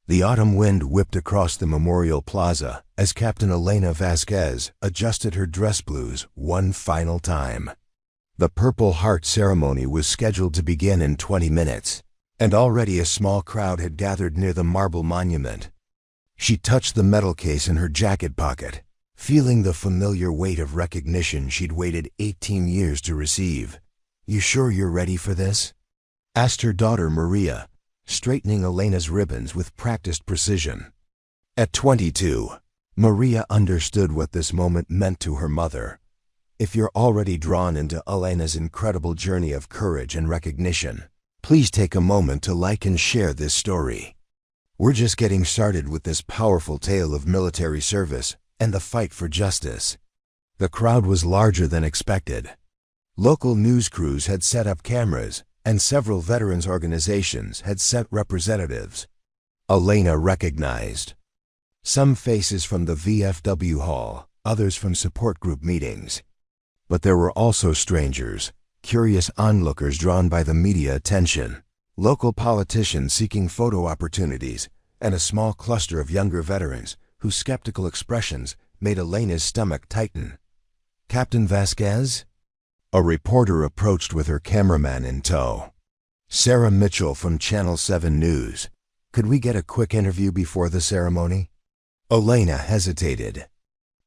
The autumn wind whipped across the Memorial Plaza as Captain Elena Vasquez adjusted her dress blues one final time. The Purple Heart ceremony was scheduled to begin in 20 minutes, and already a small crowd had gathered near the marble monument. She touched the medal case in her jacket pocket, feeling the familiar weight of recognition she'd waited 18 years to receive. "You sure you're ready for this?" asked her daughter Maria, straightening Elena's ribbons with practiced precision. At 22, Maria understood what this moment meant to her mother. If you're already drawn into Elena's incredible journey of courage and recognition, please take a moment to like and share this story. We're just getting started with this powerful tale of military service and the fight for justice. The crowd was larger than expected. Local news crews had set up cameras, and several veterans organizations had sent representatives. Elena recognized some faces from the VFW hall, others from support group meetings. But there were also strangers, curious onlookers drawn by the media attention, local politicians seeking photo opportunities, and a small cluster of younger veterans whose skeptical expressions made Elena's stomach tighten. "Captain Vasquez?" A reporter approached with her cameraman in tow. "Sarah Mitchell from Channel 7 News. Could we get a quick interview before the ceremony?" Elena hesitated.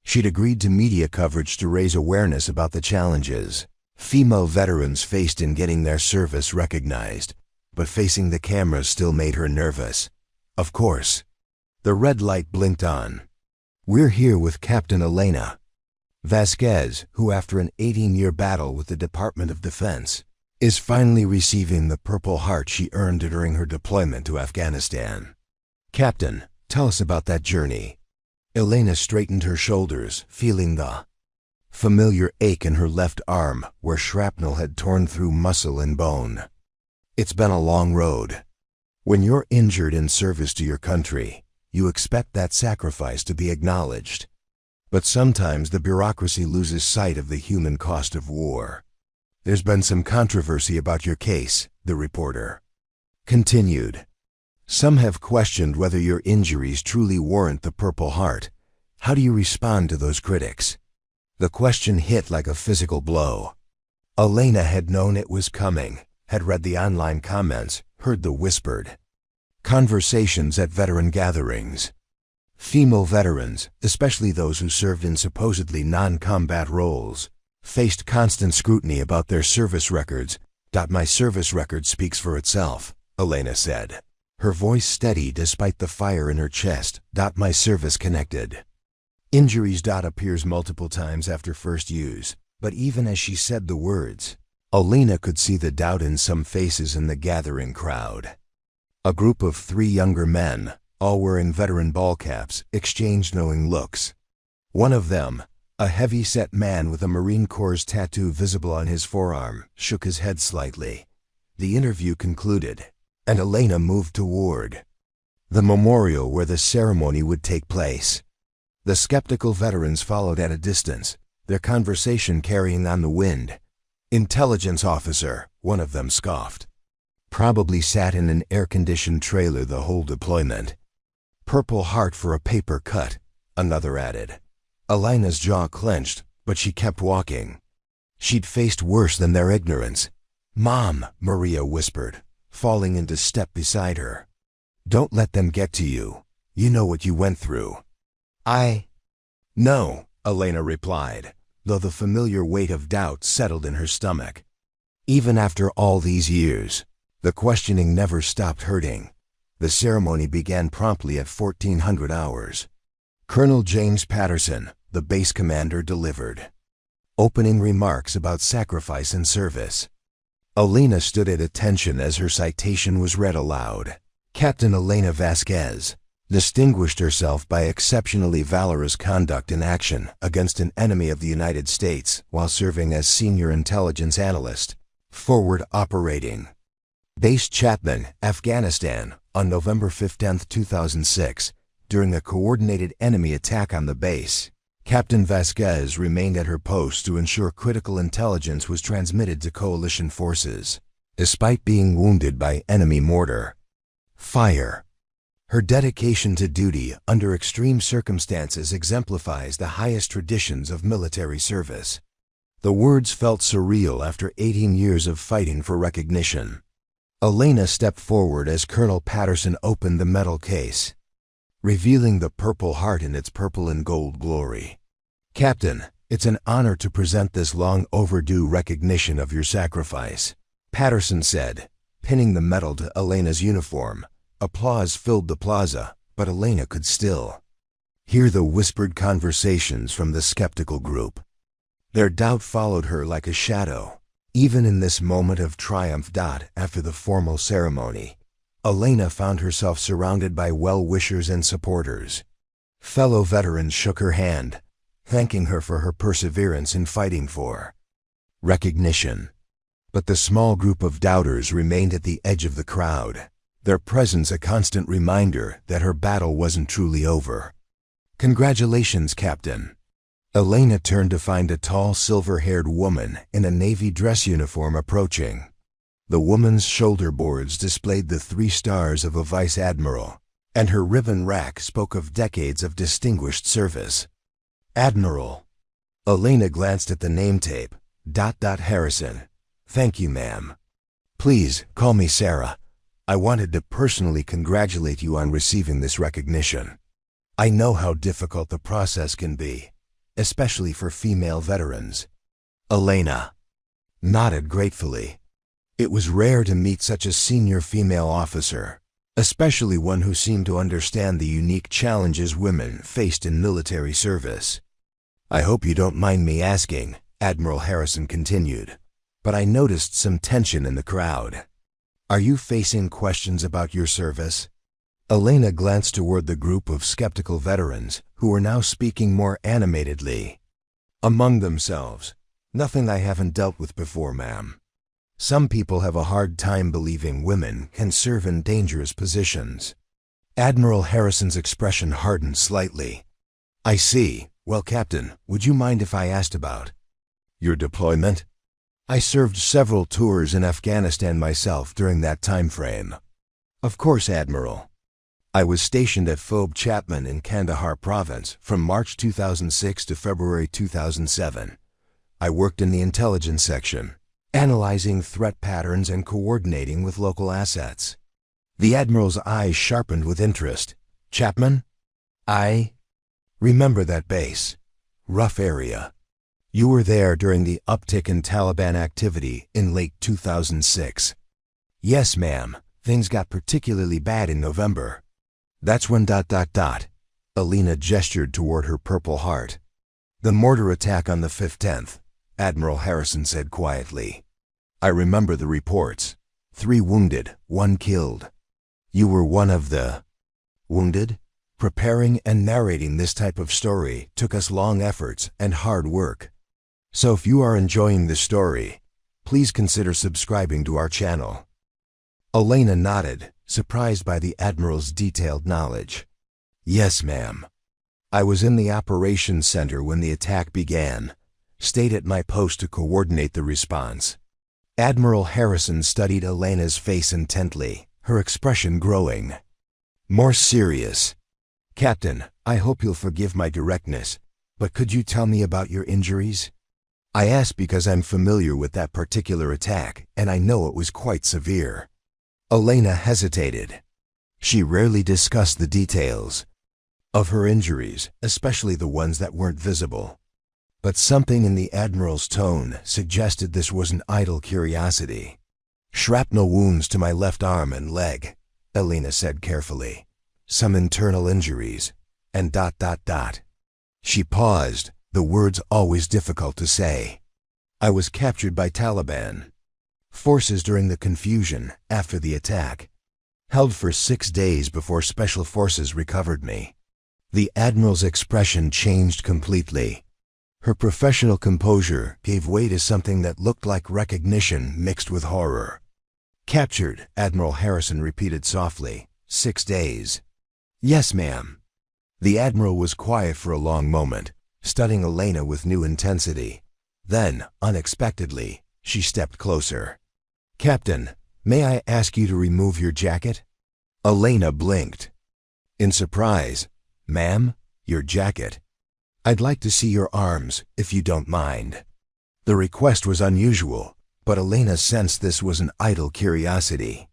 She'd agreed to media coverage to raise awareness about the challenges female veterans faced in getting their service recognized, but facing the cameras still made her nervous. Of course. The red light blinked on. "We're here with Captain Elena Vasquez, who after an 18-year battle with the Department of Defense, is finally receiving the Purple Heart she earned during her deployment to Afghanistan. Captain, tell us about that journey." Elena straightened her shoulders, feeling the familiar ache in her left arm where shrapnel had torn through muscle and bone. "It's been a long road. When you're injured in service to your country, you expect that sacrifice to be acknowledged. But sometimes the bureaucracy loses sight of the human cost of war. There's been some controversy about your case," the reporter continued. "Some have questioned whether your injuries truly warrant the Purple Heart. How do you respond to those critics?" The question hit like a physical blow. Elena had known it was coming, had read the online comments, heard the whispered conversations at veteran gatherings. Female veterans, especially those who served in supposedly non-combat roles, faced constant scrutiny about their service records. "My service record speaks for itself," Elena said, her voice steady despite the fire in her chest. "My service connected." Injuries appears multiple times after first use, but even as she said the words, Elena could see the doubt in some faces in the gathering crowd. A group of 3 younger men, all wearing veteran ball caps, exchanged knowing looks. One of them, a heavy-set man with a Marine Corps tattoo visible on his forearm, shook his head slightly. The interview concluded, and Elena moved toward the memorial where the ceremony would take place. The skeptical veterans followed at a distance, their conversation carrying on the wind. "Intelligence officer," one of them scoffed. "Probably sat in an air-conditioned trailer the whole deployment." "Purple Heart for a paper cut," another added. Elena's jaw clenched, but she kept walking. She'd faced worse than their ignorance. "Mom," Maria whispered, falling into step beside her. "Don't let them get to you. You know what you went through." "No," Elena replied, though the familiar weight of doubt settled in her stomach. Even after all these years, the questioning never stopped hurting. The ceremony began promptly at 1400 hours. Colonel James Patterson, the base commander, delivered opening remarks about sacrifice and service. Elena stood at attention as her citation was read aloud. Captain Elena Vasquez distinguished herself by exceptionally valorous conduct in action against an enemy of the United States while serving as senior intelligence analyst, forward operating Base Chapman, Afghanistan, on November 15, 2006, during a coordinated enemy attack on the base. Captain Vasquez remained at her post to ensure critical intelligence was transmitted to coalition forces, despite being wounded by enemy mortar fire. Her dedication to duty under extreme circumstances exemplifies the highest traditions of military service. The words felt surreal after 18 years of fighting for recognition. Elena stepped forward as Colonel Patterson opened the metal case, revealing the Purple Heart in its purple and gold glory. "Captain, it's an honor to present this long-overdue recognition of your sacrifice," Patterson said, pinning the medal to Elena's uniform. Applause filled the plaza, but Elena could still hear the whispered conversations from the skeptical group. Their doubt followed her like a shadow. Even in this moment of triumph. After the formal ceremony, Elena found herself surrounded by well-wishers and supporters. Fellow veterans shook her hand, thanking her for her perseverance in fighting for recognition. But the small group of doubters remained at the edge of the crowd, their presence a constant reminder that her battle wasn't truly over. "Congratulations, Captain." Elena turned to find a tall, silver-haired woman in a navy dress uniform approaching. The woman's shoulder boards displayed the 3 stars of a vice admiral, and her ribbon rack spoke of decades of distinguished service. "Admiral." Elena glanced at the name tape. Harrison. "Thank you, ma'am. Please, call me Sarah. I wanted to personally congratulate you on receiving this recognition. I know how difficult the process can be, especially for female veterans." Elena nodded gratefully. It was rare to meet such a senior female officer, especially one who seemed to understand the unique challenges women faced in military service. "I hope you don't mind me asking," Admiral Harrison continued, "but I noticed some tension in the crowd. Are you facing questions about your service?" Elena glanced toward the group of skeptical veterans who were now speaking more animatedly among themselves. "Nothing I haven't dealt with before, ma'am. Some people have a hard time believing women can serve in dangerous positions." Admiral Harrison's expression hardened slightly. "I see. Well, Captain, would you mind if I asked about your deployment?" "I served several tours in Afghanistan myself during that time frame." "Of course, Admiral. I was stationed at Phobe Chapman in Kandahar Province from March 2006 to February 2007. I worked in the intelligence section, analyzing threat patterns and coordinating with local assets." The Admiral's eyes sharpened with interest. "Chapman? I remember that base. Rough area. You were there during the uptick in Taliban activity in late 2006. "Yes, ma'am. Things got particularly bad in November. That's when ... Elena gestured toward her Purple Heart. "The mortar attack on the 5th, Admiral Harrison said quietly. "I remember the reports. 3 wounded, 1 killed. You were one of the wounded?" Preparing and narrating this type of story took us long efforts and hard work. So if you are enjoying this story, please consider subscribing to our channel. Elena nodded, surprised by the Admiral's detailed knowledge. "Yes, ma'am. I was in the operations center when the attack began. Stayed at my post to coordinate the response." Admiral Harrison studied Elena's face intently, her expression growing more serious. "Captain, I hope you'll forgive my directness, but could you tell me about your injuries?" I ask because I'm familiar with that particular attack, and I know it was quite severe. Elena hesitated. She rarely discussed the details of her injuries, especially the ones that weren't visible. But something in the Admiral's tone suggested this wasn't idle curiosity. "Shrapnel wounds to my left arm and leg," Elena said carefully. "Some internal injuries, and ... She paused, the words always difficult to say. "I was captured by Taliban forces during the confusion after the attack. Held for 6 days before special forces recovered me." The Admiral's expression changed completely. Her professional composure gave way to something that looked like recognition mixed with horror. "Captured," Admiral Harrison repeated softly. 6 days." "Yes, ma'am." The Admiral was quiet for a long moment, studying Elena with new intensity. Then, unexpectedly, she stepped closer. "Captain, may I ask you to remove your jacket?" Elena blinked. In surprise, "Ma'am, your jacket. I'd like to see your arms, if you don't mind." The request was unusual, but Elena sensed this was an idle curiosity.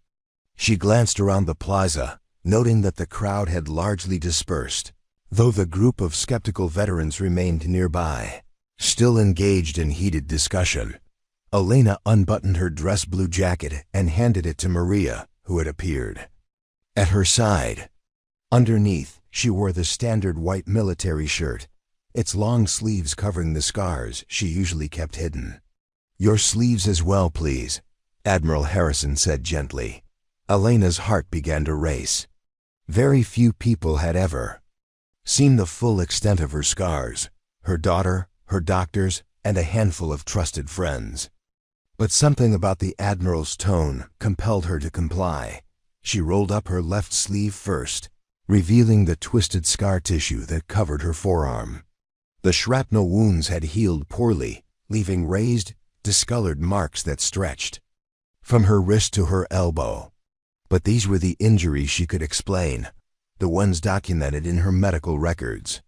She glanced around the plaza, noting that the crowd had largely dispersed, though the group of skeptical veterans remained nearby, still engaged in heated discussion. Elena unbuttoned her dress blue jacket and handed it to Maria, who had appeared at her side. Underneath, she wore the standard white military shirt, its long sleeves covering the scars she usually kept hidden. "Your sleeves as well, please," Admiral Harrison said gently. Elena's heart began to race. Very few people had ever seen the full extent of her scars: her daughter, her doctors, and a handful of trusted friends. But something about the Admiral's tone compelled her to comply. She rolled up her left sleeve first, revealing the twisted scar tissue that covered her forearm. The shrapnel wounds had healed poorly, leaving raised, discolored marks that stretched from her wrist to her elbow. But these were the injuries she could explain, the ones documented in her medical records.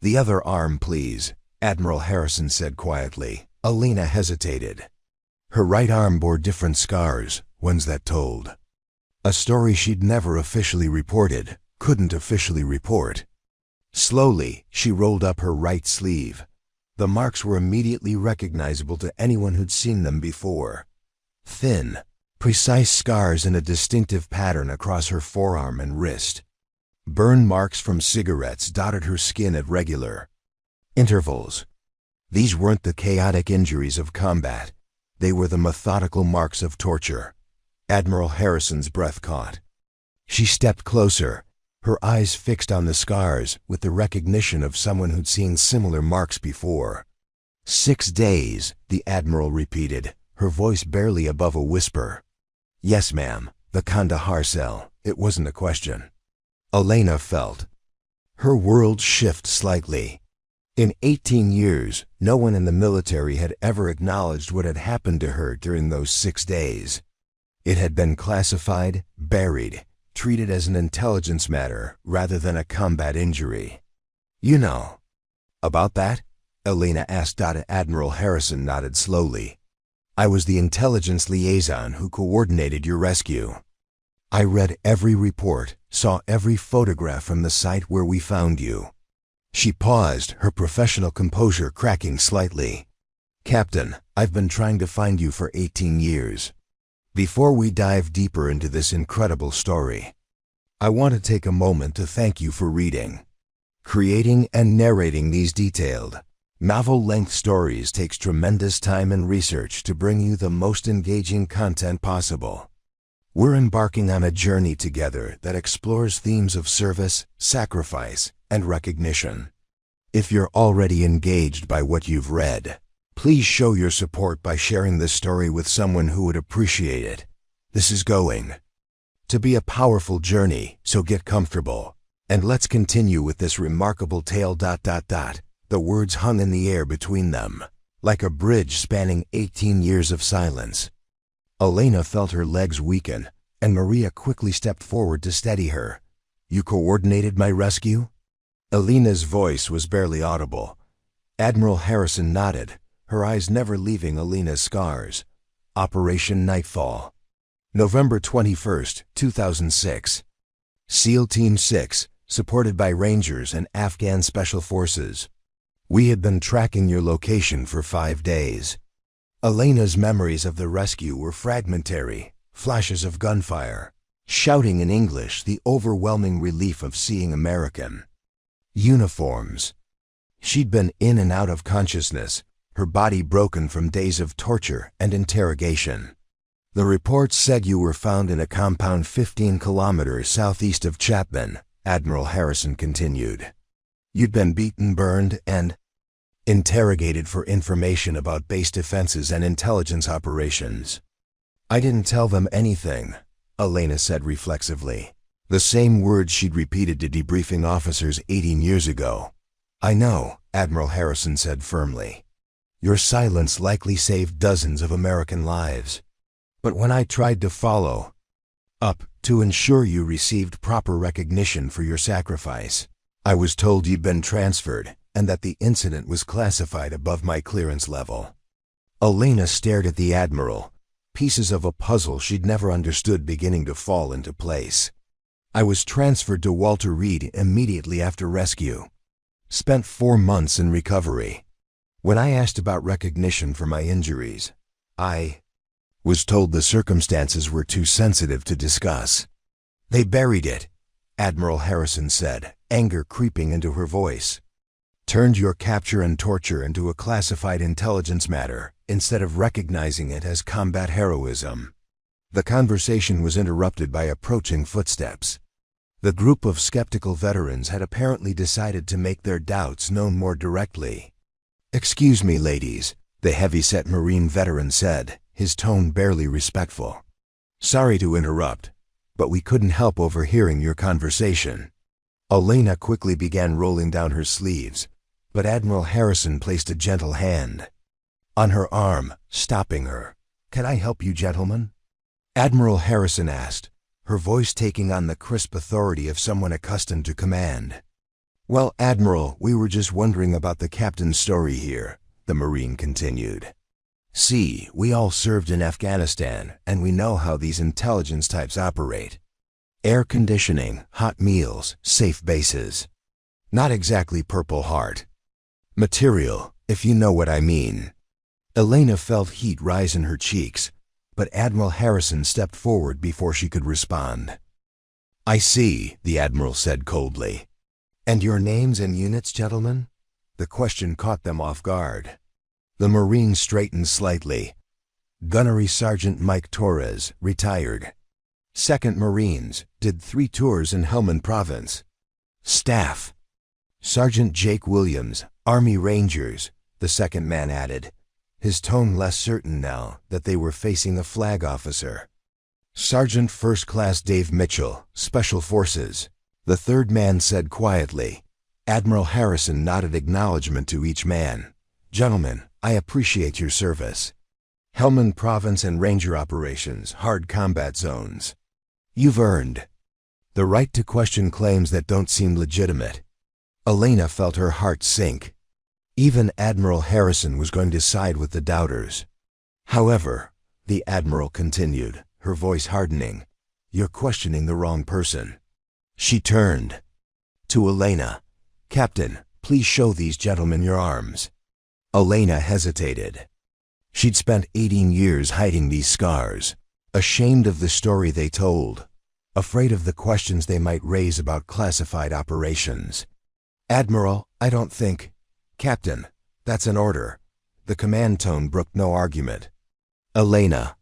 "The other arm, please," Admiral Harrison said quietly. Elena hesitated. Her right arm bore different scars, ones that told a story she'd never officially reported, couldn't officially report. Slowly, she rolled up her right sleeve. The marks were immediately recognizable to anyone who'd seen them before. Thin, precise scars in a distinctive pattern across her forearm and wrist. Burn marks from cigarettes dotted her skin at regular intervals. These weren't the chaotic injuries of combat. They were the methodical marks of torture. Admiral Harrison's breath caught. She stepped closer, her eyes fixed on the scars with the recognition of someone who'd seen similar marks before. 6 days, the Admiral repeated, her voice barely above a whisper. "Yes, ma'am, the Kandahar cell. It wasn't a question." Elena felt her world shift slightly. In 18 years, no one in the military had ever acknowledged what had happened to her during those 6 days. It had been classified, buried, treated as an intelligence matter rather than a combat injury. "You know about that?" Elena asked. Admiral Harrison nodded slowly. "I was the intelligence liaison who coordinated your rescue. I read every report, saw every photograph from the site where we found you." She paused, her professional composure cracking slightly. "Captain, I've been trying to find you for 18 years. Before we dive deeper into this incredible story, I want to take a moment to thank you for reading, creating, and narrating these detailed, novel-length stories. Takes tremendous time and research to bring you the most engaging content possible. We're embarking on a journey together that explores themes of service, sacrifice, and recognition. If you're already engaged by what you've read, please show your support by sharing this story with someone who would appreciate it. This is going to be a powerful journey, so get comfortable, and let's continue with this remarkable tale. The words hung in the air between them, like a bridge spanning 18 years of silence. Elena felt her legs weaken, and Maria quickly stepped forward to steady her. "You coordinated my rescue?" Elena's voice was barely audible. Admiral Harrison nodded, her eyes never leaving Elena's scars. Operation Nightfall. November 21, 2006. SEAL Team 6, supported by Rangers and Afghan Special Forces. We had been tracking your location for 5 days. Elena's memories of the rescue were fragmentary, flashes of gunfire, shouting in English, the overwhelming relief of seeing American uniforms. She'd been in and out of consciousness, her body broken from days of torture and interrogation. The reports said you were found in a compound 15 kilometers southeast of Chapman, Admiral Harrison continued. You'd been beaten, burned, and interrogated for information about base defenses and intelligence operations. I didn't tell them anything, Elena said reflexively. The same words she'd repeated to debriefing officers 18 years ago. I know, Admiral Harrison said firmly. Your silence likely saved dozens of American lives. But when I tried to follow up to ensure you received proper recognition for your sacrifice. I was told you'd been transferred and that the incident was classified above my clearance level." Elena stared at the Admiral, pieces of a puzzle she'd never understood beginning to fall into place. "I was transferred to Walter Reed immediately after rescue. Spent 4 months in recovery. When I asked about recognition for my injuries, I was told the circumstances were too sensitive to discuss." "They buried it," Admiral Harrison said, anger creeping into her voice. "Turned your capture and torture into a classified intelligence matter instead of recognizing it as combat heroism." The conversation was interrupted by approaching footsteps. The group of skeptical veterans had apparently decided to make their doubts known more directly. "Excuse me, ladies," the heavy-set Marine veteran said, his tone barely respectful. "Sorry to interrupt, but we couldn't help overhearing your conversation." Elena quickly began rolling down her sleeves, but Admiral Harrison placed a gentle hand on her arm, stopping her. "Can I help you, gentlemen?" Admiral Harrison asked, her voice taking on the crisp authority of someone accustomed to command. "Well, Admiral, we were just wondering about the captain's story here," the Marine continued. "See, we all served in Afghanistan, and we know how these intelligence types operate. Air conditioning, hot meals, safe bases. Not exactly Purple Heart material, if you know what I mean." Elena felt heat rise in her cheeks, but Admiral Harrison stepped forward before she could respond. "I see," the Admiral said coldly. "And your names and units, gentlemen?" The question caught them off guard. The Marine straightened slightly. "Gunnery Sergeant Mike Torres, retired. 2nd Marines, did 3 tours in Helmand Province. Staff: Sergeant Jake Williams, Army Rangers," the second man added, his tone less certain now that they were facing a flag officer. "Sergeant First Class Dave Mitchell, Special Forces," the third man said quietly. Admiral Harrison nodded acknowledgement to each man. "Gentlemen, I appreciate your service. Helmand Province and Ranger operations, hard combat zones. You've earned the right to question claims that don't seem legitimate." Elena felt her heart sink. Even Admiral Harrison was going to side with the doubters. "However," the Admiral continued, her voice hardening, "you're questioning the wrong person." She turned to Elena. "Captain, please show these gentlemen your arms." Elena hesitated. She'd spent 18 years hiding these scars, ashamed of the story they told, afraid of the questions they might raise about classified operations. "Admiral, I don't think—" "Captain, that's an order." The command tone brooked no argument. Elena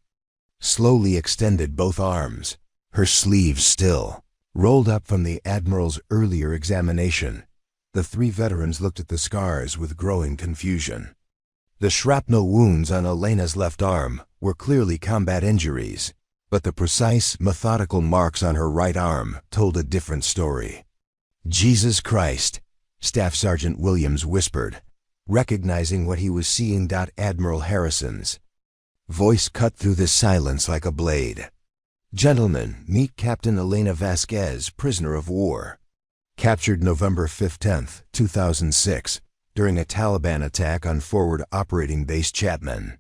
slowly extended both arms, her sleeves still rolled up from the Admiral's earlier examination. The 3 veterans looked at the scars with growing confusion. The shrapnel wounds on Elena's left arm were clearly combat injuries, but the precise, methodical marks on her right arm told a different story. "Jesus Christ," Staff Sergeant Williams whispered, recognizing what he was seeing. Admiral Harrison's voice cut through the silence like a blade. "Gentlemen, meet Captain Elena Vasquez, prisoner of war. Captured November 15, 2006, during a Taliban attack on Forward Operating Base Chapman.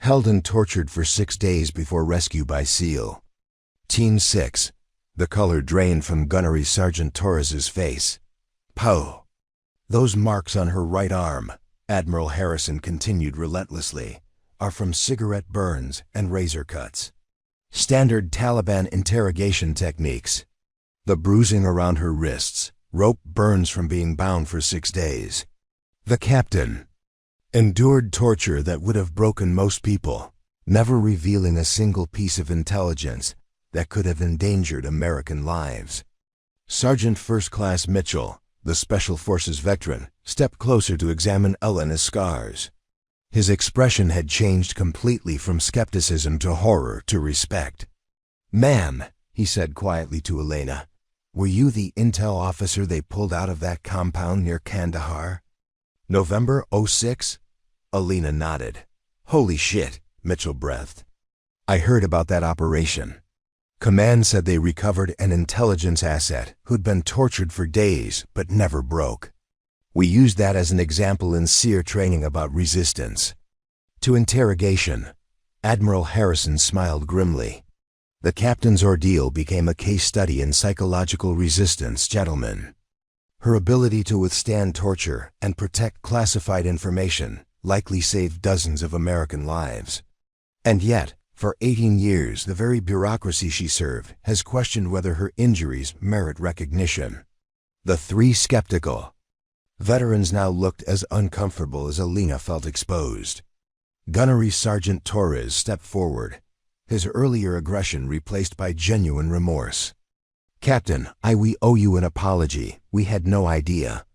Held and tortured for 6 days before rescue by SEAL. Team 6. The color drained from Gunnery Sergeant Torres's face. "Pow." "Those marks on her right arm," Admiral Harrison continued relentlessly, "are from cigarette burns and razor cuts. Standard Taliban interrogation techniques. The bruising around her wrists, rope burns from being bound for 6 days. The captain endured torture that would have broken most people, never revealing a single piece of intelligence that could have endangered American lives." Sergeant First Class Mitchell, the Special Forces veteran, stepped closer to examine Elena's scars. His expression had changed completely from skepticism to horror to respect. "Ma'am," he said quietly to Elena, "were you the intel officer they pulled out of that compound near Kandahar?" "November 06? Elena nodded. "Holy shit," Mitchell breathed. "I heard about that operation." Command said they recovered an intelligence asset who'd been tortured for days but never broke. We used that as an example in SEER training about resistance. To interrogation, Admiral Harrison smiled grimly. The captain's ordeal became a case study in psychological resistance, gentlemen. Her ability to withstand torture and protect classified information likely saved dozens of American lives. And yet, for 18 years, the very bureaucracy she served has questioned whether her injuries merit recognition. The three skeptical veterans now looked as uncomfortable as Elena felt exposed. Gunnery Sergeant Torres stepped forward, his earlier aggression replaced by genuine remorse. "Captain, we owe you an apology. We had no idea."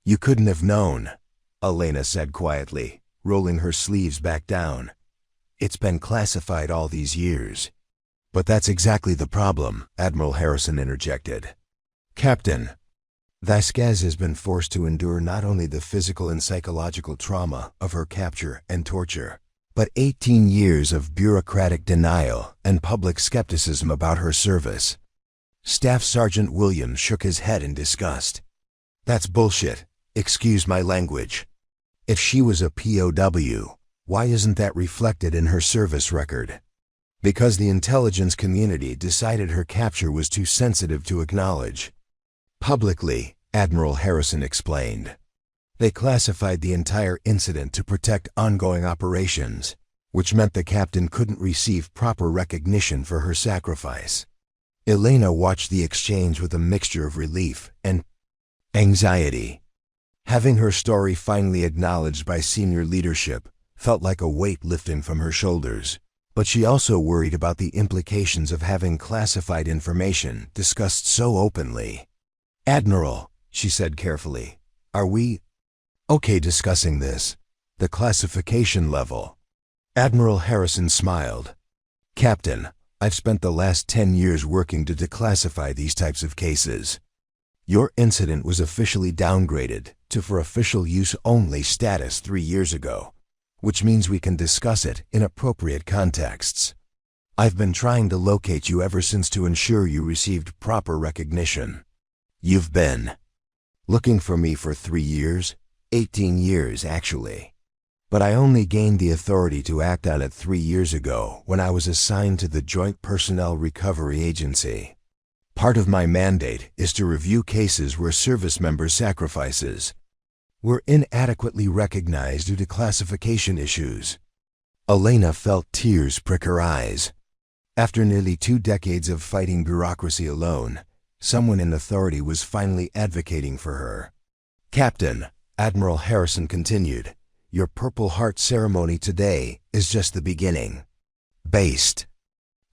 "You couldn't have known," Elena said quietly, rolling her sleeves back down. "It's been classified all these years." "But that's exactly the problem," Admiral Harrison interjected. "Captain, Vasquez has been forced to endure not only the physical and psychological trauma of her capture and torture, but 18 years of bureaucratic denial and public skepticism about her service." Staff Sergeant Williams shook his head in disgust. "That's bullshit. Excuse my language. If she was a POW, why isn't that reflected in her service record?" "Because the intelligence community decided her capture was too sensitive to acknowledge publicly," Admiral Harrison explained. "They classified the entire incident to protect ongoing operations, which meant the captain couldn't receive proper recognition for her sacrifice." Elena watched the exchange with a mixture of relief and anxiety. Having her story finally acknowledged by senior leadership felt like a weight lifting from her shoulders, but she also worried about the implications of having classified information discussed so openly. "Admiral," she said carefully, "are we okay discussing this? The classification level?" Admiral Harrison smiled. "Captain, I've spent the last 10 years working to declassify these types of cases. Your incident was officially downgraded to for official use only status 3 years ago, which means we can discuss it in appropriate contexts. I've been trying to locate you ever since to ensure you received proper recognition. You've been looking for me for 3 years, 18 years actually. But I only gained the authority to act on it 3 years ago when I was assigned to the Joint Personnel Recovery Agency. Part of my mandate is to review cases where service member sacrifices were inadequately recognized due to classification issues." Elena felt tears prick her eyes. After nearly 2 decades of fighting bureaucracy alone, someone in authority was finally advocating for her. "Captain," Admiral Harrison continued, "your Purple Heart ceremony today is just the beginning. Based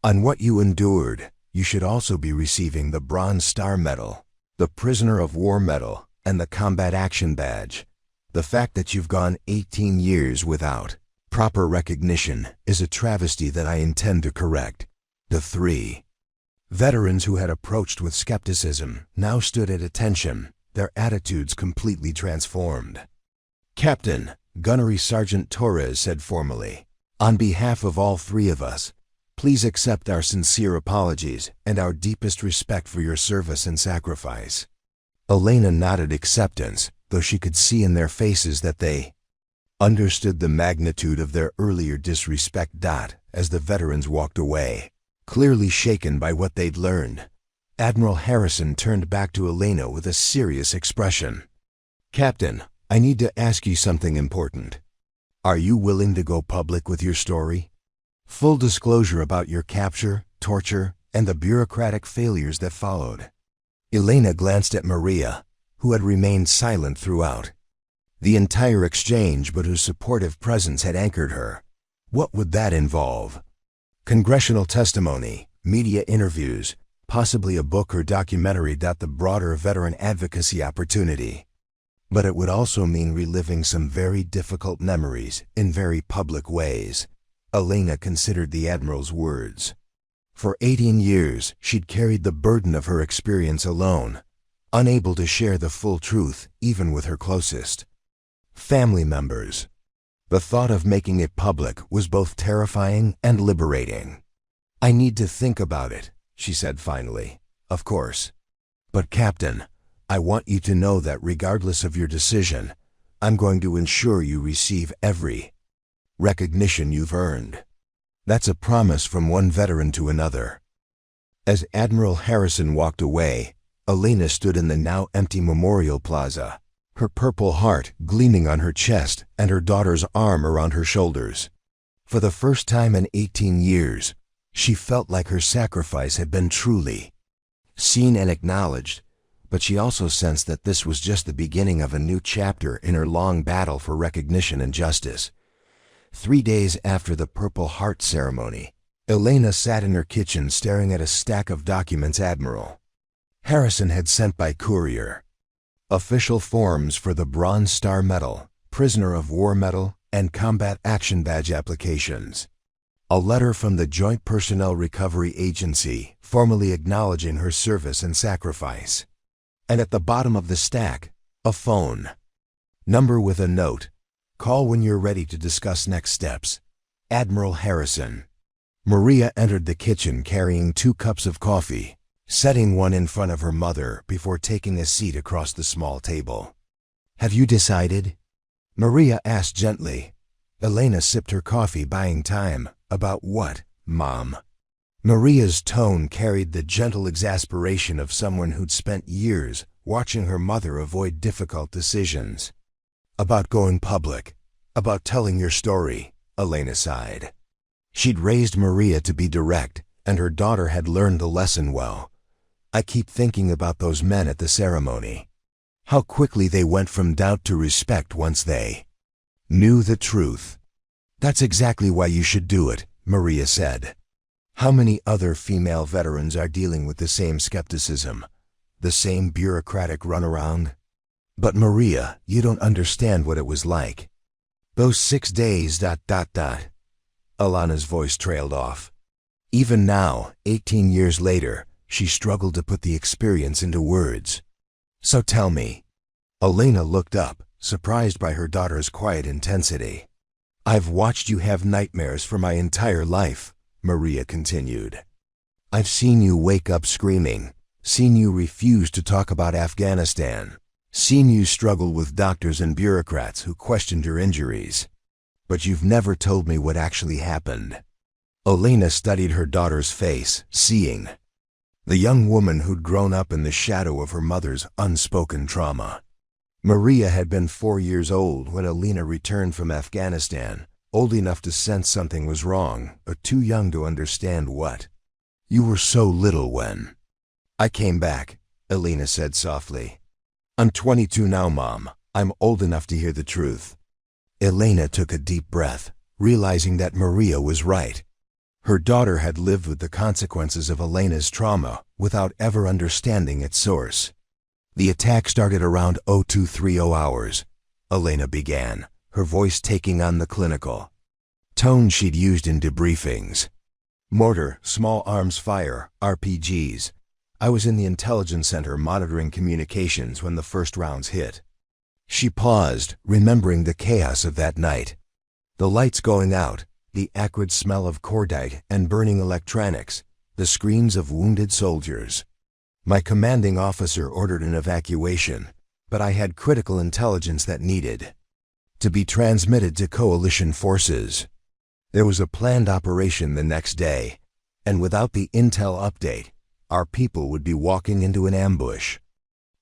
on what you endured, you should also be receiving the Bronze Star Medal, the Prisoner of War Medal, and the Combat Action Badge. The fact that you've gone 18 years without proper recognition is a travesty that I intend to correct." The three veterans who had approached with skepticism now stood at attention, their attitudes completely transformed. "Captain," Gunnery Sergeant Torres said formally, "on behalf of all 3 of us, please accept our sincere apologies and our deepest respect for your service and sacrifice." Elena nodded acceptance, though she could see in their faces that they understood the magnitude of their earlier disrespect. As the veterans walked away, clearly shaken by what they'd learned, Admiral Harrison turned back to Elena with a serious expression. "Captain, I need to ask you something important. Are you willing to go public with your story? Full disclosure about your capture, torture, and the bureaucratic failures that followed." Elena glanced at Maria, who had remained silent throughout the entire exchange but whose supportive presence had anchored her. What would that involve? Congressional testimony, media interviews, possibly a book or documentary. The broader veteran advocacy opportunity. But it would also mean reliving some very difficult memories in very public ways. Elena considered the Admiral's words. For 18 years, she'd carried the burden of her experience alone, unable to share the full truth even with her closest family members. The thought of making it public was both terrifying and liberating. "I need to think about it," she said finally. Of course. But Captain, I want you to know that regardless of your decision, I'm going to ensure you receive every recognition you've earned. That's a promise from one veteran to another. As Admiral Harrison walked away, Elena stood in the now empty memorial plaza, her purple heart gleaming on her chest and her daughter's arm around her shoulders. For the first time in 18 years, she felt like her sacrifice had been truly seen and acknowledged, but she also sensed that this was just the beginning of a new chapter in her long battle for recognition and justice. 3 days after the Purple Heart ceremony, Elena sat in her kitchen staring at a stack of documents Admiral Harrison had sent by courier. Official forms for the Bronze Star Medal, Prisoner of War Medal, and Combat Action Badge applications. A letter from the Joint Personnel Recovery Agency formally acknowledging her service and sacrifice. And at the bottom of the stack, a phone number with a note. Call when you're ready to discuss next steps. Admiral Harrison. Maria entered the kitchen carrying 2 cups of coffee, setting one in front of her mother before taking a seat across the small table. Have you decided? Maria asked gently. Elena sipped her coffee, buying time. About what, Mom? Maria's tone carried the gentle exasperation of someone who'd spent years watching her mother avoid difficult decisions. About going public, about telling your story, Elena sighed. She'd raised Maria to be direct, and her daughter had learned the lesson well. I keep thinking about those men at the ceremony. How quickly they went from doubt to respect once they knew the truth. That's exactly why you should do it, Maria said. How many other female veterans are dealing with the same skepticism, the same bureaucratic runaround? But Maria, you don't understand what it was like. Those 6 days, Alana's voice trailed off. Even now, 18 years later, she struggled to put the experience into words. So tell me. Elena looked up, surprised by her daughter's quiet intensity. I've watched you have nightmares for my entire life, Maria continued. I've seen you wake up screaming, seen you refuse to talk about Afghanistan, seen you struggle with doctors and bureaucrats who questioned your injuries. But you've never told me what actually happened. Elena studied her daughter's face, seeing the young woman who'd grown up in the shadow of her mother's unspoken trauma. Maria had been 4 years old when Elena returned from Afghanistan, old enough to sense something was wrong, but too young to understand what. You were so little when I came back, Elena said softly. I'm 22 now, Mom. I'm old enough to hear the truth. Elena took a deep breath, realizing that Maria was right. Her daughter had lived with the consequences of Elena's trauma without ever understanding its source. The attack started around 0230 hours, Elena began, her voice taking on the clinical tone she'd used in debriefings. Mortar, small arms fire, RPGs. I was in the intelligence center monitoring communications when the first rounds hit. She paused, remembering the chaos of that night. The lights going out, the acrid smell of cordite and burning electronics, the screams of wounded soldiers. My commanding officer ordered an evacuation, but I had critical intelligence that needed to be transmitted to coalition forces. There was a planned operation the next day, and without the intel update, our people would be walking into an ambush.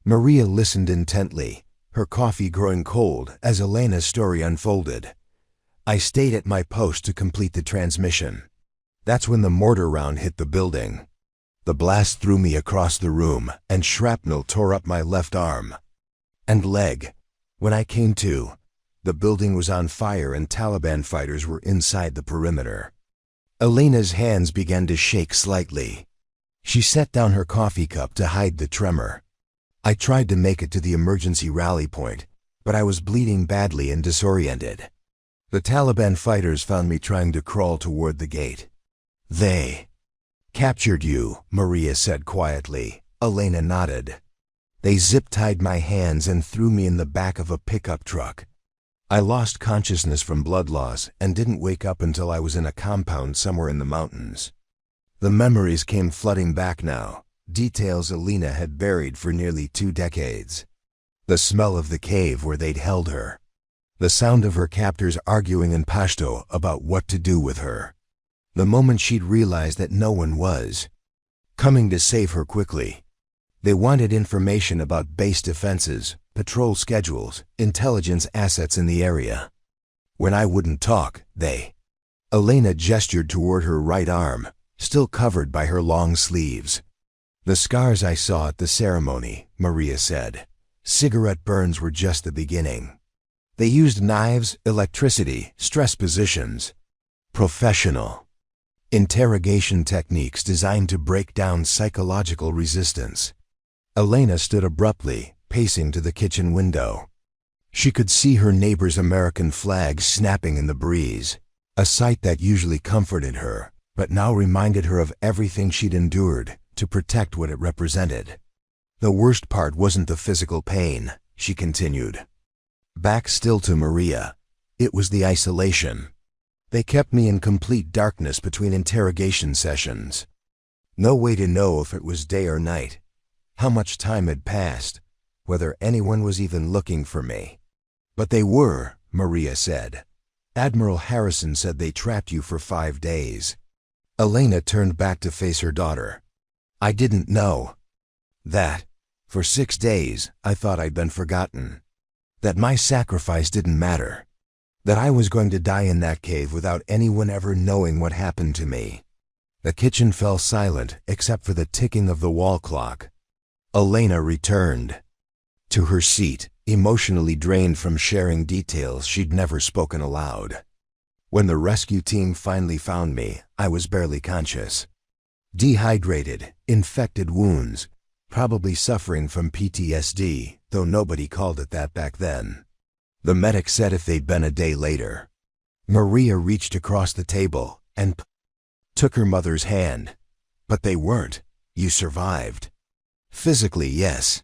Maria listened intently, her coffee growing cold as Elena's story unfolded. I stayed at my post to complete the transmission. That's when the mortar round hit the building. The blast threw me across the room, and shrapnel tore up my left arm and leg. When I came to, the building was on fire and Taliban fighters were inside the perimeter. Elena's hands began to shake slightly. She set down her coffee cup to hide the tremor. I tried to make it to the emergency rally point, but I was bleeding badly and disoriented. The Taliban fighters found me trying to crawl toward the gate. They captured you, Maria said quietly. Elena nodded. They zip-tied my hands and threw me in the back of a pickup truck. I lost consciousness from blood loss and didn't wake up until I was in a compound somewhere in the mountains. The memories came flooding back now, details Elena had buried for nearly 2 decades. The smell of the cave where they'd held her. The sound of her captors arguing in Pashto about what to do with her. The moment she'd realized that no one was coming to save her quickly. They wanted information about base defenses, patrol schedules, intelligence assets in the area. When I wouldn't talk, Elena gestured toward her right arm, still covered by her long sleeves. The scars I saw at the ceremony, Maria said. Cigarette burns were just the beginning. They used knives, electricity, stress positions. Professional interrogation techniques designed to break down psychological resistance. Elena stood abruptly, pacing to the kitchen window. She could see her neighbor's American flag snapping in the breeze, a sight that usually comforted her, but now reminded her of everything she'd endured to protect what it represented. The worst part wasn't the physical pain, she continued. Back still to Maria, it was the isolation. They kept me in complete darkness between interrogation sessions. No way to know if it was day or night, how much time had passed, whether anyone was even looking for me. But they were, Maria said. Admiral Harrison said they trapped you for 5 days. Elena turned back to face her daughter. I didn't know that. For 6 days, I thought I'd been forgotten. That my sacrifice didn't matter. That I was going to die in that cave without anyone ever knowing what happened to me. The kitchen fell silent except for the ticking of the wall clock. Elena returned to her seat, emotionally drained from sharing details she'd never spoken aloud. When the rescue team finally found me, I was barely conscious. Dehydrated, infected wounds, probably suffering from PTSD, though nobody called it that back then. The medic said if they'd been a day later. Maria reached across the table and took her mother's hand. But they weren't. You survived. Physically, yes.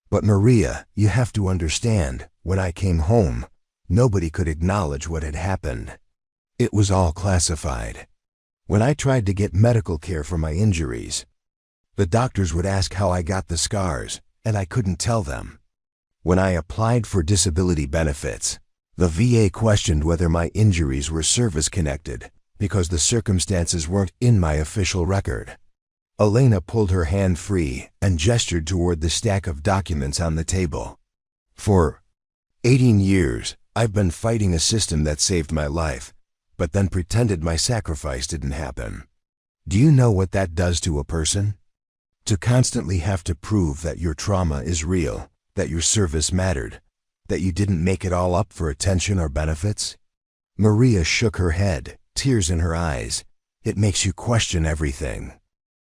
But Maria, you have to understand, when I came home, nobody could acknowledge what had happened. It was all classified. When I tried to get medical care for my injuries, the doctors would ask how I got the scars, and I couldn't tell them. When I applied for disability benefits, the VA questioned whether my injuries were service-connected because the circumstances weren't in my official record. Elena pulled her hand free and gestured toward the stack of documents on the table. For 18 years, I've been fighting a system that saved my life, but then pretended my sacrifice didn't happen. Do you know what that does to a person? To constantly have to prove that your trauma is real, that your service mattered, that you didn't make it all up for attention or benefits? Maria shook her head, tears in her eyes. It makes you question everything.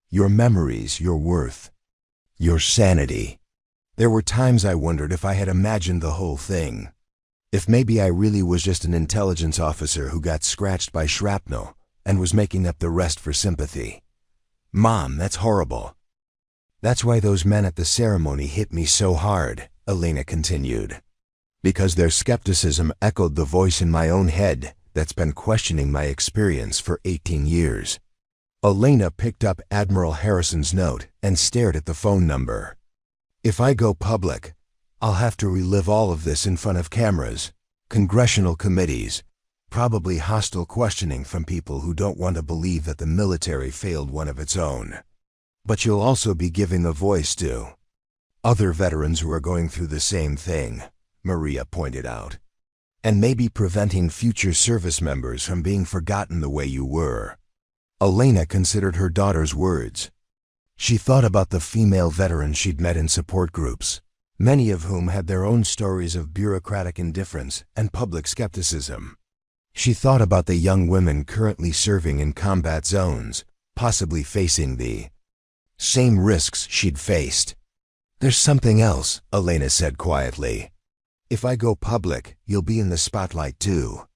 Your memories, your worth, your sanity. There were times I wondered if I had imagined the whole thing. If maybe I really was just an intelligence officer who got scratched by shrapnel and was making up the rest for sympathy. Mom, that's horrible. That's why those men at the ceremony hit me so hard, Elena continued. Because their skepticism echoed the voice in my own head that's been questioning my experience for 18 years. Elena picked up Admiral Harrison's note and stared at the phone number. If I go public, I'll have to relive all of this in front of cameras, congressional committees, probably hostile questioning from people who don't want to believe that the military failed one of its own. But you'll also be giving a voice to other veterans who are going through the same thing, Maria pointed out, and maybe preventing future service members from being forgotten the way you were. Elena considered her daughter's words. She thought about the female veterans she'd met in support groups, many of whom had their own stories of bureaucratic indifference and public skepticism. She thought about the young women currently serving in combat zones, possibly facing the same risks she'd faced. There's something else, Elena said quietly. If I go public, you'll be in the spotlight too.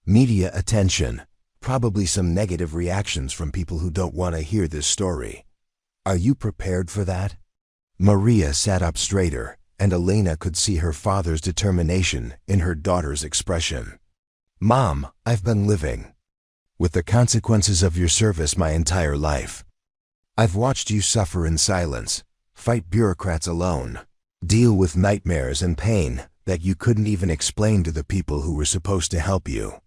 Media attention, probably some negative reactions from people who don't want to hear this story. Are you prepared for that? Maria sat up straighter, and Elena could see her father's determination in her daughter's expression. Mom, I've been living with the consequences of your service my entire life. I've watched you suffer in silence, fight bureaucrats alone, deal with nightmares and pain that you couldn't even explain to the people who were supposed to help you.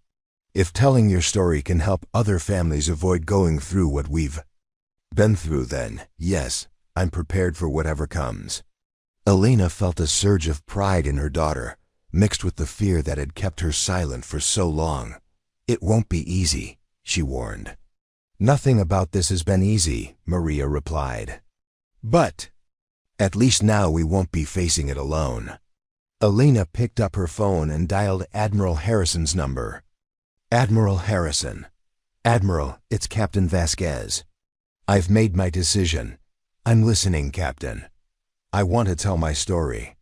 If telling your story can help other families avoid going through what we've been through, then, yes, I'm prepared for whatever comes." Elena felt a surge of pride in her daughter, mixed with the fear that had kept her silent for so long. "It won't be easy," she warned. "Nothing about this has been easy," Maria replied. "But at least now we won't be facing it alone." Elena picked up her phone and dialed Admiral Harrison's number. "Admiral Harrison. Admiral, it's Captain Vasquez. I've made my decision. I'm listening, Captain. I want to tell my story.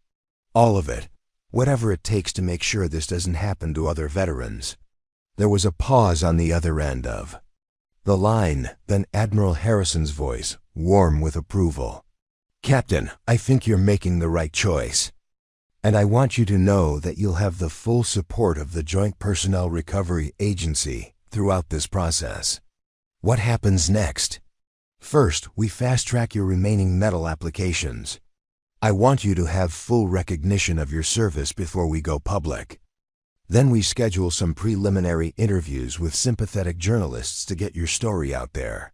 All of it. Whatever it takes to make sure this doesn't happen to other veterans." There was a pause on the other end of the line, then Admiral Harrison's voice, warm with approval. "Captain, I think you're making the right choice. And I want you to know that you'll have the full support of the Joint Personnel Recovery Agency throughout this process." "What happens next?" "First, we fast-track your remaining medal applications. I want you to have full recognition of your service before we go public. Then we schedule some preliminary interviews with sympathetic journalists to get your story out there.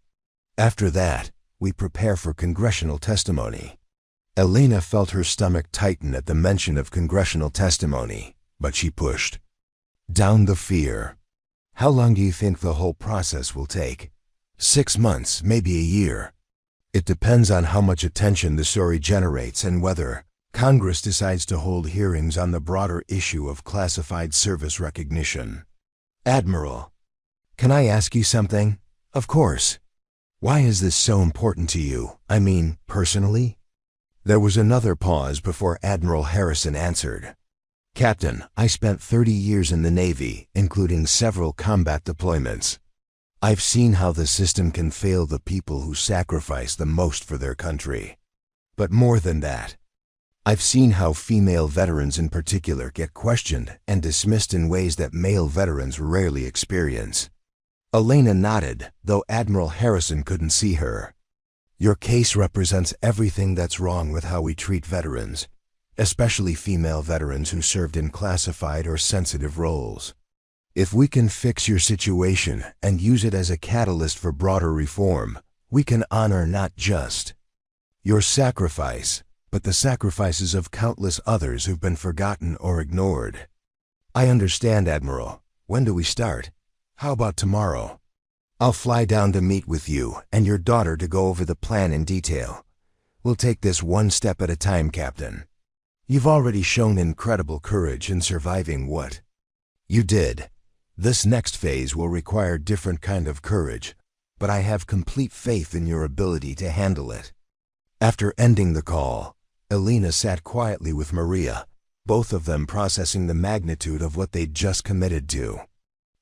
After that, we prepare for congressional testimony." Elena felt her stomach tighten at the mention of congressional testimony, but she pushed down the fear. "How long do you think the whole process will take?" 6 months, maybe a year. It depends on how much attention the story generates and whether Congress decides to hold hearings on the broader issue of classified service recognition." "Admiral, can I ask you something?" "Of course. Why is this so important to you? I mean, personally?" There was another pause before Admiral Harrison answered. "Captain, I spent 30 years in the Navy, including several combat deployments. I've seen how the system can fail the people who sacrifice the most for their country. But more than that, I've seen how female veterans in particular get questioned and dismissed in ways that male veterans rarely experience." Elena nodded, though Admiral Harrison couldn't see her. "Your case represents everything that's wrong with how we treat veterans, especially female veterans who served in classified or sensitive roles. If we can fix your situation and use it as a catalyst for broader reform, we can honor not just your sacrifice, but the sacrifices of countless others who've been forgotten or ignored." "I understand, Admiral. When do we start? How about tomorrow?" "I'll fly down to meet with you and your daughter to go over the plan in detail. We'll take this one step at a time, Captain. You've already shown incredible courage in surviving what you did. This next phase will require different kind of courage, but I have complete faith in your ability to handle it." After ending the call, Elena sat quietly with Maria, both of them processing the magnitude of what they'd just committed to.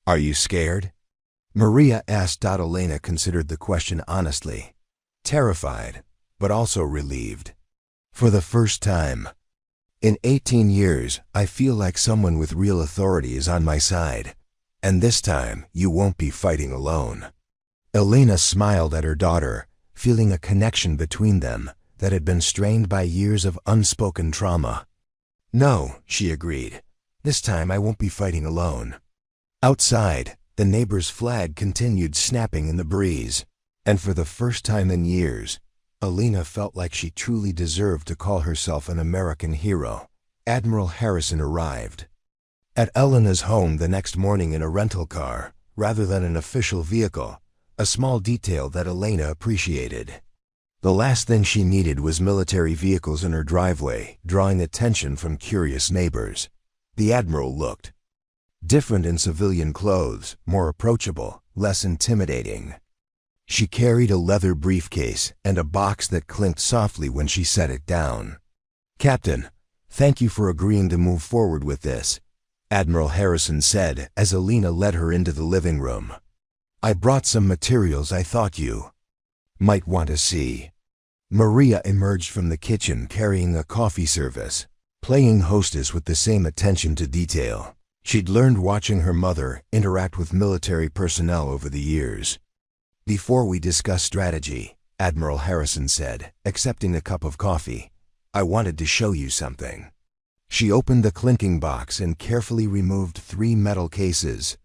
"Are you scared?" Maria asked. Elena considered the question honestly. Terrified, but also relieved. "For the first time in 18 years, I feel like someone with real authority is on my side. And this time, you won't be fighting alone." Elena smiled at her daughter, feeling a connection between them that had been strained by years of unspoken trauma. "No," she agreed. "This time I won't be fighting alone." Outside, the neighbor's flag continued snapping in the breeze, and for the first time in years, Elena felt like she truly deserved to call herself an American hero. Admiral Harrison arrived at Elena's home the next morning in a rental car, rather than an official vehicle, a small detail that Elena appreciated. The last thing she needed was military vehicles in her driveway, drawing attention from curious neighbors. The Admiral looked different in civilian clothes, more approachable, less intimidating. She carried a leather briefcase and a box that clinked softly when she set it down. "Captain, thank you for agreeing to move forward with this," Admiral Harrison said as Elena led her into the living room. "I brought some materials I thought you might want to see." Maria emerged from the kitchen carrying a coffee service, playing hostess with the same attention to detail. She'd learned watching her mother interact with military personnel over the years. "Before we discuss strategy," Admiral Harrison said, accepting a cup of coffee, "I wanted to show you something." She opened the clinking box and carefully removed 3 metal cases.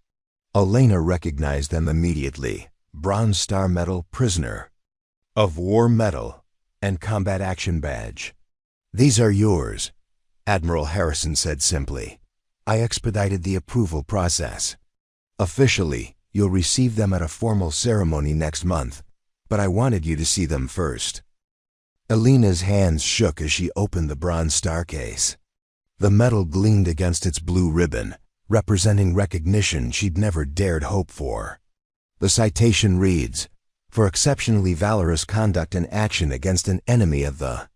Elena recognized them immediately: Bronze Star Medal, Prisoner of War Medal, and Combat Action Badge. "These are yours," Admiral Harrison said simply. "I expedited the approval process. Officially, you'll receive them at a formal ceremony next month, but I wanted you to see them first." Elena's hands shook as she opened the Bronze Star case. The medal gleamed against its blue ribbon, representing recognition she'd never dared hope for. The citation reads, "For exceptionally valorous conduct and action against an enemy of the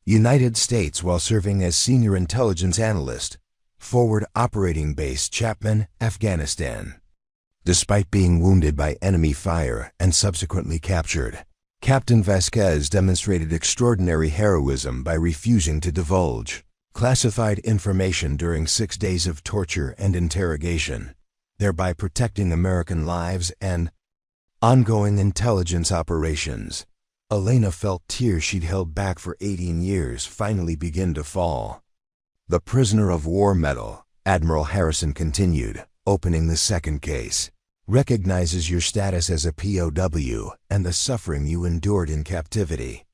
United States while serving as Senior Intelligence Analyst, Forward Operating Base Chapman, Afghanistan." Despite being wounded by enemy fire and subsequently captured, Captain Vasquez demonstrated extraordinary heroism by refusing to divulge classified information during 6 days of torture and interrogation, thereby protecting American lives and ongoing intelligence operations. Elena felt tears she'd held back for 18 years finally begin to fall. "The Prisoner of War Medal," Admiral Harrison continued, opening the second case, "recognizes your status as a POW and the suffering you endured in captivity.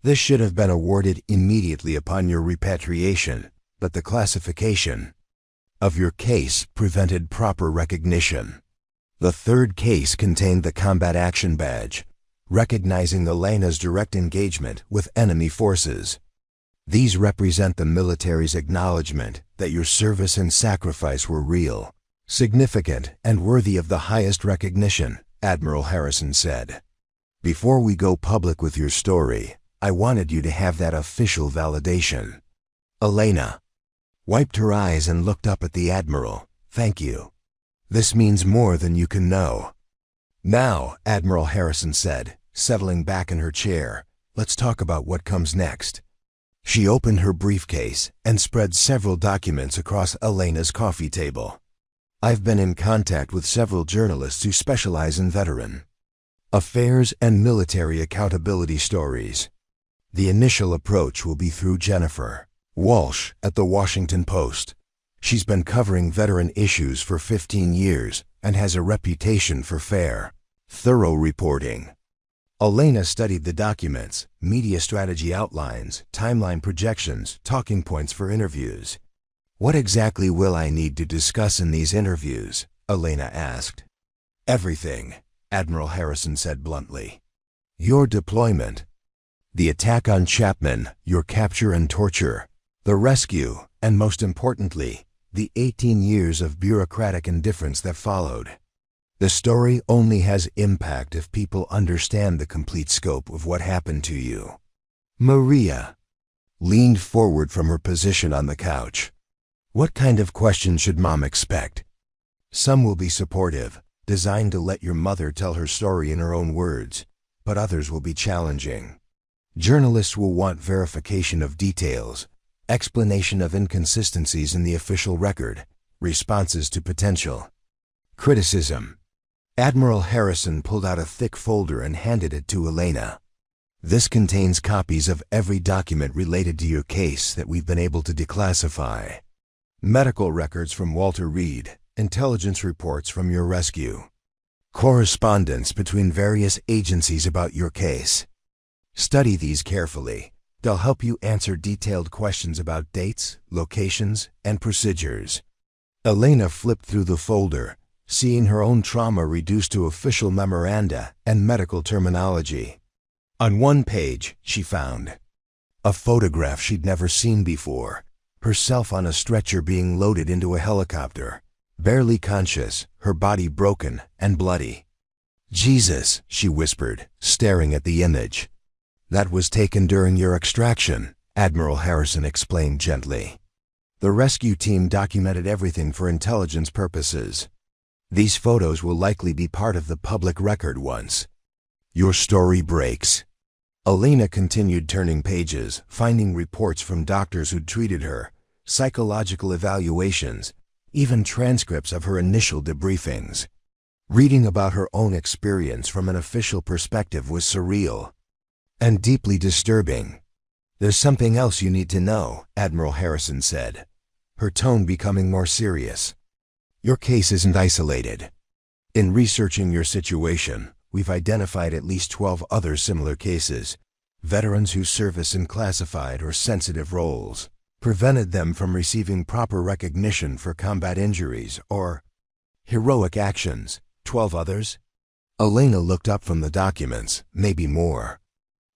This should have been awarded immediately upon your repatriation, but the classification of your case prevented proper recognition." The third case contained the Combat Action Badge, recognizing Elena's direct engagement with enemy forces. "These represent the military's acknowledgement that your service and sacrifice were real, significant, and worthy of the highest recognition," Admiral Harrison said. "Before we go public with your story, I wanted you to have that official validation." Elena wiped her eyes and looked up at the Admiral. "Thank you. This means more than you can know." "Now," Admiral Harrison said, settling back in her chair, "let's talk about what comes next." She opened her briefcase and spread several documents across Elena's coffee table. "I've been in contact with several journalists who specialize in veteran affairs and military accountability stories. The initial approach will be through Jennifer Walsh at the Washington Post. She's been covering veteran issues for 15 years and has a reputation for fair, thorough reporting." Elena studied the documents, media strategy outlines, timeline projections, talking points for interviews. "What exactly will I need to discuss in these interviews?" Elena asked. "Everything," Admiral Harrison said bluntly. "Your deployment, the attack on Chapman, your capture and torture, the rescue, and most importantly, the 18 years of bureaucratic indifference that followed. The story only has impact if people understand the complete scope of what happened to you." Maria leaned forward from her position on the couch. "What kind of questions should Mom expect?" "Some will be supportive, designed to let your mother tell her story in her own words, but others will be challenging. Journalists will want verification of details, explanation of inconsistencies in the official record, responses to potential criticism." Admiral Harrison pulled out a thick folder and handed it to Elena. "This contains copies of every document related to your case that we've been able to declassify. Medical records from Walter Reed, intelligence reports from your rescue, correspondence between various agencies about your case. Study these carefully. They'll help you answer detailed questions about dates, locations, and procedures." Elena flipped through the folder, seeing her own trauma reduced to official memoranda and medical terminology. On one page, she found a photograph she'd never seen before, herself on a stretcher being loaded into a helicopter, barely conscious, her body broken and bloody. "Jesus," she whispered, staring at the image. "That was taken during your extraction," Admiral Harrison explained gently. "The rescue team documented everything for intelligence purposes. These photos will likely be part of the public record once your story breaks." Elena continued turning pages, finding reports from doctors who'd treated her, psychological evaluations, even transcripts of her initial debriefings. Reading about her own experience from an official perspective was surreal and deeply disturbing. "There's something else you need to know," Admiral Harrison said, her tone becoming more serious. "Your case isn't isolated. In researching your situation, we've identified at least 12 other similar cases, veterans whose service in classified or sensitive roles prevented them from receiving proper recognition for combat injuries or heroic actions." 12 others? Elena looked up from the documents, maybe more.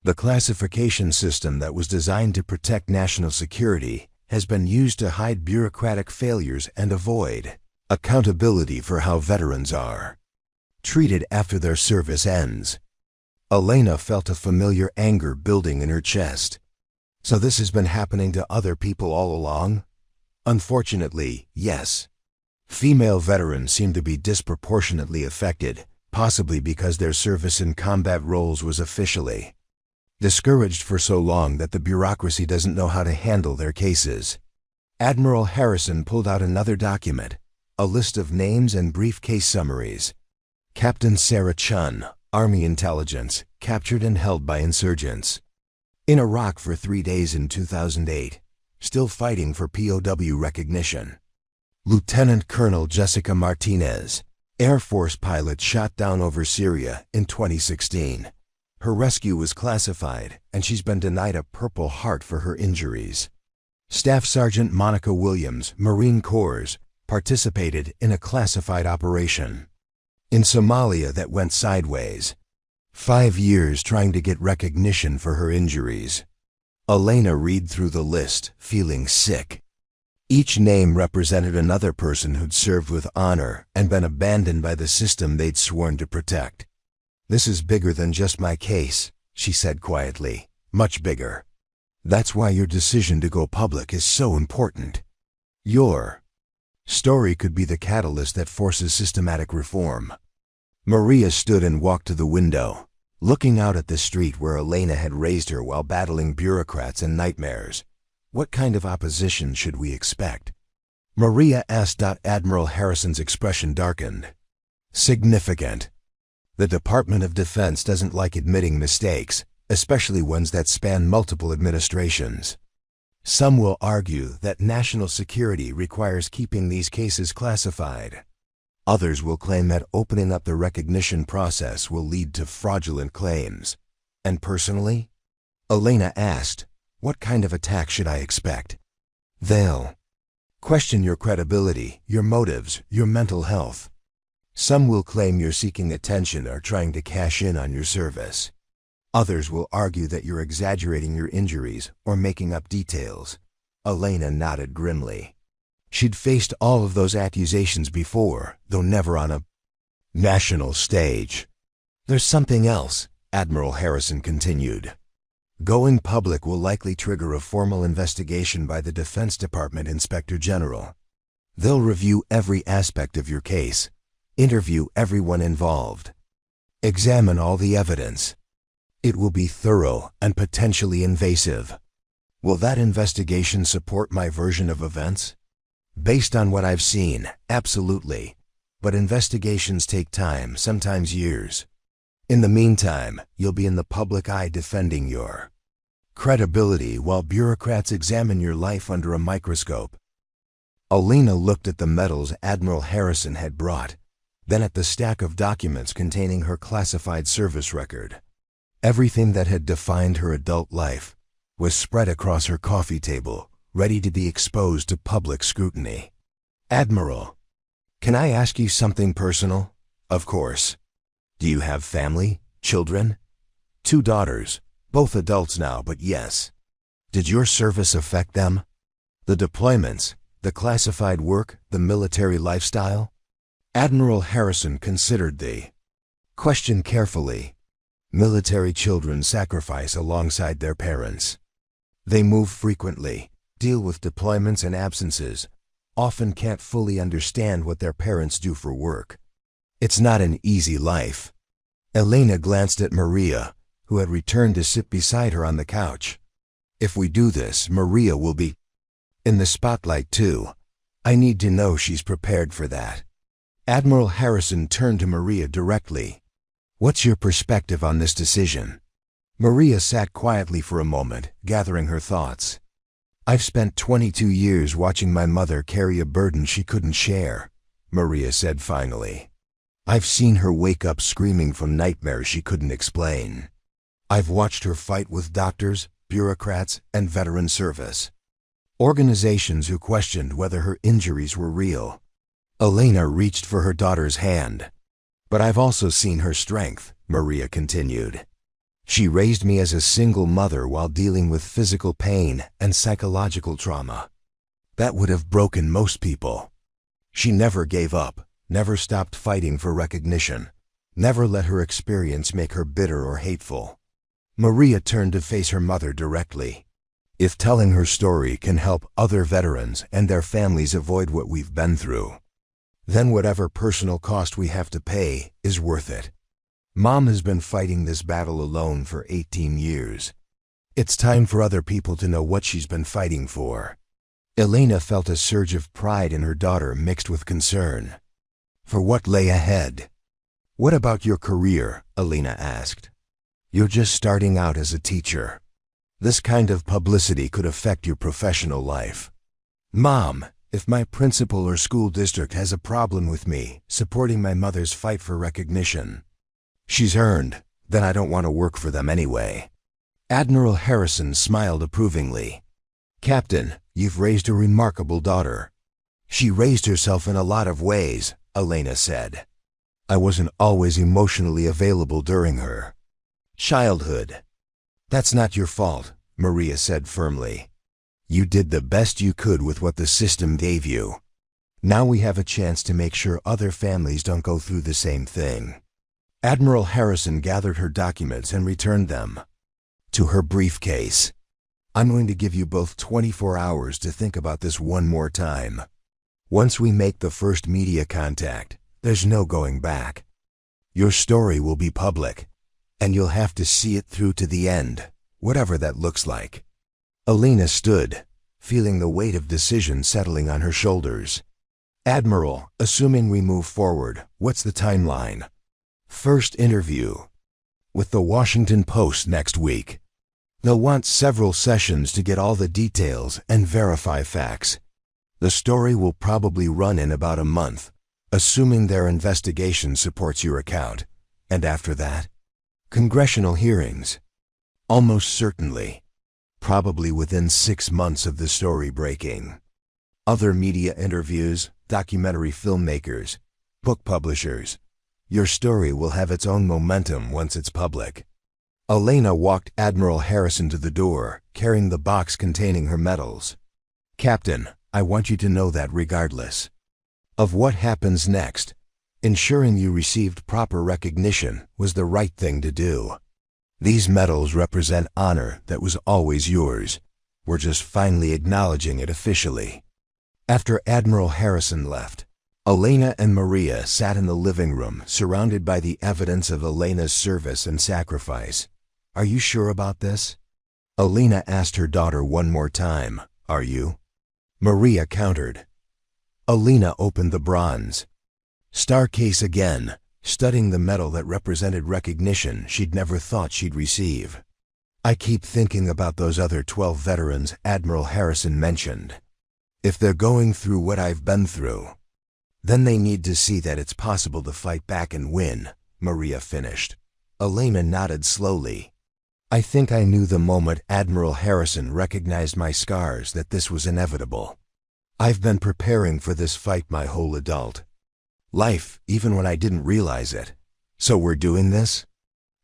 The classification system that was designed to protect national security has been used to hide bureaucratic failures and avoid accountability for how veterans are treated after their service ends. Elena felt a familiar anger building in her chest. So this has been happening to other people all along? Unfortunately, yes. Female veterans seem to be disproportionately affected, possibly because their service in combat roles was officially discouraged for so long that the bureaucracy doesn't know how to handle their cases. Admiral Harrison pulled out another document, a list of names and brief case summaries. Captain Sarah Chun, Army Intelligence, captured and held by insurgents in Iraq for 3 days in 2008, still fighting for POW recognition. Lieutenant Colonel Jessica Martinez, Air Force pilot, shot down over Syria in 2016. Her rescue was classified, and she's been denied a Purple Heart for her injuries. Staff Sergeant Monica Williams, Marine Corps, participated in a classified operation in Somalia that went sideways. 5 years trying to get recognition for her injuries. Elena read through the list, feeling sick. Each name represented another person who'd served with honor and been abandoned by the system they'd sworn to protect. "This is bigger than just my case," she said quietly. "Much bigger. That's why your decision to go public is so important. Your story could be the catalyst that forces systematic reform." Maria stood and walked to the window, looking out at the street where Elena had raised her while battling bureaucrats and nightmares. "What kind of opposition should we expect?" Maria asked. Admiral Harrison's expression darkened. "Significant. The Department of Defense doesn't like admitting mistakes, especially ones that span multiple administrations. Some will argue that national security requires keeping these cases classified. Others will claim that opening up the recognition process will lead to fraudulent claims. And personally?" Elena asked, "What kind of attack should I expect?" "They'll question your credibility, your motives, your mental health. Some will claim you're seeking attention or trying to cash in on your service. Others will argue that you're exaggerating your injuries or making up details." Elena nodded grimly. She'd faced all of those accusations before, though never on a national stage. "There's something else," Admiral Harrison continued. "Going public will likely trigger a formal investigation by the Defense Department Inspector General. They'll review every aspect of your case, interview everyone involved, examine all the evidence. It will be thorough and potentially invasive. Will that investigation support my version of events?" "Based on what I've seen, absolutely. But investigations take time, sometimes years. In the meantime, you'll be in the public eye defending your credibility while bureaucrats examine your life under a microscope." Elena looked at the medals Admiral Harrison had brought, then at the stack of documents containing her classified service record. Everything that had defined her adult life was spread across her coffee table, ready to be exposed to public scrutiny. "Admiral, can I ask you something personal?" "Of course." "Do you have family, children?" "2 daughters, both adults now, but yes." "Did your service affect them? The deployments, the classified work, the military lifestyle?" Admiral Harrison considered the question carefully. Military children sacrifice alongside their parents. They move frequently, deal with deployments and absences, often can't fully understand what their parents do for work. It's not an easy life. Elena glanced at Maria, who had returned to sit beside her on the couch. "If we do this, Maria will be in the spotlight too. I need to know she's prepared for that. Admiral Harrison turned to Maria directly. What's your perspective on this decision? Maria sat quietly for a moment, gathering her thoughts. I've spent 22 years watching my mother carry a burden she couldn't share, Maria said finally. I've seen her wake up screaming from nightmares she couldn't explain. I've watched her fight with doctors, bureaucrats, and veteran service. Organizations who questioned whether her injuries were real. Elena reached for her daughter's hand. But I've also seen her strength, Maria continued. She raised me as a single mother while dealing with physical pain and psychological trauma. That would have broken most people. She never gave up, never stopped fighting for recognition, never let her experience make her bitter or hateful. Maria turned to face her mother directly. If telling her story can help other veterans and their families avoid what we've been through, then whatever personal cost we have to pay is worth it. Mom has been fighting this battle alone for 18 years. It's time for other people to know what she's been fighting for. Elena felt a surge of pride in her daughter mixed with concern. For what lay ahead? What about your career? Elena asked. You're just starting out as a teacher. This kind of publicity could affect your professional life. Mom, if my principal or school district has a problem with me supporting my mother's fight for recognition, she's earned, then I don't want to work for them anyway. Admiral Harrison smiled approvingly. Captain, you've raised a remarkable daughter. She raised herself in a lot of ways, Elena said. I wasn't always emotionally available during her childhood. That's not your fault, Maria said firmly. You did the best you could with what the system gave you. Now we have a chance to make sure other families don't go through the same thing. Admiral Harrison gathered her documents and returned them to her briefcase. I'm going to give you both 24 hours to think about this one more time. Once we make the first media contact, there's no going back. Your story will be public, and you'll have to see it through to the end, whatever that looks like. Elena stood, feeling the weight of decision settling on her shoulders. Admiral, assuming we move forward, what's the timeline? First interview with the Washington Post next week. They'll want several sessions to get all the details and verify facts. The story will probably run in about a month, assuming their investigation supports your account. And after that, congressional hearings. Almost certainly. Probably within 6 months of the story breaking. Other media interviews, documentary filmmakers, book publishers. Your story will have its own momentum once it's public. Elena walked Admiral Harrison to the door, carrying the box containing her medals. Captain, I want you to know that regardless of what happens next, ensuring you received proper recognition was the right thing to do. These medals represent honor that was always yours. We're just finally acknowledging it officially. After Admiral Harrison left, Elena and Maria sat in the living room surrounded by the evidence of Elena's service and sacrifice. Are you sure about this? Elena asked her daughter one more time. Are you? Maria countered. Elena opened the bronze star case again, studying the medal that represented recognition she'd never thought she'd receive. I keep thinking about those other 12 veterans Admiral Harrison mentioned. If they're going through what I've been through, then they need to see that it's possible to fight back and win, Maria finished. Elena nodded slowly. I think I knew the moment Admiral Harrison recognized my scars that this was inevitable. I've been preparing for this fight my whole adult life, even when I didn't realize it. So we're doing this?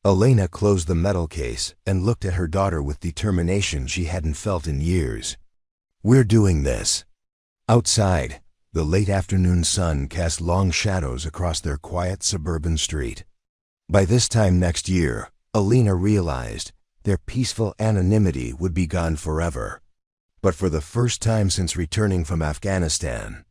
Elena closed the medal case and looked at her daughter with determination she hadn't felt in years. We're doing this. Outside, the late afternoon sun cast long shadows across their quiet suburban street. By this time next year, Elena realized their peaceful anonymity would be gone forever. But for the first time since returning from Afghanistan,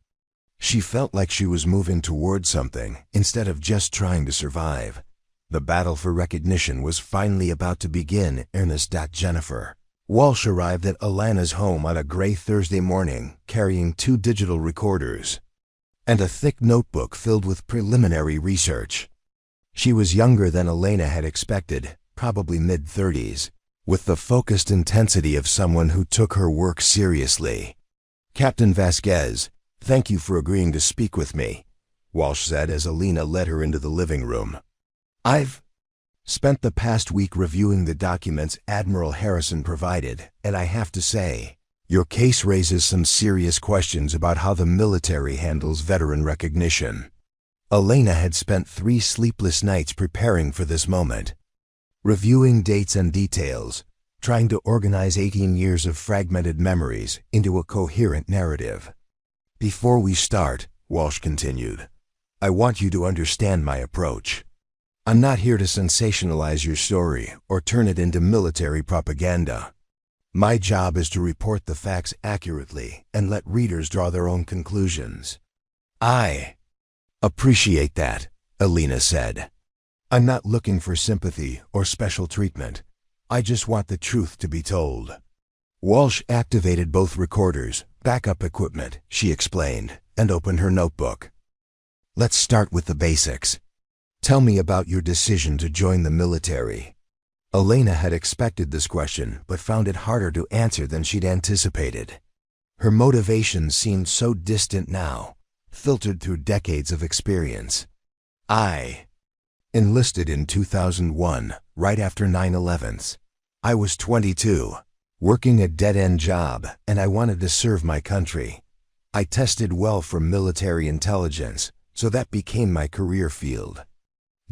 she felt like she was moving toward something instead of just trying to survive. The battle for recognition was finally about to begin. Ernest. Jennifer. Walsh arrived at Elena's home on a gray Thursday morning, carrying 2 digital recorders and a thick notebook filled with preliminary research. She was younger than Elena had expected, probably mid-30s, with the focused intensity of someone who took her work seriously. "Captain Vasquez, thank you for agreeing to speak with me," Walsh said as Elena led her into the living room. "I've spent the past week reviewing the documents Admiral Harrison provided, and I have to say, your case raises some serious questions about how the military handles veteran recognition." Elena had spent 3 sleepless nights preparing for this moment, reviewing dates and details, trying to organize 18 years of fragmented memories into a coherent narrative. "Before we start," Walsh continued, "I want you to understand my approach. I'm not here to sensationalize your story or turn it into military propaganda. My job is to report the facts accurately and let readers draw their own conclusions." "I appreciate that," Elena said. "I'm not looking for sympathy or special treatment. I just want the truth to be told." Walsh activated both recorders, backup equipment, she explained, and opened her notebook. "Let's start with the basics. Tell me about your decision to join the military." Elena had expected this question, but found it harder to answer than she'd anticipated. Her motivations seemed so distant now, filtered through decades of experience. "I enlisted in 2001, right after 9/11. I was 22, working a dead-end job, and I wanted to serve my country. I tested well for military intelligence, so that became my career field."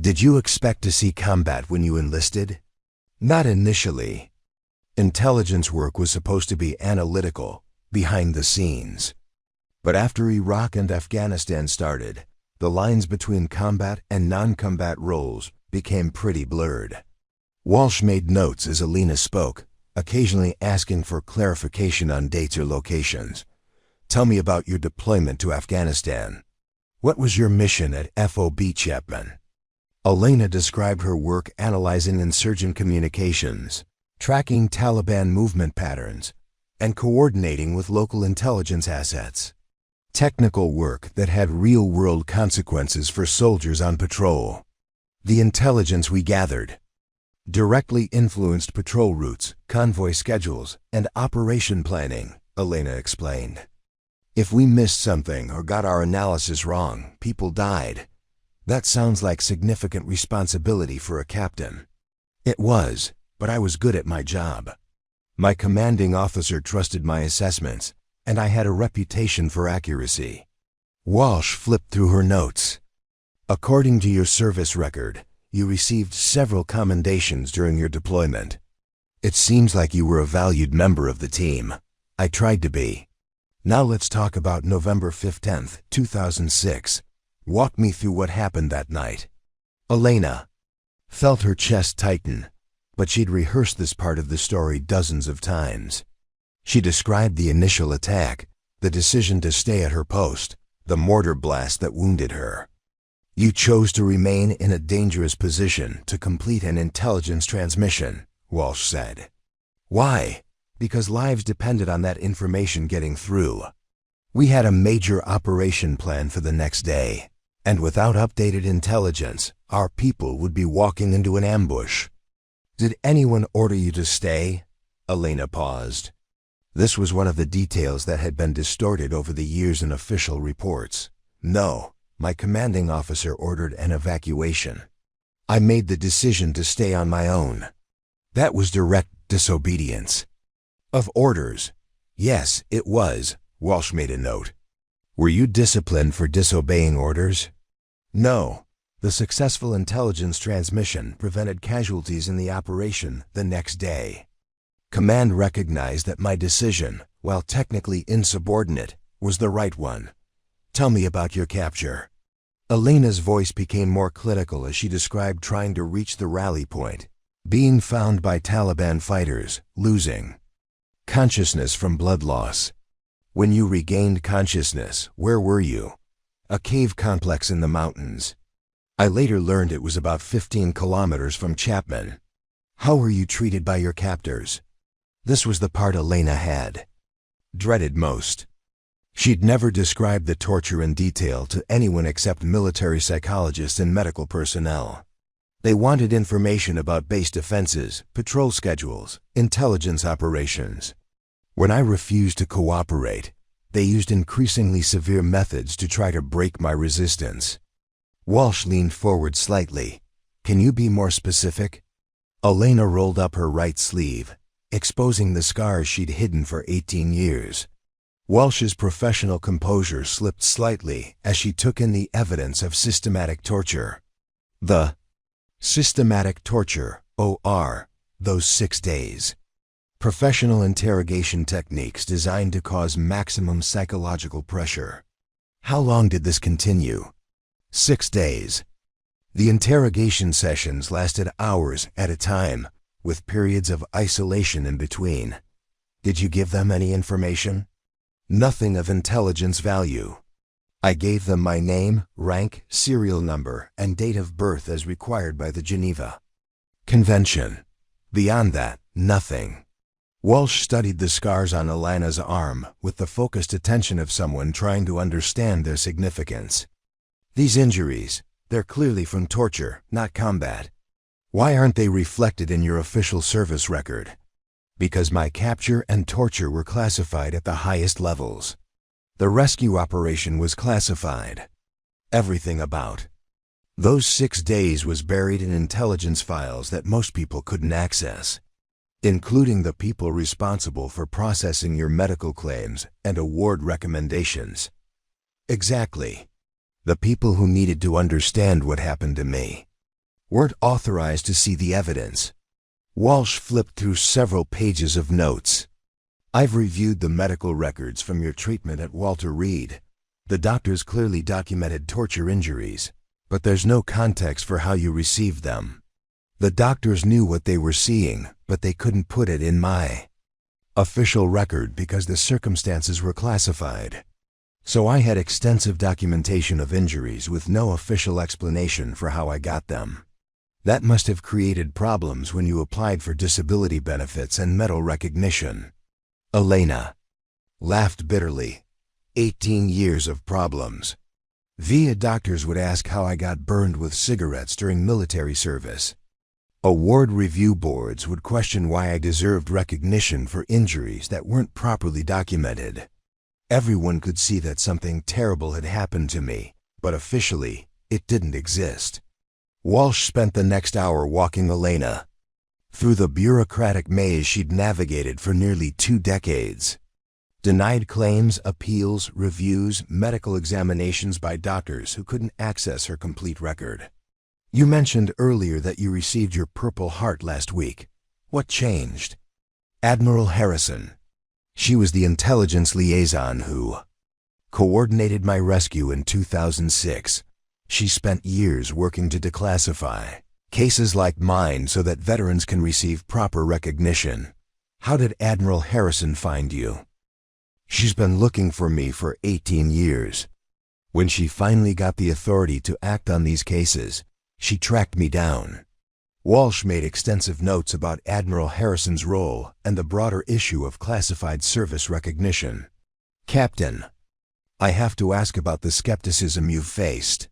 "Did you expect to see combat when you enlisted?" "Not initially. Intelligence work was supposed to be analytical, behind the scenes. But after Iraq and Afghanistan started, the lines between combat and non-combat roles became pretty blurred." Walsh made notes as Elena spoke, occasionally asking for clarification on dates or locations. "Tell me about your deployment to Afghanistan. What was your mission at FOB Chapman?" Elena described her work analyzing insurgent communications, tracking Taliban movement patterns, and coordinating with local intelligence assets. Technical work that had real-world consequences for soldiers on patrol. "The intelligence we gathered directly influenced patrol routes, convoy schedules, and operation planning," Elena explained. "If we missed something or got our analysis wrong, people died. That sounds like significant responsibility for a captain." "It was, but I was good at my job. My commanding officer trusted my assessments, and I had a reputation for accuracy." Walsh flipped through her notes. "According to your service record, you received several commendations during your deployment. It seems like you were a valued member of the team. I tried to be. Now let's talk about November 15th, 2006. Walk me through what happened that night." Elena felt her chest tighten, but she'd rehearsed this part of the story dozens of times. She described the initial attack, the decision to stay at her post, the mortar blast that wounded her. "You chose to remain in a dangerous position to complete an intelligence transmission," Walsh said. "Why?" "Because lives depended on that information getting through. We had a major operation plan for the next day, and without updated intelligence, our people would be walking into an ambush." "Did anyone order you to stay?" Elena paused. This was one of the details that had been distorted over the years in official reports. "No, my commanding officer ordered an evacuation. I made the decision to stay on my own." "That was direct disobedience." "Of orders." "Yes, it was," Walsh made a note. "Were you disciplined for disobeying orders?" "No. The successful intelligence transmission prevented casualties in the operation the next day. Command recognized that my decision, while technically insubordinate, was the right one. Tell me about your capture." Elena's voice became more clinical as she described trying to reach the rally point, being found by Taliban fighters, losing consciousness from blood loss. "When you regained consciousness, where were you?" "A cave complex in the mountains. I later learned it was about 15 kilometers from Chapman." "How were you treated by your captors?" This was the part Elena had dreaded most. She'd never described the torture in detail to anyone except military psychologists and medical personnel. They wanted information about base defenses, patrol schedules, intelligence operations. When I refused to cooperate, they used increasingly severe methods to try to break my resistance. Walsh leaned forward slightly. "Can you be more specific?" Elena rolled up her right sleeve, exposing the scars she'd hidden for 18 years. Walsh's professional composure slipped slightly as she took in the evidence of systematic torture. The systematic torture, OR, those 6 days. Professional interrogation techniques designed to cause maximum psychological pressure. How long did this continue? 6 days. The interrogation sessions lasted hours at a time, with periods of isolation in between. Did you give them any information? Nothing of intelligence value. I gave them my name, rank, serial number, and date of birth as required by the Geneva Convention. Beyond that, nothing. Walsh studied the scars on Elena's arm with the focused attention of someone trying to understand their significance. These injuries, they're clearly from torture, not combat. Why aren't they reflected in your official service record? Because my capture and torture were classified at the highest levels. The rescue operation was classified. Everything about those 6 days was buried in intelligence files that most people couldn't access, including the people responsible for processing your medical claims and award recommendations. Exactly. The people who needed to understand what happened to me weren't authorized to see the evidence. Walsh flipped through several pages of notes. I've reviewed the medical records from your treatment at Walter Reed. The doctors clearly documented torture injuries, but there's no context for how you received them. The doctors knew what they were seeing, but they couldn't put it in my official record because the circumstances were classified. So I had extensive documentation of injuries with no official explanation for how I got them. That must have created problems when you applied for disability benefits and medal recognition. Elena laughed bitterly. 18 years of problems. VA doctors would ask how I got burned with cigarettes during military service. Award review boards would question why I deserved recognition for injuries that weren't properly documented. Everyone could see that something terrible had happened to me, but officially, it didn't exist. Walsh spent the next hour walking Elena through the bureaucratic maze she'd navigated for nearly 2 decades. Denied claims, appeals, reviews, medical examinations by doctors who couldn't access her complete record. You mentioned earlier that you received your Purple Heart last week. What changed? Admiral Harrison. She was the intelligence liaison who coordinated my rescue in 2006. She spent years working to declassify cases like mine so that veterans can receive proper recognition. How did Admiral Harrison find you? She's been looking for me for 18 years. When she finally got the authority to act on these cases, she tracked me down. Walsh made extensive notes about Admiral Harrison's role and the broader issue of classified service recognition. Captain, I have to ask about the skepticism you've faced.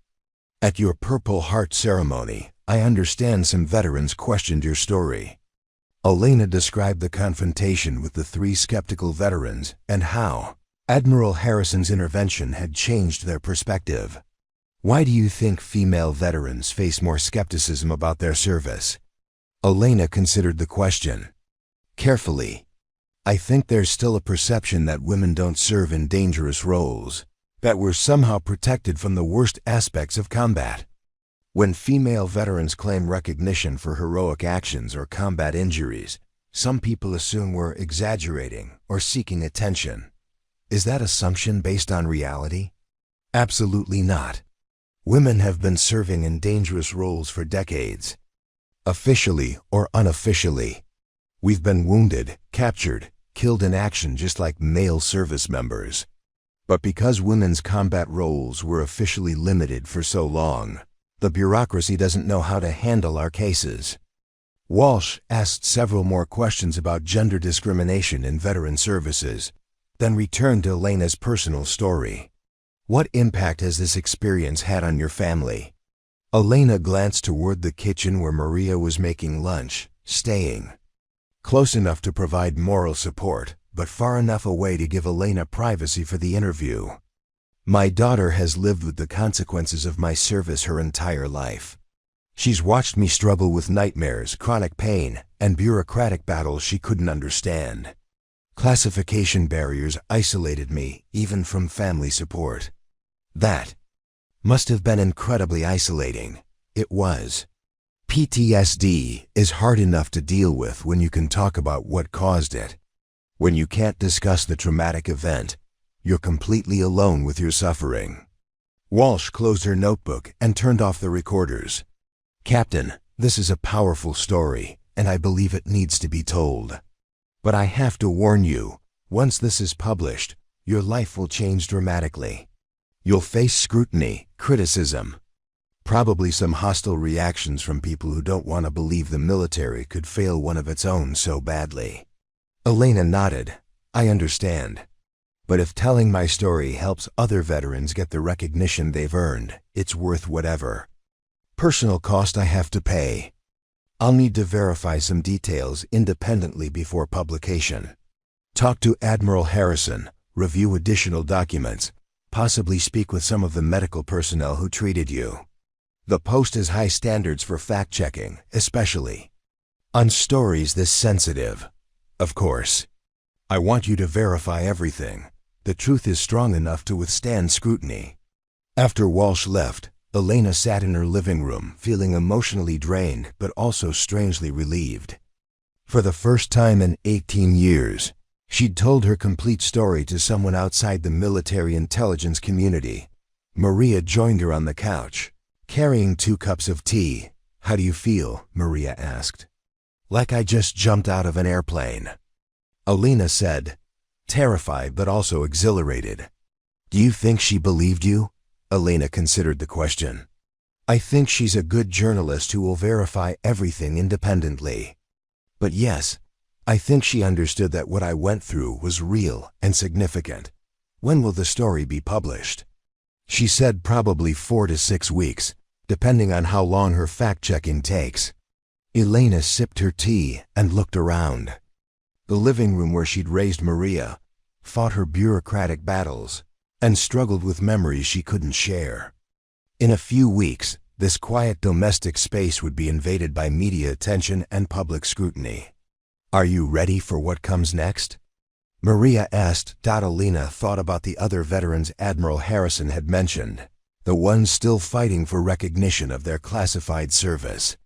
At your Purple Heart ceremony, I understand some veterans questioned your story. Elena described the confrontation with the 3 skeptical veterans and how Admiral Harrison's intervention had changed their perspective. Why do you think female veterans face more skepticism about their service? Elena considered the question carefully. I think there's still a perception that women don't serve in dangerous roles, that we're somehow protected from the worst aspects of combat. When female veterans claim recognition for heroic actions or combat injuries, some people assume we're exaggerating or seeking attention. Is that assumption based on reality? Absolutely not. Women have been serving in dangerous roles for decades. Officially or unofficially, we've been wounded, captured, killed in action just like male service members. But because women's combat roles were officially limited for so long, the bureaucracy doesn't know how to handle our cases. Walsh asked several more questions about gender discrimination in veteran services, then returned to Elena's personal story. What impact has this experience had on your family? Elena glanced toward the kitchen where Maria was making lunch, staying close enough to provide moral support, but far enough away to give Elena privacy for the interview. My daughter has lived with the consequences of my service her entire life. She's watched me struggle with nightmares, chronic pain, and bureaucratic battles she couldn't understand. Classification barriers isolated me, even from family support. That must have been incredibly isolating. It was. PTSD is hard enough to deal with when you can talk about what caused it. When you can't discuss the traumatic event, you're completely alone with your suffering. Walsh closed her notebook and turned off the recorders. Captain, this is a powerful story, and I believe it needs to be told. But I have to warn you, once this is published, your life will change dramatically. You'll face scrutiny, criticism, probably some hostile reactions from people who don't want to believe the military could fail one of its own so badly. Elena nodded. I understand. But if telling my story helps other veterans get the recognition they've earned, it's worth whatever personal cost I have to pay. I'll need to verify some details independently before publication. Talk to Admiral Harrison, review additional documents, possibly speak with some of the medical personnel who treated you. The Post has high standards for fact-checking, especially on stories this sensitive. Of course, I want you to verify everything. The truth is strong enough to withstand scrutiny. After Walsh left, Elena sat in her living room, feeling emotionally drained but also strangely relieved. For the first time in 18 years, she'd told her complete story to someone outside the military intelligence community. Maria joined her on the couch, carrying 2 cups of tea. How do you feel? Maria asked. Like I just jumped out of an airplane. Elena said, terrified but also exhilarated. Do you think she believed you? Elena considered the question. I think she's a good journalist who will verify everything independently. But yes, I think she understood that what I went through was real and significant. When will the story be published? She said probably 4 to 6 weeks, depending on how long her fact-checking takes. Elena sipped her tea and looked around. The living room where she'd raised Maria, fought her bureaucratic battles, and struggled with memories she couldn't share. In a few weeks, this quiet domestic space would be invaded by media attention and public scrutiny. Are you ready for what comes next? Maria asked. Elena thought about the other veterans Admiral Harrison had mentioned, the ones still fighting for recognition of their classified service.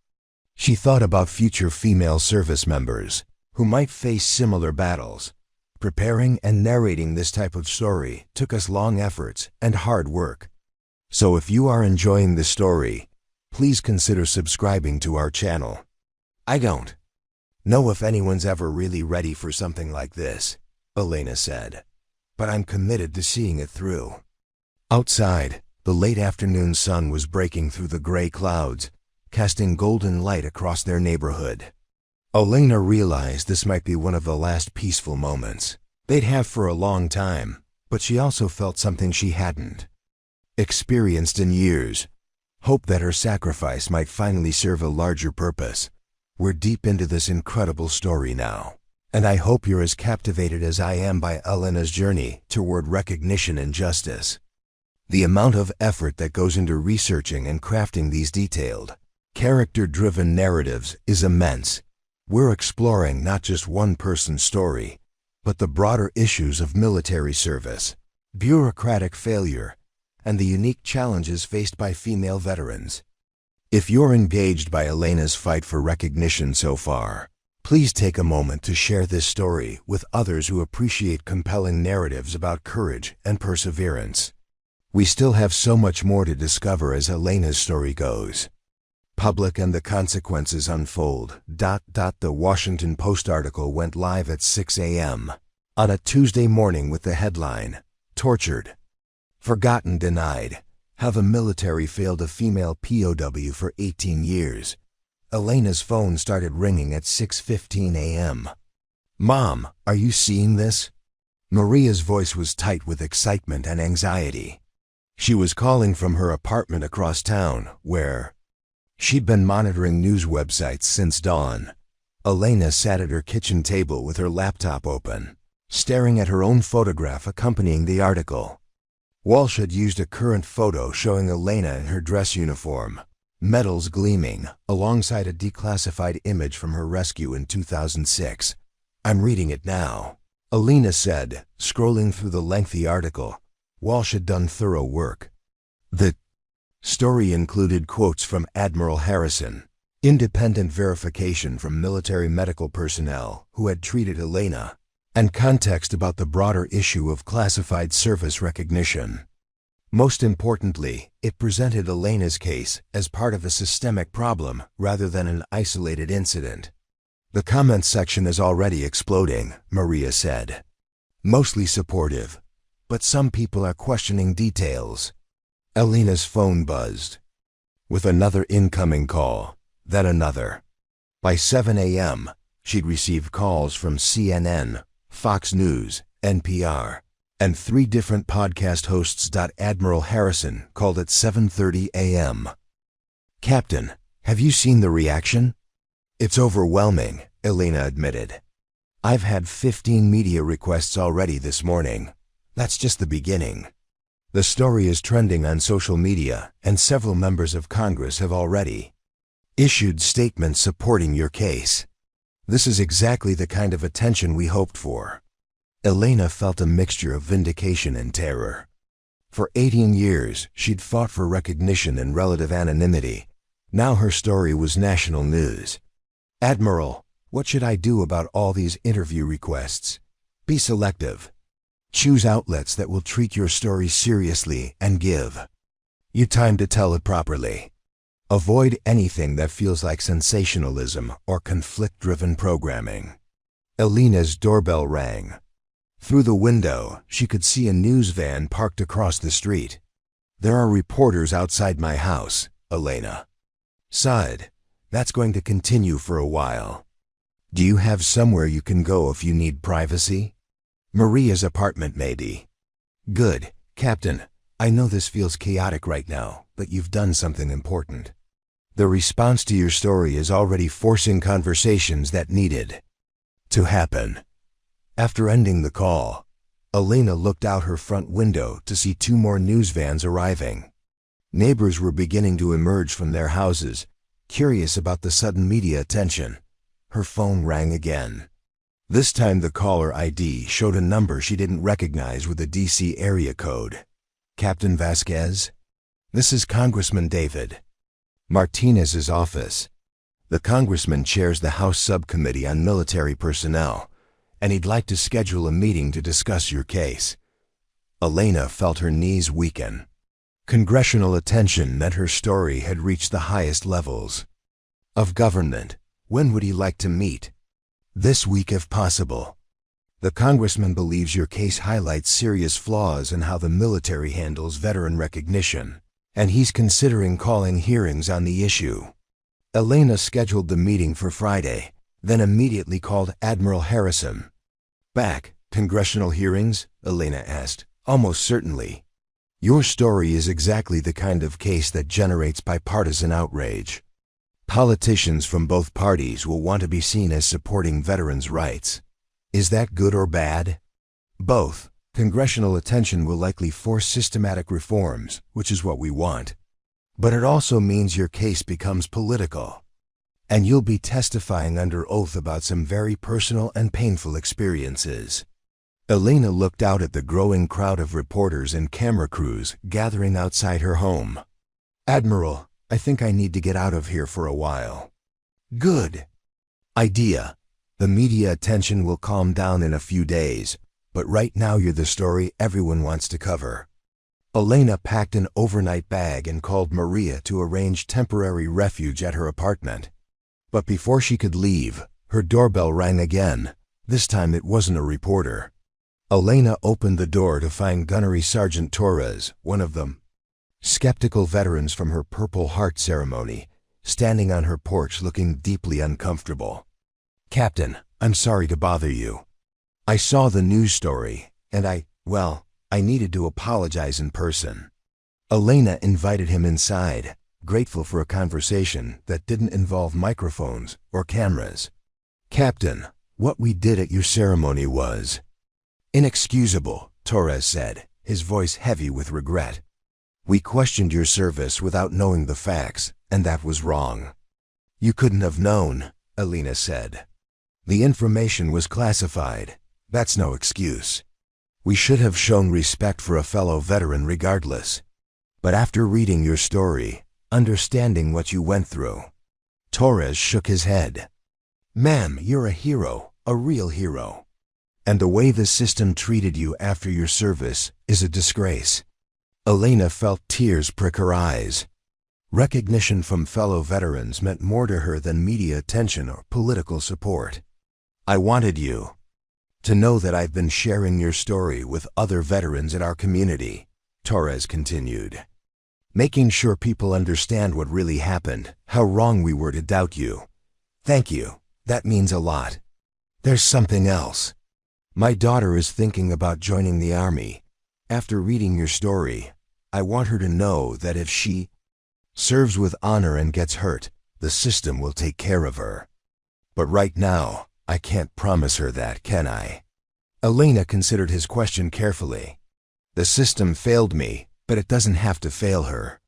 She thought about future female service members who might face similar battles. Preparing and narrating this type of story took us long efforts and hard work. So if you are enjoying the story, please consider subscribing to our channel. I don't know if anyone's ever really ready for something like this, Elena said, but I'm committed to seeing it through. Outside, the late afternoon sun was breaking through the gray clouds, casting golden light across their neighborhood. Elena realized this might be one of the last peaceful moments they'd have for a long time, but she also felt something she hadn't experienced in years. Hope that her sacrifice might finally serve a larger purpose. We're deep into this incredible story now, and I hope you're as captivated as I am by Elena's journey toward recognition and justice. The amount of effort that goes into researching and crafting these detailed, character-driven narratives is immense. We're exploring not just one person's story, but the broader issues of military service, bureaucratic failure, and the unique challenges faced by female veterans. If you're engaged by Elena's fight for recognition so far, please take a moment to share this story with others who appreciate compelling narratives about courage and perseverance. We still have so much more to discover as Elena's story goes. Public and the consequences unfold. The Washington Post article went live at 6 a.m. on a Tuesday morning with the headline, Tortured, Forgotten, Denied. How the Military Failed a Female POW for 18 Years. Elena's phone started ringing at 6:15 a.m. "Mom, are you seeing this?" Maria's voice was tight with excitement and anxiety. She was calling from her apartment across town, where she'd been monitoring news websites since dawn. Elena sat at her kitchen table with her laptop open, staring at her own photograph accompanying the article. Walsh had used a current photo showing Elena in her dress uniform, medals gleaming, alongside a declassified image from her rescue in 2006. "I'm reading it now," Elena said, scrolling through the lengthy article. Walsh had done thorough work. The story included quotes from Admiral Harrison, independent verification from military medical personnel who had treated Elena, and context about the broader issue of classified service recognition. Most importantly, it presented Elena's case as part of a systemic problem rather than an isolated incident. "The comments section is already exploding," Maria said. "Mostly supportive, but some people are questioning details." Elena's phone buzzed. With another incoming call, then another. By 7 a.m., she'd received calls from CNN, Fox News, NPR, and 3 different podcast hosts. Admiral Harrison called at 7:30 a.m. "Captain, have you seen the reaction?" "It's overwhelming," Elena admitted. "I've had 15 media requests already this morning. That's just the beginning. The story is trending on social media, and several members of Congress have already issued statements supporting your case. This is exactly the kind of attention we hoped for." Elena felt a mixture of vindication and terror. For 18 years, she'd fought for recognition and relative anonymity. Now her story was national news. "Admiral, what should I do about all these interview requests?" "Be selective. Choose outlets that will treat your story seriously and give you time to tell it properly. Avoid anything that feels like sensationalism or conflict-driven programming." Elena's doorbell rang. Through the window, she could see a news van parked across the street. "There are reporters outside my house," Elena sighed. "That's going to continue for a while. Do you have somewhere you can go if you need privacy?" "Maria's apartment, maybe." "Good, Captain. I know this feels chaotic right now, but you've done something important. The response to your story is already forcing conversations that needed to happen." After ending the call, Elena looked out her front window to see 2 more news vans arriving. Neighbors were beginning to emerge from their houses, curious about the sudden media attention. Her phone rang again. This time the caller ID showed a number she didn't recognize with a DC area code. "Captain Vasquez? This is Congressman David Martinez's office. The congressman chairs the House Subcommittee on Military Personnel, and he'd like to schedule a meeting to discuss your case." Elena felt her knees weaken. Congressional attention meant her story had reached the highest levels of government. When would he like to meet? "This week if possible. The congressman believes your case highlights serious flaws in how the military handles veteran recognition, and he's considering calling hearings on the issue." Elena scheduled the meeting for Friday, then immediately called Admiral Harrison. "Back, congressional hearings?" Elena asked. "Almost certainly. Your story is exactly the kind of case that generates bipartisan outrage. Politicians from both parties will want to be seen as supporting veterans' rights. Is that good or bad?" "Both. Congressional attention will likely force systematic reforms, which is what we want. But it also means your case becomes political. And you'll be testifying under oath about some very personal and painful experiences." Elena looked out at the growing crowd of reporters and camera crews gathering outside her home. "Admiral, I think I need to get out of here for a while." "Good idea. The media attention will calm down in a few days, but right now you're the story everyone wants to cover." Elena packed an overnight bag and called Maria to arrange temporary refuge at her apartment. But before she could leave, her doorbell rang again. This time it wasn't a reporter. Elena opened the door to find Gunnery Sergeant Torres, one of them skeptical veterans from her Purple Heart ceremony. standing on her porch looking deeply uncomfortable. "Captain, I'm sorry to bother you. I saw the news story, and I needed to apologize in person." Elena invited him inside, grateful for a conversation that didn't involve microphones or cameras. "Captain, what we did at your ceremony was inexcusable," Torres said, his voice heavy with regret. "We questioned your service without knowing the facts, and that was wrong." "You couldn't have known," Elena said. "The information was classified. That's no excuse. We should have shown respect for a fellow veteran regardless. But after reading your story, understanding what you went through..." Torres shook his head. "Ma'am, you're a hero, a real hero. And the way the system treated you after your service is a disgrace." Elena felt tears prick her eyes. Recognition from fellow veterans meant more to her than media attention or political support. "I wanted you to know that I've been sharing your story with other veterans in our community," Torres continued. "Making sure people understand what really happened, how wrong we were to doubt you. Thank you, that means a lot. There's something else. My daughter is thinking about joining the Army. After reading your story, I want her to know that if she serves with honor and gets hurt, the system will take care of her. But right now, I can't promise her that, can I?" Elena considered his question carefully. "The system failed me, but it doesn't have to fail her.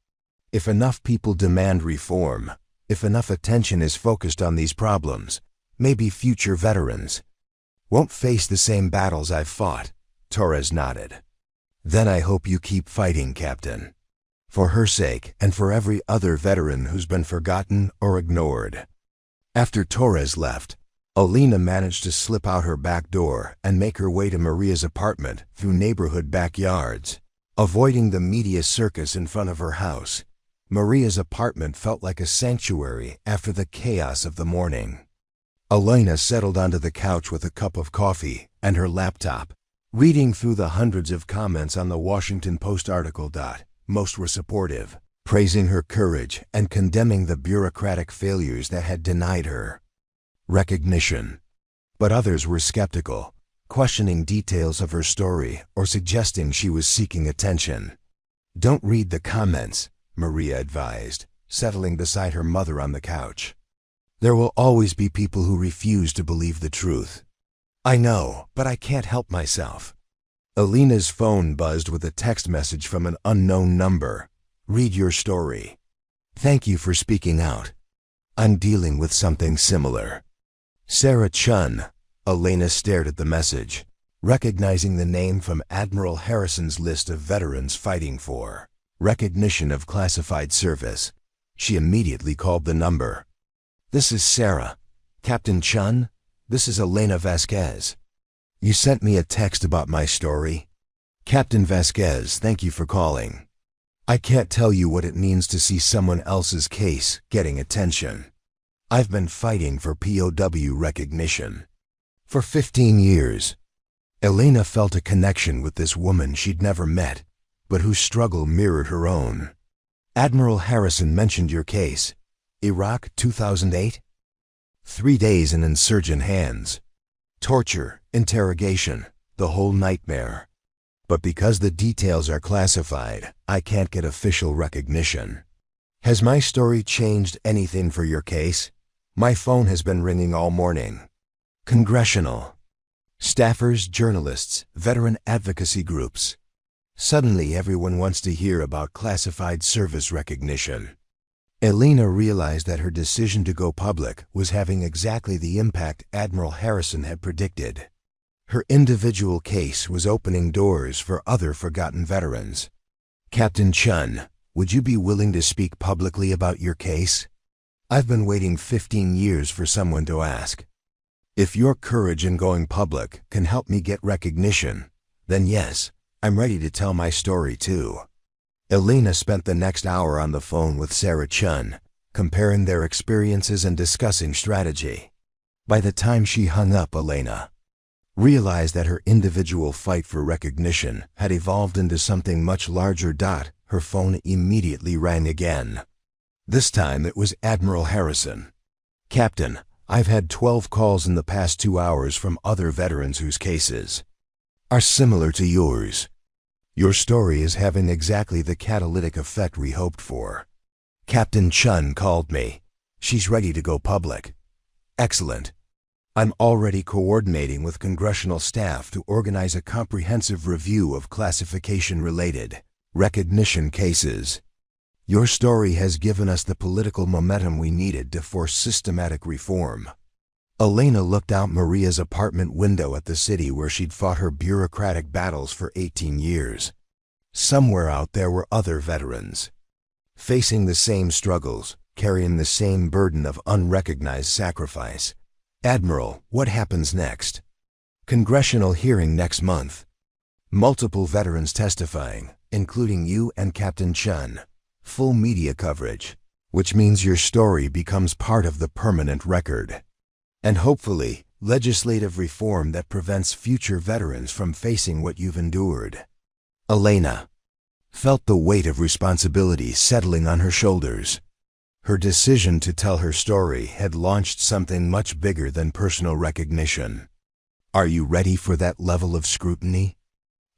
If enough people demand reform, if enough attention is focused on these problems, maybe future veterans won't face the same battles I've fought." Torres nodded. "Then I hope you keep fighting, Captain. For her sake and for every other veteran who's been forgotten or ignored." After Torres left, Elena managed to slip out her back door and make her way to Maria's apartment through neighborhood backyards, avoiding the media circus in front of her house. Maria's apartment felt like a sanctuary after the chaos of the morning. Elena settled onto the couch with a cup of coffee and her laptop, reading through the hundreds of comments on the Washington Post article. Most were supportive, praising her courage and condemning the bureaucratic failures that had denied her recognition. But others were skeptical, questioning details of her story or suggesting she was seeking attention. "Don't read the comments," Maria advised, settling beside her mother on the couch. "There will always be people who refuse to believe the truth." "I know, but I can't help myself." Elena's phone buzzed with a text message from an unknown number. "Read your story. Thank you for speaking out. I'm dealing with something similar. Sarah Chun." Elena stared at the message, recognizing the name from Admiral Harrison's list of veterans fighting for recognition of classified service. She immediately called the number. "This is Sarah. Captain Chun, this is Elena Vasquez. You sent me a text about my story. Captain Vasquez, thank you for calling. I can't tell you what it means to see someone else's case getting attention. I've been fighting for POW recognition for 15 years. Elena felt a connection with this woman she'd never met, but whose struggle mirrored her own. "Admiral Harrison mentioned your case. Iraq 2008? 3 days in insurgent hands. Torture, interrogation, the whole nightmare. But because the details are classified, I can't get official recognition. Has my story changed anything for your case? My phone has been ringing all morning. Congressional staffers, journalists, veteran advocacy groups. Suddenly everyone wants to hear about classified service recognition." Elena realized that her decision to go public was having exactly the impact Admiral Harrison had predicted. Her individual case was opening doors for other forgotten veterans. "Captain Chun, would you be willing to speak publicly about your case? I've been waiting 15 years for someone to ask. If your courage in going public can help me get recognition, then yes, I'm ready to tell my story too." Elena spent the next hour on the phone with Sarah Chun, comparing their experiences and discussing strategy. By the time she hung up, Elena realized that her individual fight for recognition had evolved into something much larger. Her phone immediately rang again. This time it was Admiral Harrison. "Captain, I've had 12 calls in the past 2 hours from other veterans whose cases are similar to yours. Your story is having exactly the catalytic effect we hoped for. Captain Chun called me. She's ready to go public." "Excellent. I'm already coordinating with congressional staff to organize a comprehensive review of classification-related recognition cases. Your story has given us the political momentum we needed to force systematic reform." Elena looked out Maria's apartment window at the city where she'd fought her bureaucratic battles for 18 years. Somewhere out there were other veterans, facing the same struggles, carrying the same burden of unrecognized sacrifice. "Admiral, what happens next?" "Congressional hearing next month. Multiple veterans testifying, including you and Captain Chun. Full media coverage, which means your story becomes part of the permanent record. And hopefully, legislative reform that prevents future veterans from facing what you've endured." Elena felt the weight of responsibility settling on her shoulders. Her decision to tell her story had launched something much bigger than personal recognition. "Are you ready for that level of scrutiny?"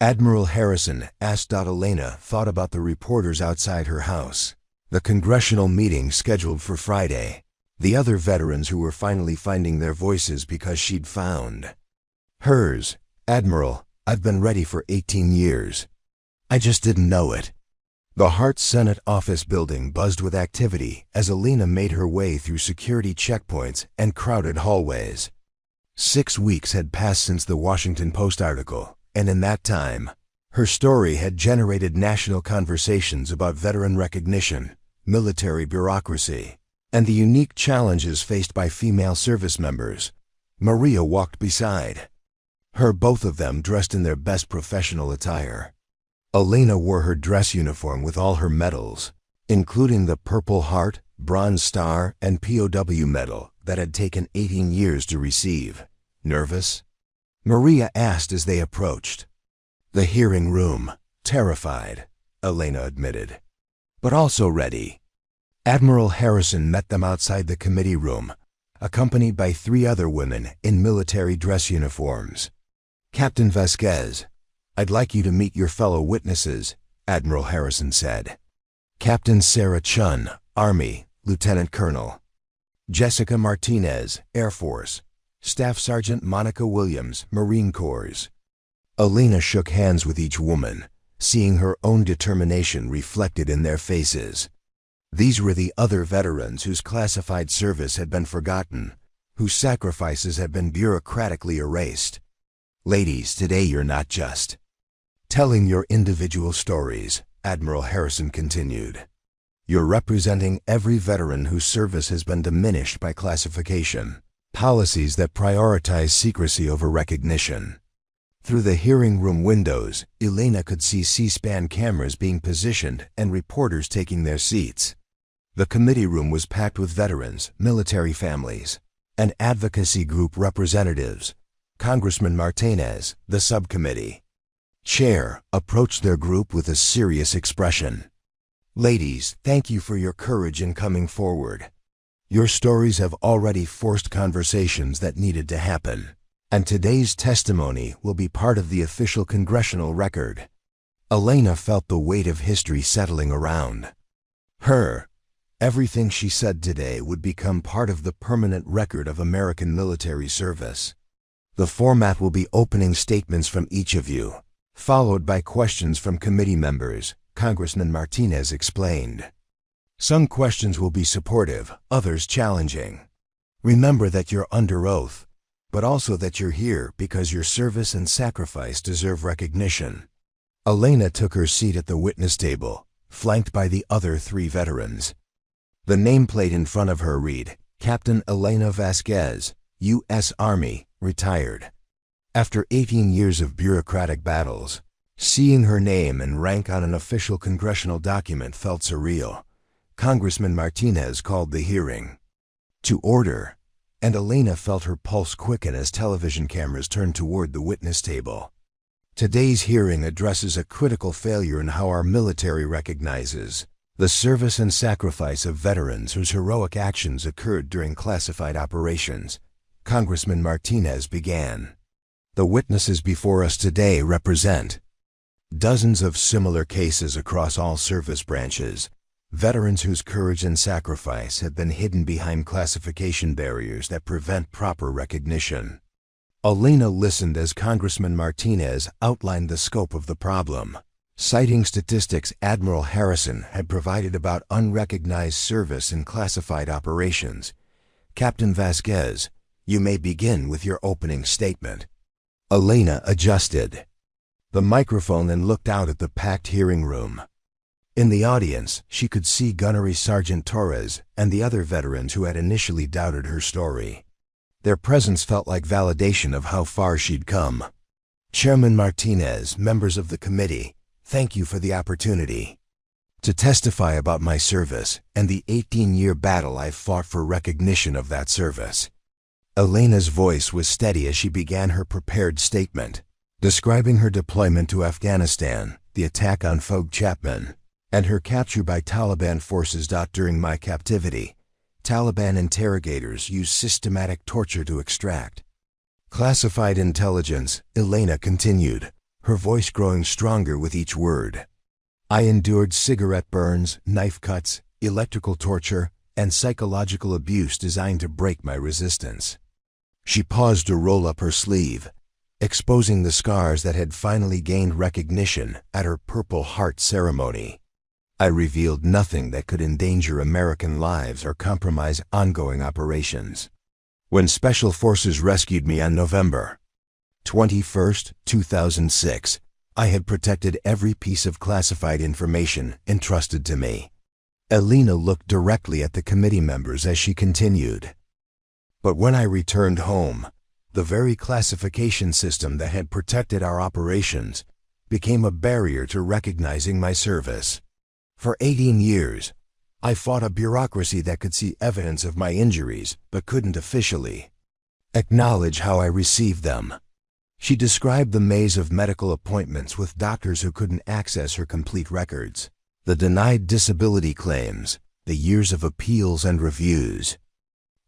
Admiral Harrison asked. Elena thought about the reporters outside her house, the congressional meeting scheduled for Friday, the other veterans who were finally finding their voices because she'd found hers. "Admiral, I've been ready for 18 years. I just didn't know it." The Hart Senate office building buzzed with activity as Elena made her way through security checkpoints and crowded hallways. 6 weeks had passed since the Washington Post article, and in that time, her story had generated national conversations about veteran recognition, military bureaucracy, and the unique challenges faced by female service members. Maria walked beside her, both of them dressed in their best professional attire. Elena wore her dress uniform with all her medals, including the Purple Heart, Bronze Star, and POW medal that had taken 18 years to receive. "Nervous?" Maria asked as they approached the hearing room. "Terrified," Elena admitted, "but also ready." Admiral Harrison met them outside the committee room, accompanied by 3 other women in military dress uniforms. "Captain Vasquez, I'd like you to meet your fellow witnesses," Admiral Harrison said. "Captain Sarah Chun, Army, Lieutenant Colonel. Jessica Martinez, Air Force. Staff Sergeant Monica Williams, Marine Corps." Elena shook hands with each woman, seeing her own determination reflected in their faces. These were the other veterans whose classified service had been forgotten, whose sacrifices had been bureaucratically erased. "Ladies, today you're not just telling your individual stories," Admiral Harrison continued. "You're representing every veteran whose service has been diminished by classification, policies that prioritize secrecy over recognition." Through the hearing room windows, Elena could see C-SPAN cameras being positioned and reporters taking their seats. The committee room was packed with veterans, military families, and advocacy group representatives. Congressman Martinez, the subcommittee chair, approached their group with a serious expression. "Ladies, thank you for your courage in coming forward. Your stories have already forced conversations that needed to happen, and today's testimony will be part of the official congressional record." Elena felt the weight of history settling around her. Everything she said today would become part of the permanent record of American military service. "The format will be opening statements from each of you, followed by questions from committee members," Congressman Martinez explained. "Some questions will be supportive, others challenging. Remember that you're under oath, but also that you're here because your service and sacrifice deserve recognition." Elena took her seat at the witness table, flanked by the other 3 veterans. The nameplate in front of her read, "Captain Elena Vasquez, U.S. Army, retired." After 18 years of bureaucratic battles, seeing her name and rank on an official congressional document felt surreal. Congressman Martinez called the hearing to order, and Elena felt her pulse quicken as television cameras turned toward the witness table. "Today's hearing addresses a critical failure in how our military recognizes The service and sacrifice of veterans whose heroic actions occurred during classified operations, Congressman Martinez began. The witnesses before us today represent dozens of similar cases across all service branches, veterans whose courage and sacrifice have been hidden behind classification barriers that prevent proper recognition. Elena listened as Congressman Martinez outlined the scope of the problem. Citing statistics Admiral Harrison had provided about unrecognized service in classified operations, Captain Vasquez, you may begin with your opening statement. Elena adjusted the microphone and looked out at the packed hearing room. In the audience, she could see Gunnery Sergeant Torres and the other veterans who had initially doubted her story. Their presence felt like validation of how far she'd come. Chairman Martinez, members of the committee, thank you for the opportunity to testify about my service and the 18-year battle I've fought for recognition of that service. Elena's voice was steady as she began her prepared statement, describing her deployment to Afghanistan, the attack on Fogue Chapman, and her capture by Taliban forces. During my captivity, Taliban interrogators used systematic torture to extract classified intelligence, Elena continued, her voice growing stronger with each word. I endured cigarette burns, knife cuts, electrical torture, and psychological abuse designed to break my resistance. She paused to roll up her sleeve, exposing the scars that had finally gained recognition at her Purple Heart ceremony. I revealed nothing that could endanger American lives or compromise ongoing operations. When Special Forces rescued me on November 21, 2006, I had protected every piece of classified information entrusted to me. Elena looked directly at the committee members as she continued. But when I returned home, the very classification system that had protected our operations became a barrier to recognizing my service. For 18 years, I fought a bureaucracy that could see evidence of my injuries but couldn't officially acknowledge how I received them. She described the maze of medical appointments with doctors who couldn't access her complete records, the denied disability claims, the years of appeals and reviews.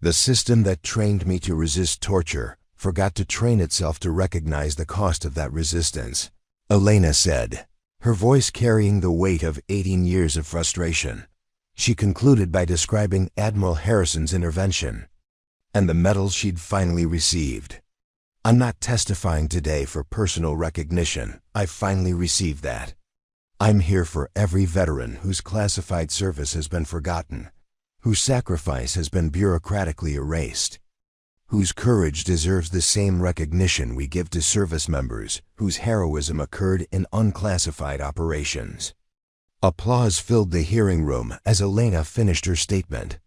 The system that trained me to resist torture forgot to train itself to recognize the cost of that resistance, Elena said, her voice carrying the weight of 18 years of frustration. She concluded by describing Admiral Harrison's intervention and the medals she'd finally received. I'm not testifying today for personal recognition. I finally received that. I'm here for every veteran whose classified service has been forgotten, whose sacrifice has been bureaucratically erased, whose courage deserves the same recognition we give to service members whose heroism occurred in unclassified operations. Applause filled the hearing room as Elena finished her statement.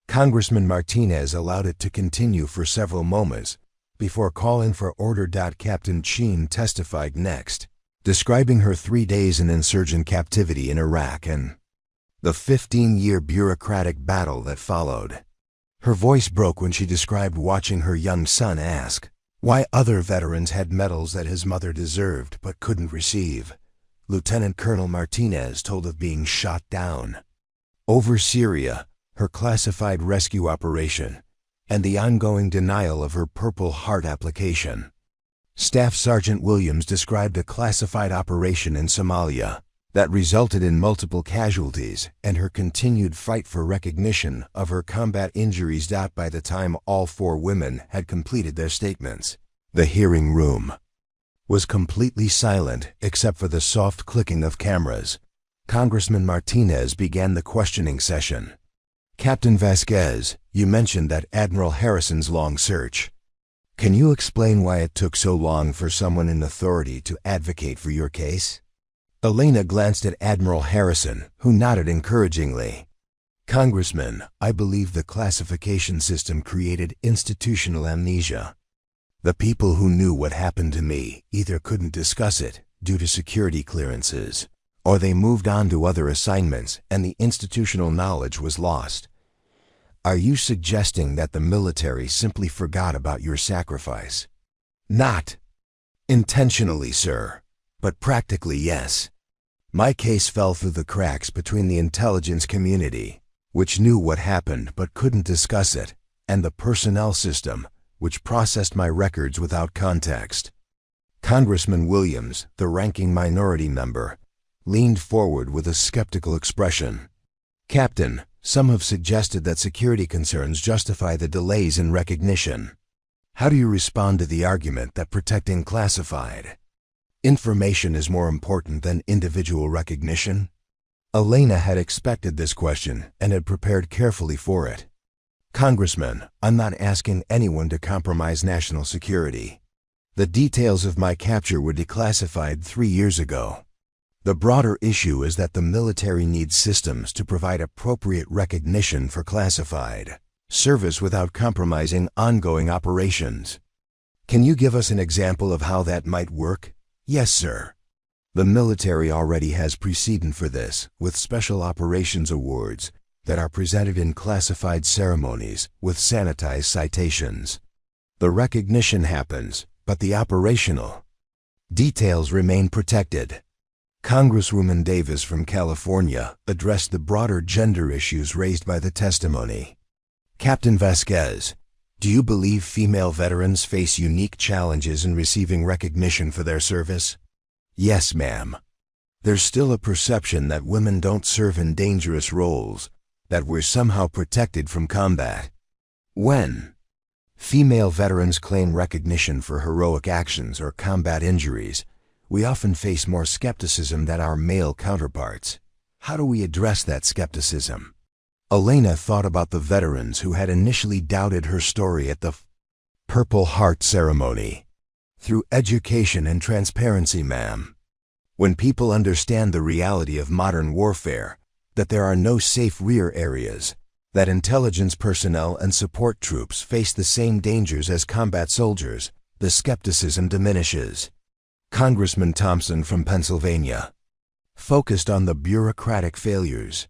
Congressman Martinez allowed it to continue for several moments before calling for order. Captain Sheen testified next, describing her 3 days in insurgent captivity in Iraq and the 15-year bureaucratic battle that followed. Her voice broke when she described watching her young son ask why other veterans had medals that his mother deserved but couldn't receive. Lieutenant Colonel Martinez told of being shot down over Syria, her classified rescue operation, and the ongoing denial of her Purple Heart application. Staff Sergeant Williams described a classified operation in Somalia that resulted in multiple casualties and her continued fight for recognition of her combat injuries. By the time all 4 women had completed their statements, the hearing room was completely silent except for the soft clicking of cameras. Congressman Martinez began the questioning session. Captain Vasquez, you mentioned that Admiral Harrison's long search. Can you explain why it took so long for someone in authority to advocate for your case? Elena glanced at Admiral Harrison, who nodded encouragingly. Congressman, I believe the classification system created institutional amnesia. The people who knew what happened to me either couldn't discuss it due to security clearances, or they moved on to other assignments and the institutional knowledge was lost. Are you suggesting that the military simply forgot about your sacrifice? Not intentionally, sir, but practically yes. My case fell through the cracks between the intelligence community, which knew what happened but couldn't discuss it, and the personnel system, which processed my records without context. Congressman Williams, the ranking minority member, leaned forward with a skeptical expression. "Captain, some have suggested that security concerns justify the delays in recognition. How do you respond to the argument that protecting classified information is more important than individual recognition?" Elena had expected this question and had prepared carefully for it. "Congressman, I'm not asking anyone to compromise national security. The details of my capture were declassified 3 years ago. The broader issue is that the military needs systems to provide appropriate recognition for classified service without compromising ongoing operations. Can you give us an example of how that might work?" "Yes, sir. The military already has precedent for this, with special operations awards that are presented in classified ceremonies with sanitized citations. The recognition happens, but the operational details remain protected." Congresswoman Davis from California addressed the broader gender issues raised by the testimony. "Captain Vasquez, do you believe female veterans face unique challenges in receiving recognition for their service?" "Yes, ma'am. There's still a perception that women don't serve in dangerous roles, that we're somehow protected from combat. When female veterans claim recognition for heroic actions or combat injuries, we often face more skepticism than our male counterparts. How do we address that skepticism?" Elena thought about the veterans who had initially doubted her story at the Purple Heart ceremony. "Through education and transparency, ma'am. When people understand the reality of modern warfare, that there are no safe rear areas, that intelligence personnel and support troops face the same dangers as combat soldiers, the skepticism diminishes." Congressman Thompson from Pennsylvania focused on the bureaucratic failures.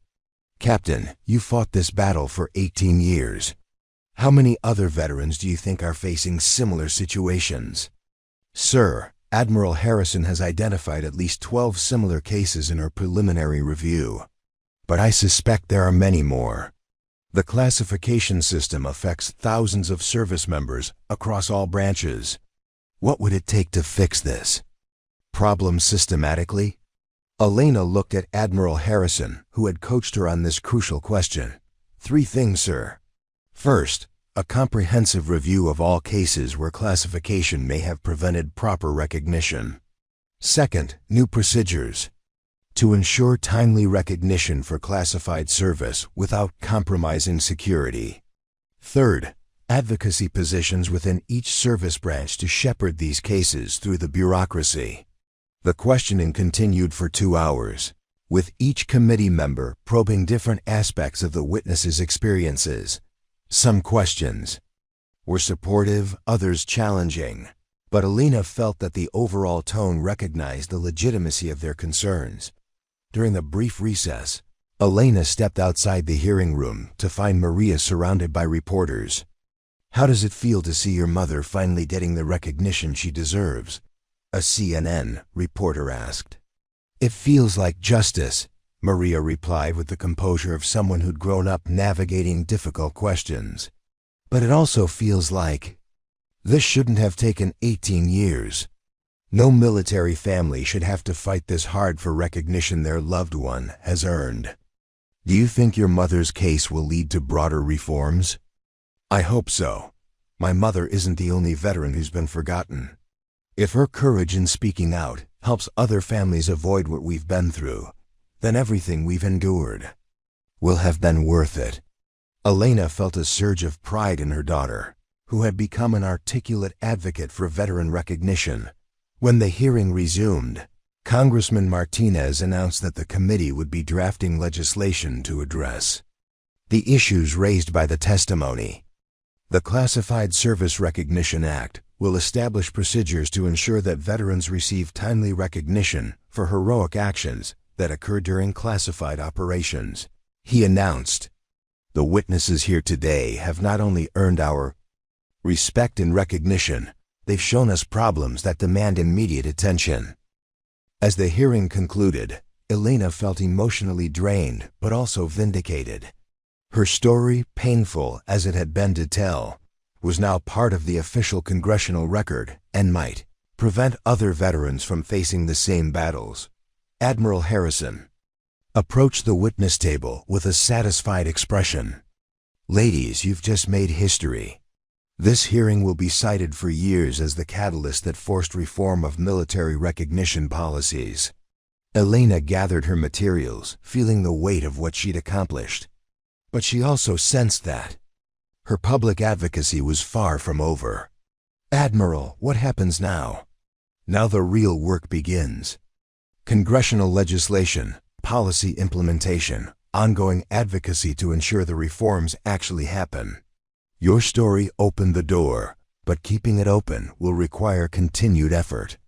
"Captain, you fought this battle for 18 years. How many other veterans do you think are facing similar situations?" "Sir, Admiral Harrison has identified at least 12 similar cases in her preliminary review. But I suspect there are many more. The classification system affects thousands of service members across all branches. What would it take to fix this problem systematically?" Elena looked at Admiral Harrison, who had coached her on this crucial question. "3 things, sir. First, a comprehensive review of all cases where classification may have prevented proper recognition. Second, new procedures to ensure timely recognition for classified service without compromising security. Third, advocacy positions within each service branch to shepherd these cases through the bureaucracy." The questioning continued for 2 hours, with each committee member probing different aspects of the witnesses' experiences. Some questions were supportive, others challenging, but Elena felt that the overall tone recognized the legitimacy of their concerns. During the brief recess, Elena stepped outside the hearing room to find Maria surrounded by reporters. "How does it feel to see your mother finally getting the recognition she deserves?" a CNN reporter asked. "It feels like justice," Maria replied with the composure of someone who'd grown up navigating difficult questions. "But it also feels like this shouldn't have taken 18 years. No military family should have to fight this hard for recognition their loved one has earned." "Do you think your mother's case will lead to broader reforms?" "I hope so. My mother isn't the only veteran who's been forgotten. If her courage in speaking out helps other families avoid what we've been through, then everything we've endured will have been worth it." Elena felt a surge of pride in her daughter, who had become an articulate advocate for veteran recognition. When the hearing resumed, Congressman Martinez announced that the committee would be drafting legislation to address the issues raised by the testimony. The Classified Service Recognition Act will establish procedures to ensure that veterans receive timely recognition for heroic actions that occur during classified operations, he announced. "The witnesses here today have not only earned our respect and recognition, they've shown us problems that demand immediate attention." As the hearing concluded, Elena felt emotionally drained but also vindicated. Her story, painful as it had been to tell, was now part of the official congressional record and might prevent other veterans from facing the same battles. Admiral Harrison approached the witness table with a satisfied expression. "Ladies, you've just made history. This hearing will be cited for years as the catalyst that forced reform of military recognition policies." Elena gathered her materials, feeling the weight of what she'd accomplished. But she also sensed that her public advocacy was far from over. "Admiral, what happens now?" "Now the real work begins. Congressional legislation, policy implementation, ongoing advocacy to ensure the reforms actually happen. Your story opened the door, but keeping it open will require continued effort."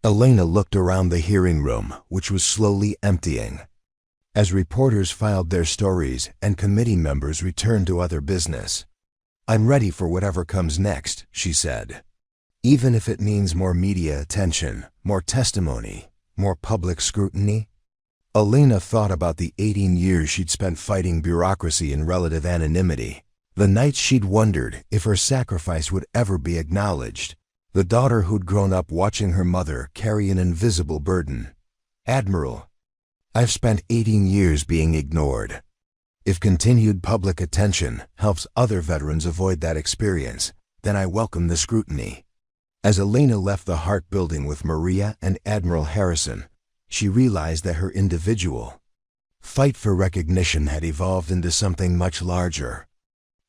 Elena looked around the hearing room, which was slowly emptying. As reporters filed their stories and committee members returned to other business, "I'm ready for whatever comes next," she said. "Even if it means more media attention, more testimony, more public scrutiny." Elena thought about the 18 years she'd spent fighting bureaucracy in relative anonymity, the nights she'd wondered if her sacrifice would ever be acknowledged, the daughter who'd grown up watching her mother carry an invisible burden. "Admiral, I've spent 18 years being ignored. If continued public attention helps other veterans avoid that experience, then I welcome the scrutiny." As Elena left the Hart Building with Maria and Admiral Harrison, she realized that her individual fight for recognition had evolved into something much larger.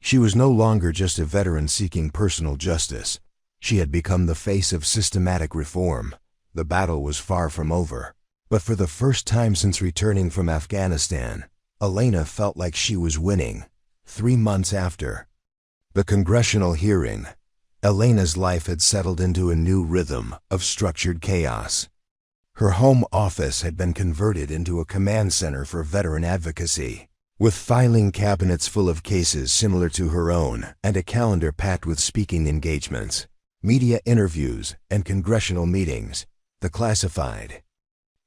She was no longer just a veteran seeking personal justice. She had become the face of systematic reform. The battle was far from over. But for the first time since returning from Afghanistan, Elena felt like she was winning. 3 months after the congressional hearing, Elena's life had settled into a new rhythm of structured chaos. Her home office had been converted into a command center for veteran advocacy, with filing cabinets full of cases similar to her own and a calendar packed with speaking engagements, media interviews, and congressional meetings. The Classified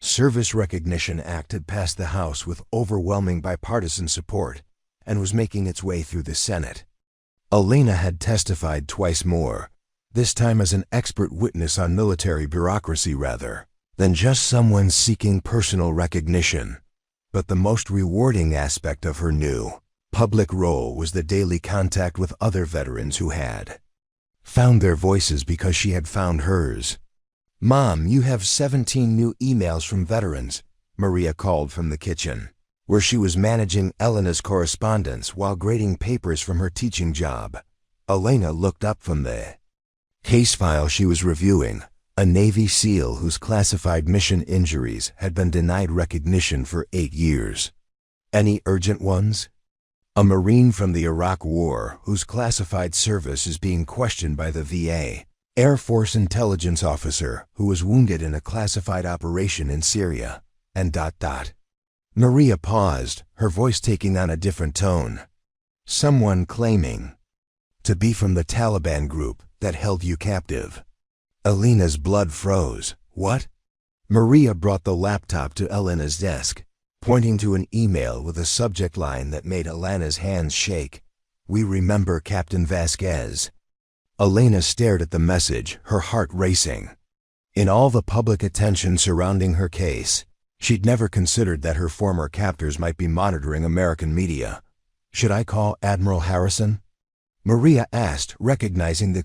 Service Recognition Act had passed the House with overwhelming bipartisan support and was making its way through the Senate. Elena had testified twice more, this time as an expert witness on military bureaucracy rather than just someone seeking personal recognition. But the most rewarding aspect of her new public role was the daily contact with other veterans who had found their voices because she had found hers. "Mom, you have 17 new emails from veterans," Maria called from the kitchen, where she was managing Elena's correspondence while grading papers from her teaching job. Elena looked up from the case file she was reviewing, a Navy SEAL whose classified mission injuries had been denied recognition for 8 years. "Any urgent ones?" A Marine from the Iraq War whose classified service is being questioned by the VA. Air Force intelligence officer who was wounded in a classified operation in Syria, and ... Maria paused, her voice taking on a different tone. "Someone claiming to be from the Taliban group that held you captive." Elena's blood froze. "What?" Maria brought the laptop to Elena's desk, pointing to an email with a subject line that made Elena's hands shake. "We remember Captain Vasquez." Elena stared at the message, her heart racing. In all the public attention surrounding her case, she'd never considered that her former captors might be monitoring American media. "Should I call Admiral Harrison?" Maria asked, recognizing the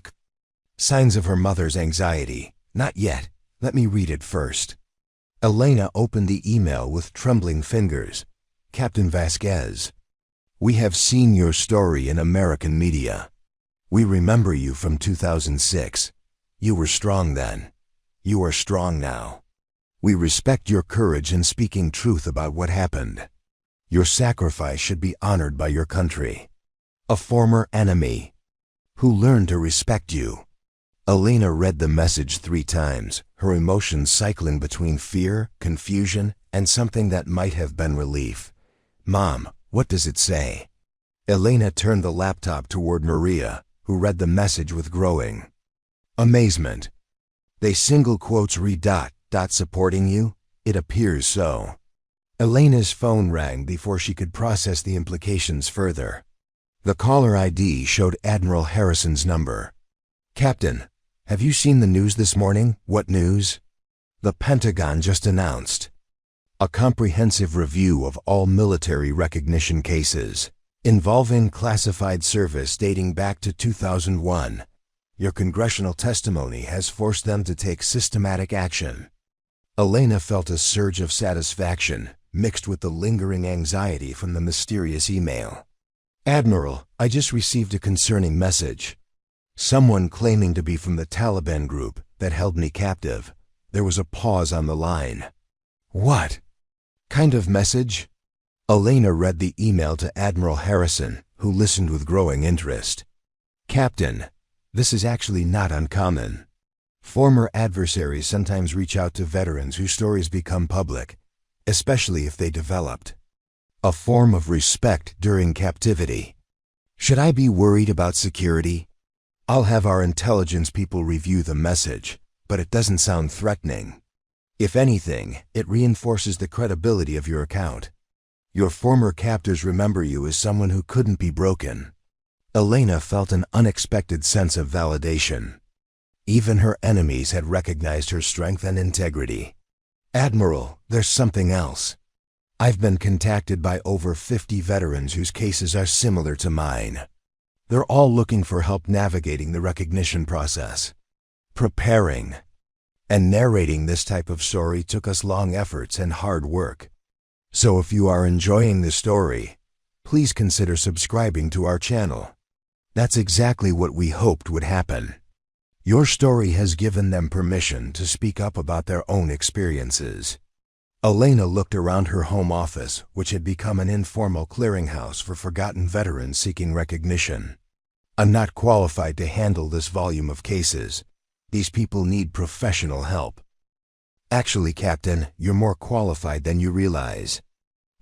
signs of her mother's anxiety. "Not yet. Let me read it first." Elena opened the email with trembling fingers. "Captain Vasquez, we have seen your story in American media. We remember you from 2006. You were strong then. You are strong now. We respect your courage in speaking truth about what happened. Your sacrifice should be honored by your country. A former enemy who learned to respect you." Elena read the message 3 times, her emotions cycling between fear, confusion, and something that might have been relief. "Mom, what does it say?" Elena turned the laptop toward Maria, who read the message with growing amazement. "They single quotes read ... supporting you? It appears so. Elena's phone rang before she could process the implications further. The caller ID showed Admiral Harrison's number. "Captain, have you seen the news this morning?" "What news?" "The Pentagon just announced a comprehensive review of all military recognition cases involving classified service dating back to 2001. Your congressional testimony has forced them to take systematic action." Elena felt a surge of satisfaction mixed with the lingering anxiety from the mysterious email. "Admiral, I just received a concerning message. Someone claiming to be from the Taliban group that held me captive." There was a pause on the line. "What kind of message?" Elena read the email to Admiral Harrison, who listened with growing interest. "Captain, this is actually not uncommon. Former adversaries sometimes reach out to veterans whose stories become public, especially if they developed a form of respect during captivity. Should I be worried about security? I'll have our intelligence people review the message, but it doesn't sound threatening. If anything, it reinforces the credibility of your account. Your former captors remember you as someone who couldn't be broken." Elena felt an unexpected sense of validation. Even her enemies had recognized her strength and integrity. "Admiral, there's something else. I've been contacted by over 50 veterans whose cases are similar to mine. They're all looking for help navigating the recognition process. Preparing and narrating this type of story took us long efforts and hard work. So if you are enjoying the story, please consider subscribing to our channel." That's exactly what we hoped would happen. Your story has given them permission to speak up about their own experiences. Elena looked around her home office, which had become an informal clearinghouse for forgotten veterans seeking recognition. "I'm not qualified to handle this volume of cases. These people need professional help." "Actually, Captain, you're more qualified than you realize.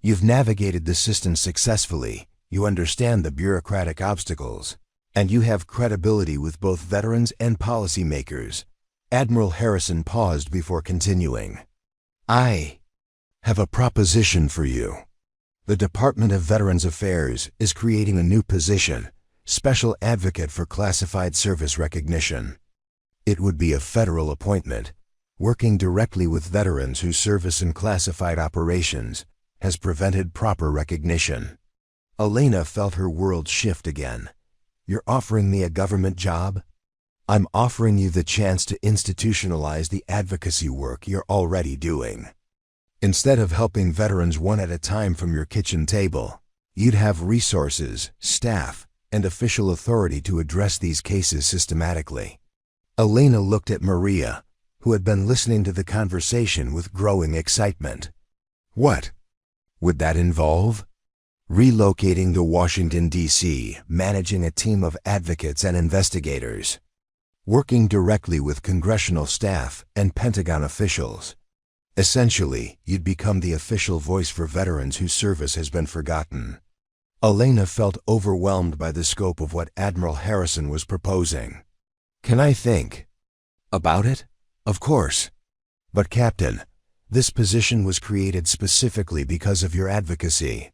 You've navigated the system successfully, you understand the bureaucratic obstacles, and you have credibility with both veterans and policymakers." Admiral Harrison paused before continuing. "I have a proposition for you. The Department of Veterans Affairs is creating a new position, Special Advocate for Classified Service Recognition. It would be a federal appointment, working directly with veterans whose service in classified operations has prevented proper recognition." Elena felt her world shift again. "You're offering me a government job?" "I'm offering you the chance to institutionalize the advocacy work you're already doing. Instead of helping veterans one at a time from your kitchen table, you'd have resources, staff, and official authority to address these cases systematically." Elena looked at Maria, who had been listening to the conversation with growing excitement. "What would that involve?" "Relocating to Washington, D.C., managing a team of advocates and investigators, working directly with congressional staff and Pentagon officials. Essentially, you'd become the official voice for veterans whose service has been forgotten." Elena felt overwhelmed by the scope of what Admiral Harrison was proposing. "Can I think about it?" "Of course. But Captain, this position was created specifically because of your advocacy.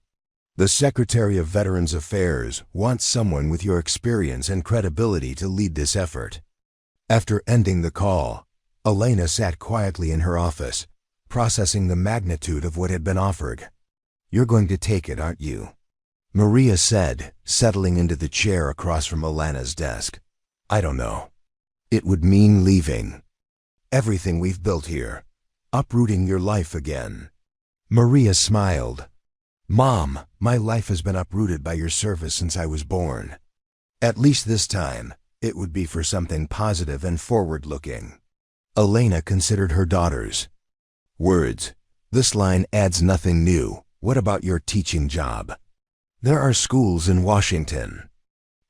The Secretary of Veterans Affairs wants someone with your experience and credibility to lead this effort." After ending the call, Elena sat quietly in her office, processing the magnitude of what had been offered. "You're going to take it, aren't you?" Maria said, settling into the chair across from Elena's desk. "I don't know. It would mean leaving everything we've built here, uprooting your life again." Maria smiled. "Mom, my life has been uprooted by your service since I was born. At least this time, it would be for something positive and forward-looking." Elena considered her daughter's words. "This line adds nothing new. What about your teaching job? There are schools in Washington.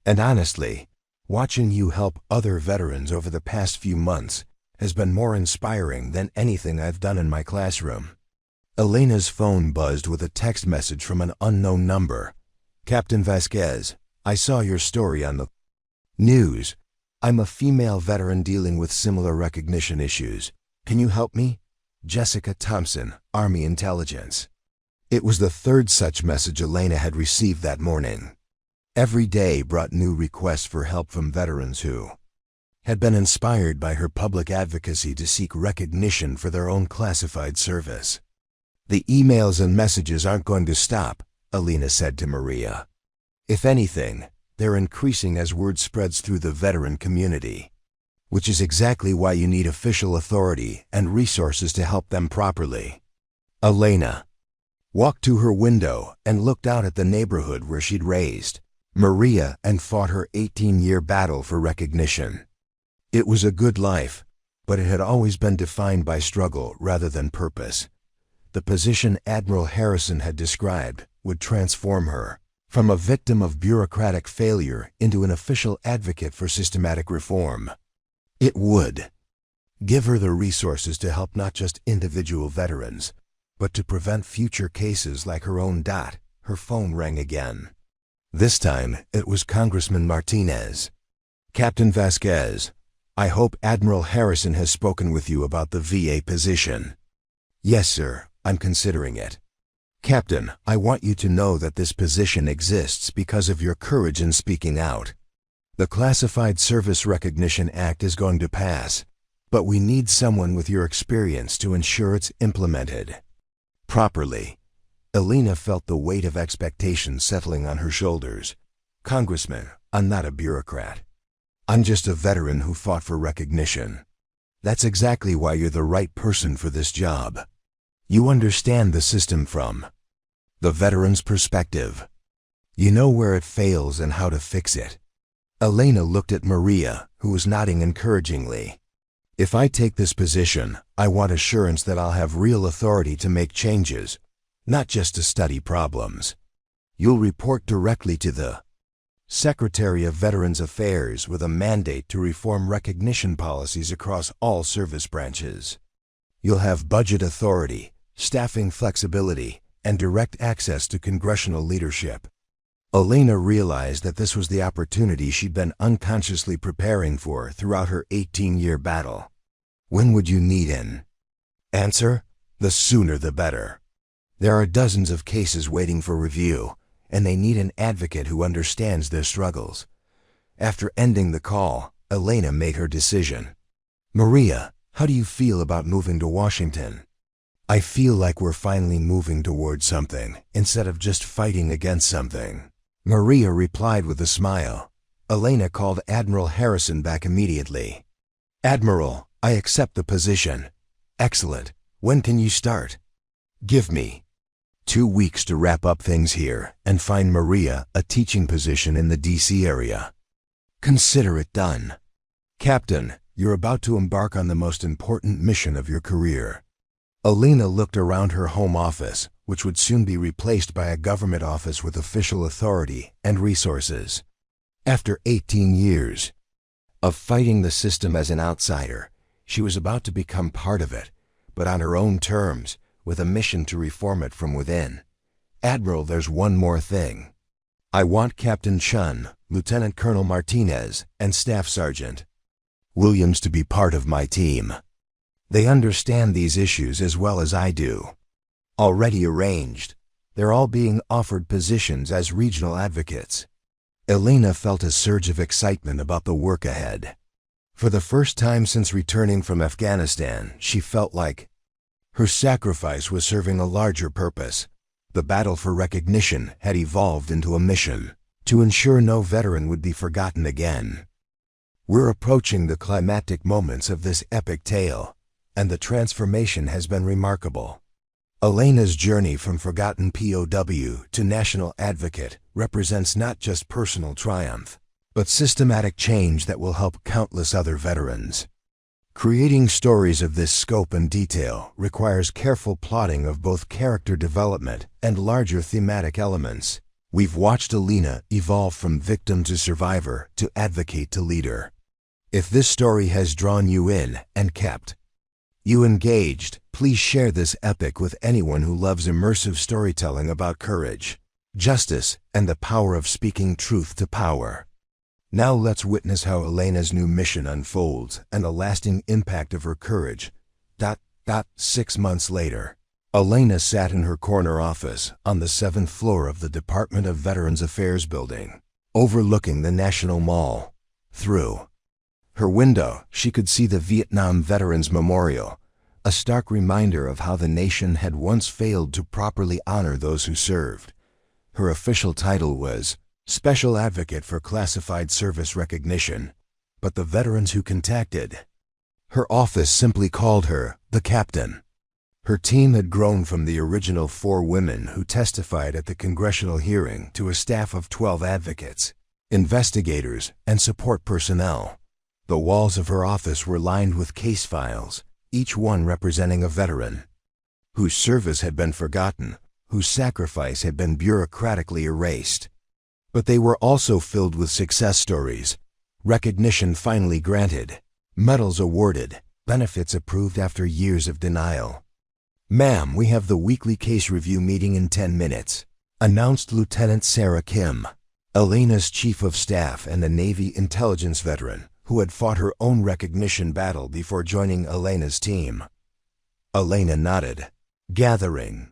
And honestly, watching you help other veterans over the past few months has been more inspiring than anything I've done in my classroom." Elena's phone buzzed with a text message from an unknown number. "Captain Vasquez, I saw your story on the news. I'm a female veteran dealing with similar recognition issues. Can you help me? Jessica Thompson, Army Intelligence." It was the third such message Elena had received that morning. Every day brought new requests for help from veterans who had been inspired by her public advocacy to seek recognition for their own classified service. "The emails and messages aren't going to stop," Elena said to Maria. "If anything, they're increasing as word spreads through the veteran community, which is exactly why you need official authority and resources to help them properly." Elena walked to her window and looked out at the neighborhood where she'd raised Maria and fought her 18-year battle for recognition. It was a good life, but it had always been defined by struggle rather than purpose. The position Admiral Harrison had described would transform her from a victim of bureaucratic failure into an official advocate for systematic reform. It would give her the resources to help not just individual veterans, but to prevent future cases like her own. Her phone rang again. This time it was Congressman Martinez. "Captain Vasquez, I hope Admiral Harrison has spoken with you about the VA position." "Yes, sir. I'm considering it." "Captain, I want you to know that this position exists because of your courage in speaking out. The Classified Service Recognition Act is going to pass, but we need someone with your experience to ensure it's implemented properly." Elena felt the weight of expectation settling on her shoulders. "Congressman, I'm not a bureaucrat. I'm just a veteran who fought for recognition. That's exactly why you're the right person for this job. You understand the system from the veteran's perspective. You know where it fails and how to fix it." Elena looked at Maria, who was nodding encouragingly. "If I take this position, I want assurance that I'll have real authority to make changes, not just to study problems. You'll report directly to the Secretary of Veterans Affairs with a mandate to reform recognition policies across all service branches. You'll have budget authority, staffing flexibility, and direct access to congressional leadership." Elena realized that this was the opportunity she'd been unconsciously preparing for throughout her 18-year battle. "When would you need an answer?" "The sooner the better. There are dozens of cases waiting for review, and they need an advocate who understands their struggles." After ending the call, Elena made her decision. "Maria, how do you feel about moving to Washington?" "I feel like we're finally moving towards something, instead of just fighting against something," Maria replied with a smile. Elena called Admiral Harrison back immediately. "Admiral, I accept the position." "Excellent. When can you start?" "Give me 2 weeks to wrap up things here and find Maria a teaching position in the DC area." "Consider it done." "Captain, you're about to embark on the most important mission of your career." Elena looked around her home office, which would soon be replaced by a government office with official authority and resources. After 18 years of fighting the system as an outsider, she was about to become part of it, but on her own terms, with a mission to reform it from within. "Admiral, there's one more thing. I want Captain Chun, Lieutenant Colonel Martinez, and Staff Sergeant Williams to be part of my team. They understand these issues as well as I do." "Already arranged. They're all being offered positions as regional advocates." Elena felt a surge of excitement about the work ahead. For the first time since returning from Afghanistan, she felt like her sacrifice was serving a larger purpose. The battle for recognition had evolved into a mission to ensure no veteran would be forgotten again. We're approaching the climactic moments of this epic tale, and the transformation has been remarkable. Elena's journey from forgotten POW to national advocate represents not just personal triumph, but systematic change that will help countless other veterans. Creating stories of this scope and detail requires careful plotting of both character development and larger thematic elements. We've watched Elena evolve from victim to survivor to advocate to leader. If this story has drawn you in and kept you engaged, please share this epic with anyone who loves immersive storytelling about courage, justice, and the power of speaking truth to power. Now let's witness how Elena's new mission unfolds and the lasting impact of her courage. 6 months later. Elena sat in her corner office on the 7th floor of the Department of Veterans Affairs building, overlooking the National Mall. Through her window, she could see the Vietnam Veterans Memorial, a stark reminder of how the nation had once failed to properly honor those who served. Her official title was Special Advocate for Classified Service Recognition, but the veterans who contacted her office simply called her the Captain. Her team had grown from the original 4 women who testified at the congressional hearing to a staff of 12 advocates, investigators, and support personnel. The walls of her office were lined with case files, each one representing a veteran whose service had been forgotten, whose sacrifice had been bureaucratically erased. But they were also filled with success stories, recognition finally granted, medals awarded, benefits approved after years of denial. "Ma'am, we have the weekly case review meeting in 10 minutes, announced Lieutenant Sarah Kim, Elena's chief of staff and a Navy intelligence veteran who had fought her own recognition battle before joining Elena's team. Elena nodded, gathering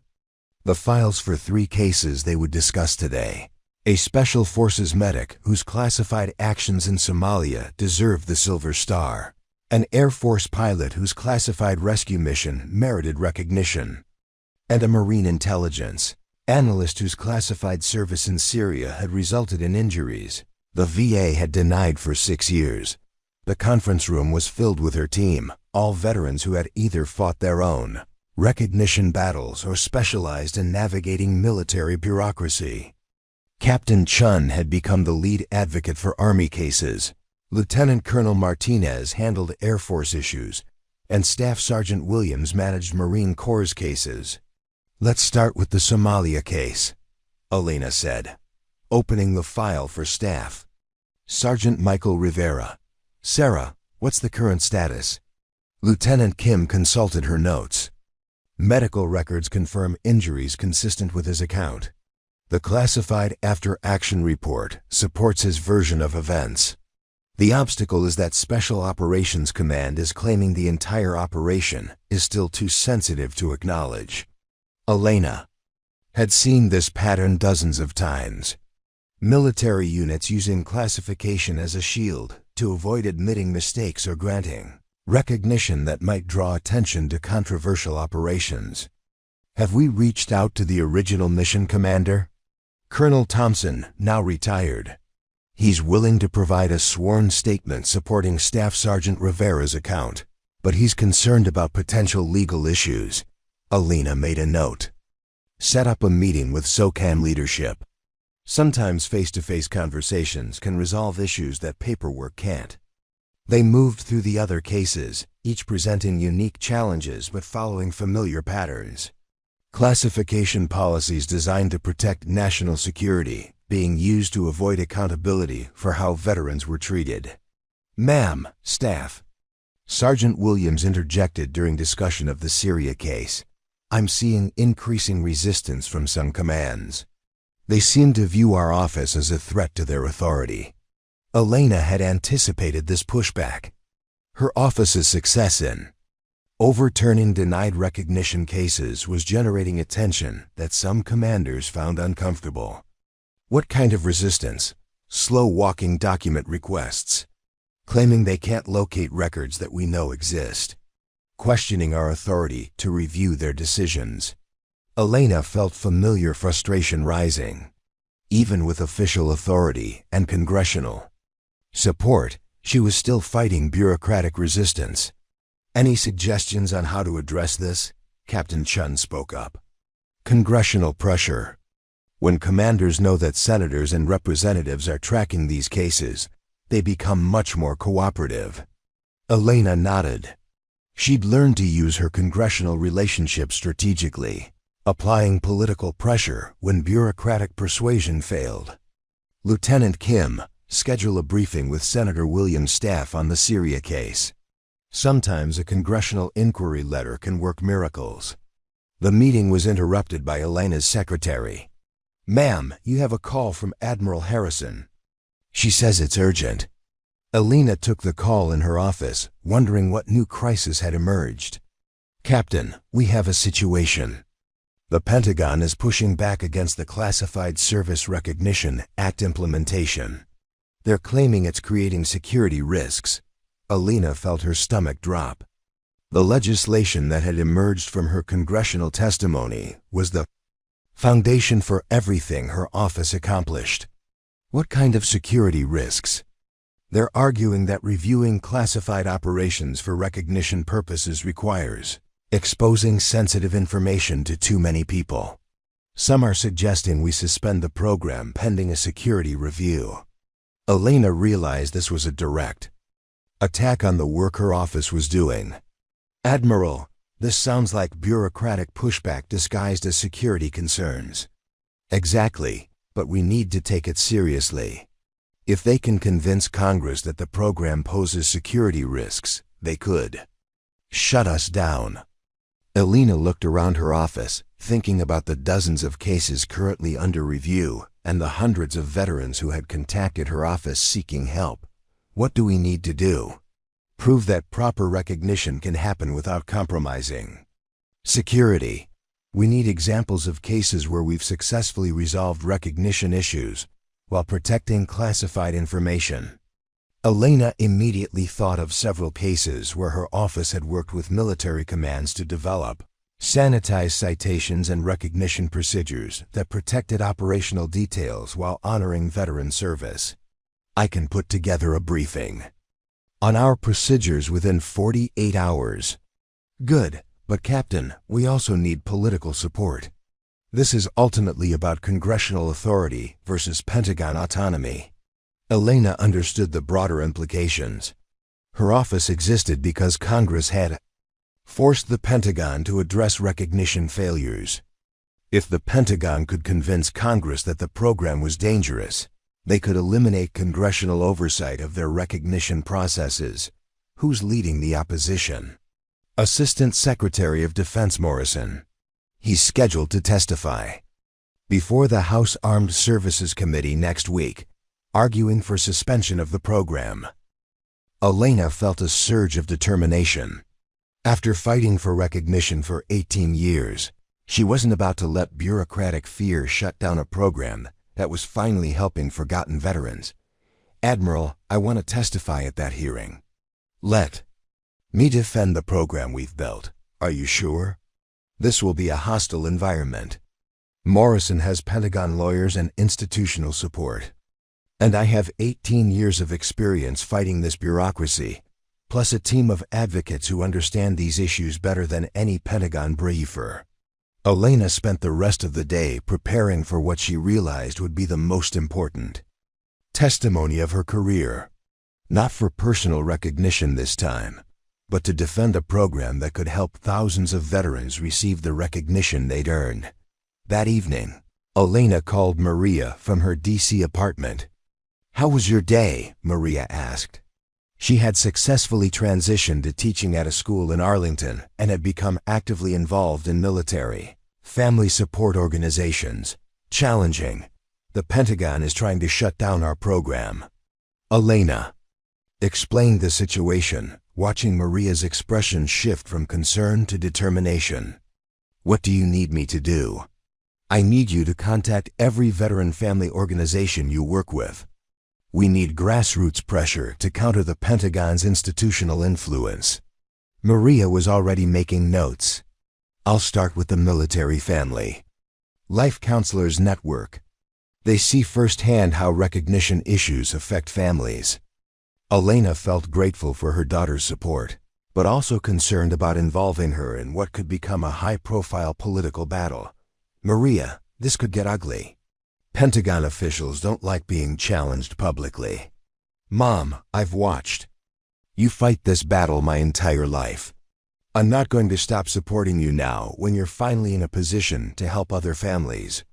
the files for 3 cases they would discuss today. A Special Forces medic whose classified actions in Somalia deserved the Silver Star. An Air Force pilot whose classified rescue mission merited recognition. And a Marine intelligence analyst whose classified service in Syria had resulted in injuries the VA had denied for 6 years. The conference room was filled with her team, all veterans who had either fought their own recognition battles or specialized in navigating military bureaucracy. Captain Chun had become the lead advocate for Army cases. Lieutenant Colonel Martinez handled Air Force issues, and Staff Sergeant Williams managed Marine Corps cases. "Let's start with the Somalia case," Elena said, opening the file for staff. Sergeant Michael Rivera. "Sarah, what's the current status?" Lieutenant Kim consulted her notes. Medical records confirm injuries consistent with his account. The classified after-action report supports his version of events. The obstacle is that Special Operations Command is claiming the entire operation is still too sensitive to acknowledge. Elena had seen this pattern dozens of times. Military units using classification as a shield to avoid admitting mistakes or granting recognition that might draw attention to controversial operations. "Have we reached out to the original mission commander?" Colonel Thompson, now retired. "He's willing to provide a sworn statement supporting Staff Sergeant Rivera's account, but he's concerned about potential legal issues." Elena made a note. "Set up a meeting with SOCAM leadership. Sometimes face-to-face conversations can resolve issues that paperwork can't." They moved through the other cases, each presenting unique challenges but following familiar patterns. Classification policies designed to protect national security being used to avoid accountability for how veterans were treated. "Ma'am, staff," Sergeant Williams interjected during discussion of the Syria case, "I'm seeing increasing resistance from some commands. They seem to view our office as a threat to their authority." Elena had anticipated this pushback. Her office's success in overturning denied recognition cases was generating attention that some commanders found uncomfortable. "What kind of resistance?" "Slow-walking document requests, claiming they can't locate records that we know exist, questioning our authority to review their decisions." Elena felt familiar frustration rising. Even with official authority and congressional support, she was still fighting bureaucratic resistance. "Any suggestions on how to address this?" Captain Chun spoke up. "Congressional pressure. When commanders know that senators and representatives are tracking these cases, they become much more cooperative." Elena nodded. She'd learned to use her congressional relationship strategically, applying political pressure when bureaucratic persuasion failed. "Lieutenant Kim, schedule a briefing with Senator Williams' staff on the Syria case. Sometimes a congressional inquiry letter can work miracles." The meeting was interrupted by Elena's secretary. "Ma'am, you have a call from Admiral Harrison. She says it's urgent." Elena took the call in her office, wondering what new crisis had emerged. "Captain, we have a situation." The Pentagon is pushing back against the Classified Service Recognition Act implementation. They're claiming it's creating security risks. Elena felt her stomach drop. The legislation that had emerged from her congressional testimony was the foundation for everything her office accomplished. What kind of security risks? They're arguing that reviewing classified operations for recognition purposes requires exposing sensitive information to too many people. Some are suggesting we suspend the program pending a security review. Elena realized this was a direct attack on the work her office was doing. Admiral, this sounds like bureaucratic pushback disguised as security concerns. Exactly, but we need to take it seriously. If they can convince Congress that the program poses security risks, they could shut us down. Elena looked around her office, thinking about the dozens of cases currently under review and the hundreds of veterans who had contacted her office seeking help. What do we need to do? Prove that proper recognition can happen without compromising security. We need examples of cases where we've successfully resolved recognition issues while protecting classified information. Elena immediately thought of several cases where her office had worked with military commands to develop sanitized citations and recognition procedures that protected operational details while honoring veteran service. I can put together a briefing on our procedures within 48 hours. Good, but Captain, we also need political support. This is ultimately about congressional authority versus Pentagon autonomy. Elena understood the broader implications. Her office existed because Congress had forced the Pentagon to address recognition failures. If the Pentagon could convince Congress that the program was dangerous, they could eliminate congressional oversight of their recognition processes. Who's leading the opposition? Assistant Secretary of Defense Morrison. He's scheduled to testify before the House Armed Services Committee next week, arguing for suspension of the program. Elena felt a surge of determination. After fighting for recognition for 18 years, she wasn't about to let bureaucratic fear shut down a program that was finally helping forgotten veterans. Admiral, I want to testify at that hearing. Let me defend the program we've built. Are you sure? This will be a hostile environment. Morrison has Pentagon lawyers and institutional support. And I have 18 years of experience fighting this bureaucracy, plus a team of advocates who understand these issues better than any Pentagon briefer. Elena spent the rest of the day preparing for what she realized would be the most important testimony of her career. Not for personal recognition this time, but to defend a program that could help thousands of veterans receive the recognition they'd earned. That evening, Elena called Maria from her D.C. apartment. "How was your day?" Maria asked. She had successfully transitioned to teaching at a school in Arlington and had become actively involved in military, family support organizations. Challenging. The Pentagon is trying to shut down our program. Elena explained the situation, watching Maria's expression shift from concern to determination. "What do you need me to do?" "I need you to contact every veteran family organization you work with. We need grassroots pressure to counter the Pentagon's institutional influence." Maria was already making notes. "I'll start with the military family. Life Counselors Network. They see firsthand how recognition issues affect families." Elena felt grateful for her daughter's support, but also concerned about involving her in what could become a high-profile political battle. "Maria, this could get ugly. Pentagon officials don't like being challenged publicly." "Mom, I've watched you fight this battle my entire life. I'm not going to stop supporting you now when you're finally in a position to help other families."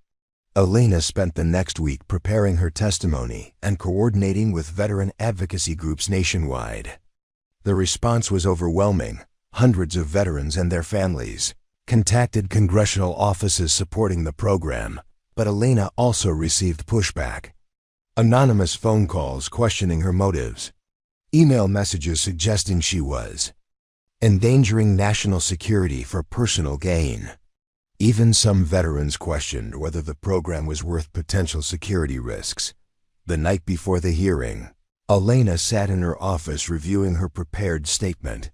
Elena spent the next week preparing her testimony and coordinating with veteran advocacy groups nationwide. The response was overwhelming. Hundreds of veterans and their families contacted congressional offices supporting the program, but Elena also received pushback. Anonymous phone calls questioning her motives. Email messages suggesting she was endangering national security for personal gain. Even some veterans questioned whether the program was worth potential security risks. The night before the hearing, Elena sat in her office reviewing her prepared statement.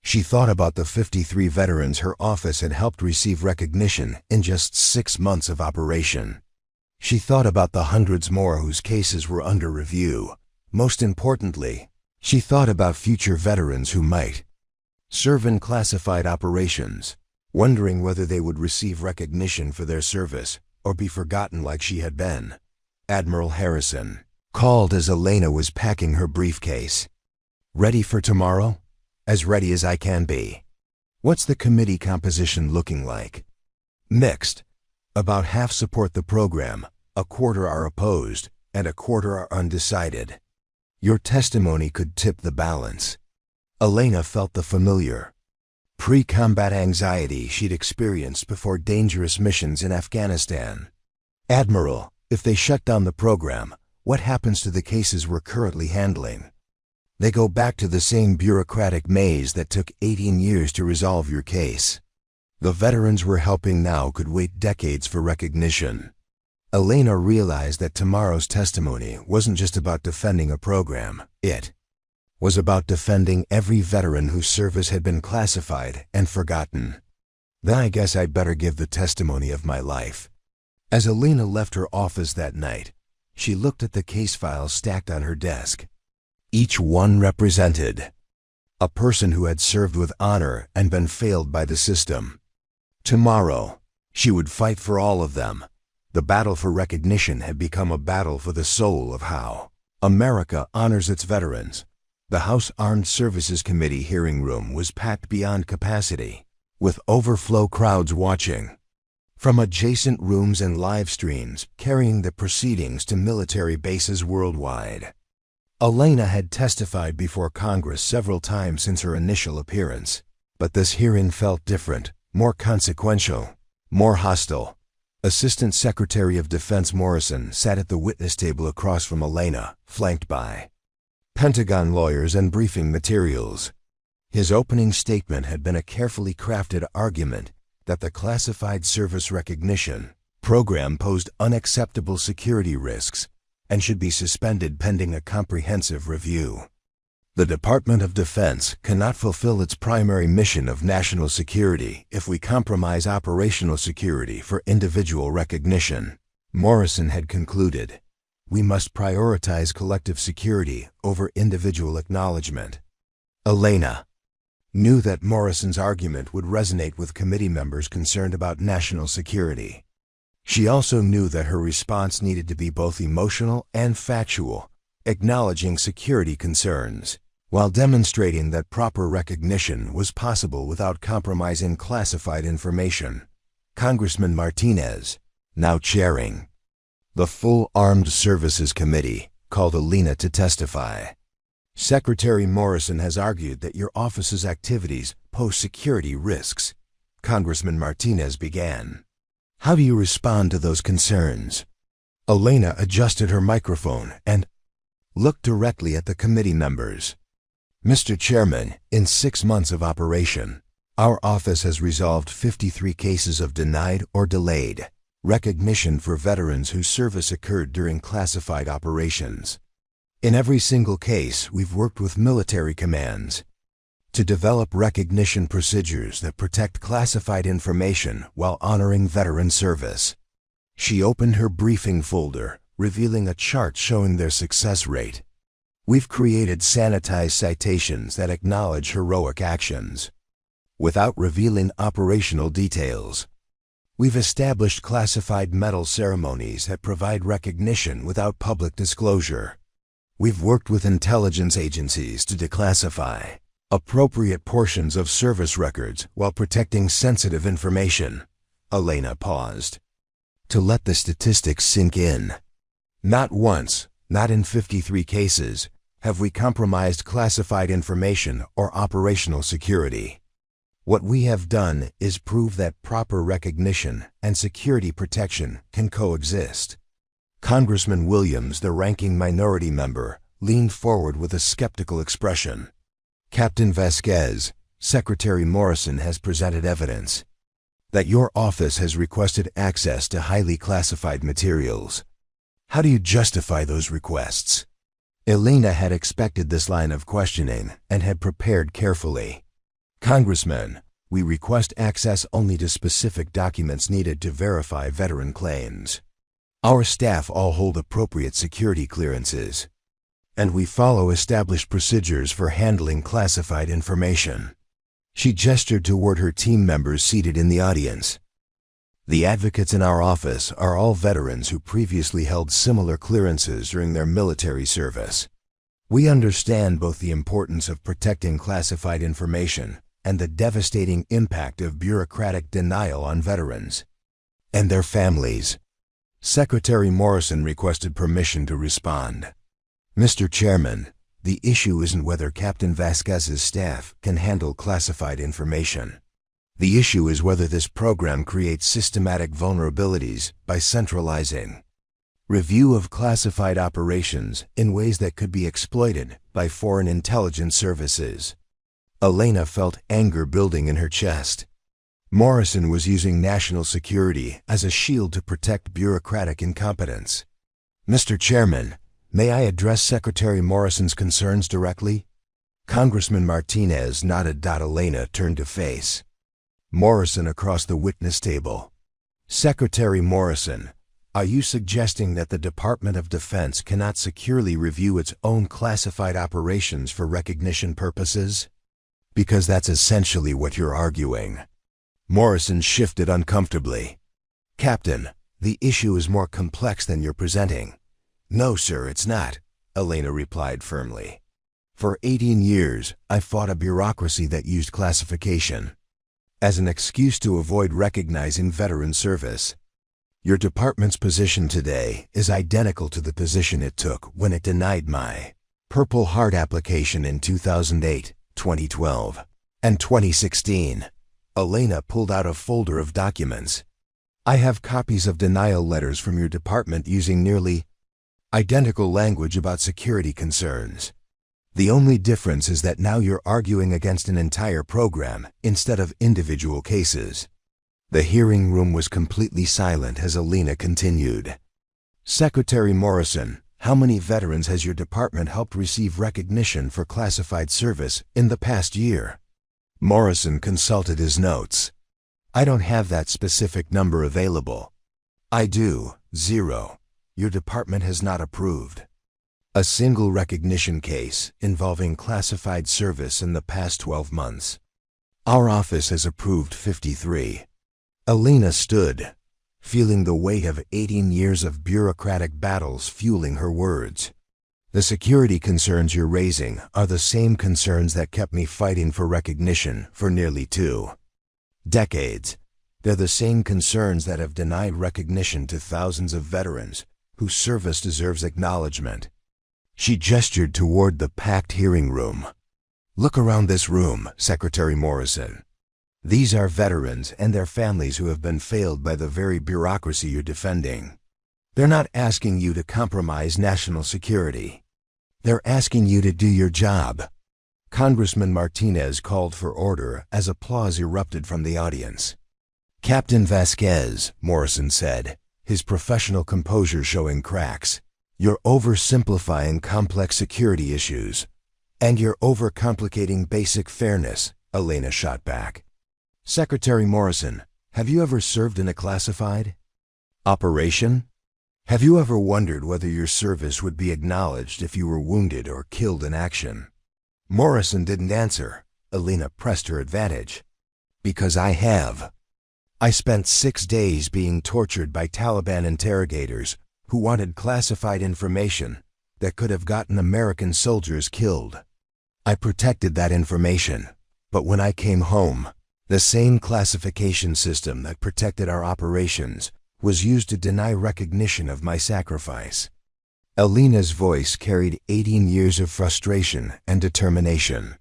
She thought about the 53 veterans her office had helped receive recognition in just 6 months of operation. She thought about the hundreds more whose cases were under review. Most importantly, she thought about future veterans who might serve in classified operations, wondering whether they would receive recognition for their service or be forgotten like she had been. Admiral Harrison called as Elena was packing her briefcase. "Ready for tomorrow?" "As ready as I can be." "What's the committee composition looking like?" "Mixed. About half support the program, a quarter are opposed, and a quarter are undecided." "Your testimony could tip the balance." Elena felt the familiar pre-combat anxiety she'd experienced before dangerous missions in Afghanistan. "Admiral, if they shut down the program, what happens to the cases we're currently handling?" "They go back to the same bureaucratic maze that took 18 years to resolve your case. The veterans we're helping now could wait decades for recognition." Elena realized that tomorrow's testimony wasn't just about defending a program. It was about defending every veteran whose service had been classified and forgotten. "Then I guess I'd better give the testimony of my life." As Elena left her office that night, she looked at the case files stacked on her desk. Each one represented a person who had served with honor and been failed by the system. Tomorrow, she would fight for all of them. The battle for recognition had become a battle for the soul of how America honors its veterans. The House Armed Services Committee hearing room was packed beyond capacity, with overflow crowds watching from adjacent rooms and live streams carrying the proceedings to military bases worldwide. Elena had testified before Congress several times since her initial appearance, but this hearing felt different, more consequential, more hostile. Assistant Secretary of Defense Morrison sat at the witness table across from Elena, flanked by Pentagon lawyers and briefing materials. His opening statement had been a carefully crafted argument that the classified service recognition program posed unacceptable security risks and should be suspended pending a comprehensive review. The Department of Defense cannot fulfill its primary mission of national security if we compromise operational security for individual recognition, Morrison had concluded. We must prioritize collective security over individual acknowledgement. Elena knew that Morrison's argument would resonate with committee members concerned about national security. She also knew that her response needed to be both emotional and factual, acknowledging security concerns, while demonstrating that proper recognition was possible without compromising classified information. Congressman Martinez, now chairing the full Armed Services Committee, called Elena to testify. Secretary Morrison has argued that your office's activities pose security risks. Congressman Martinez began. How do you respond to those concerns? Elena adjusted her microphone and looked directly at the committee members. Mr. Chairman, in 6 months of operation, our office has resolved 53 cases of denied or delayed recognition for veterans whose service occurred during classified operations. In every single case, we've worked with military commands to develop recognition procedures that protect classified information while honoring veteran service. She opened her briefing folder, revealing a chart showing their success rate. We've created sanitized citations that acknowledge heroic actions without revealing operational details. We've established classified medal ceremonies that provide recognition without public disclosure. We've worked with intelligence agencies to declassify appropriate portions of service records while protecting sensitive information. Elena paused to let the statistics sink in. Not once, not in 53 cases, have we compromised classified information or operational security. What we have done is prove that proper recognition and security protection can coexist. Congressman Williams, the ranking minority member, leaned forward with a skeptical expression. Captain Vasquez, Secretary Morrison has presented evidence that your office has requested access to highly classified materials. How do you justify those requests? Elena had expected this line of questioning and had prepared carefully. Congressman, we request access only to specific documents needed to verify veteran claims. Our staff all hold appropriate security clearances, and we follow established procedures for handling classified information. She gestured toward her team members seated in the audience. The advocates in our office are all veterans who previously held similar clearances during their military service. We understand both the importance of protecting classified information and the devastating impact of bureaucratic denial on veterans and their families. Secretary Morrison requested permission to respond. Mr. Chairman, the issue isn't whether Captain Vasquez's staff can handle classified information. The issue is whether this program creates systematic vulnerabilities by centralizing review of classified operations in ways that could be exploited by foreign intelligence services. Elena felt anger building in her chest. Morrison was using national security as a shield to protect bureaucratic incompetence. Mr. Chairman, may I address Secretary Morrison's concerns directly? Congressman Martinez nodded. Elena turned to face Morrison across the witness table. Secretary Morrison, are you suggesting that the Department of Defense cannot securely review its own classified operations for recognition purposes? Because that's essentially what you're arguing. Morrison shifted uncomfortably. Captain, the issue is more complex than you're presenting. No, sir, it's not, Elena replied firmly. For 18 years, I fought a bureaucracy that used classification as an excuse to avoid recognizing veteran service. Your department's position today is identical to the position it took when it denied my Purple Heart application in 2008, 2012, and 2016. Elena pulled out a folder of documents. I have copies of denial letters from your department using nearly identical language about security concerns. The only difference is that now you're arguing against an entire program instead of individual cases. The hearing room was completely silent as Elena continued. Secretary Morrison, how many veterans has your department helped receive recognition for classified service in the past year? Morrison consulted his notes. I don't have that specific number available. I do, 0. Your department has not approved a single recognition case involving classified service in the past 12 months. Our office has approved 53. Elena stood, feeling the weight of 18 years of bureaucratic battles fueling her words. The security concerns you're raising are the same concerns that kept me fighting for recognition for nearly 2 decades. They're the same concerns that have denied recognition to thousands of veterans whose service deserves acknowledgement. She gestured toward the packed hearing room. Look around this room, Secretary Morrison. These are veterans and their families who have been failed by the very bureaucracy you're defending. They're not asking you to compromise national security. They're asking you to do your job. Congressman Martinez called for order as applause erupted from the audience. Captain Vasquez, Morrison said, his professional composure showing cracks. You're oversimplifying complex security issues, and you're overcomplicating basic fairness, Elena shot back. Secretary Morrison, have you ever served in a classified operation? Have you ever wondered whether your service would be acknowledged if you were wounded or killed in action? Morrison didn't answer. Elena pressed her advantage. Because I have. I spent 6 days being tortured by Taliban interrogators who wanted classified information that could have gotten American soldiers killed. I protected that information, but when I came home, the same classification system that protected our operations was used to deny recognition of my sacrifice. Elena's voice carried 18 years of frustration and determination.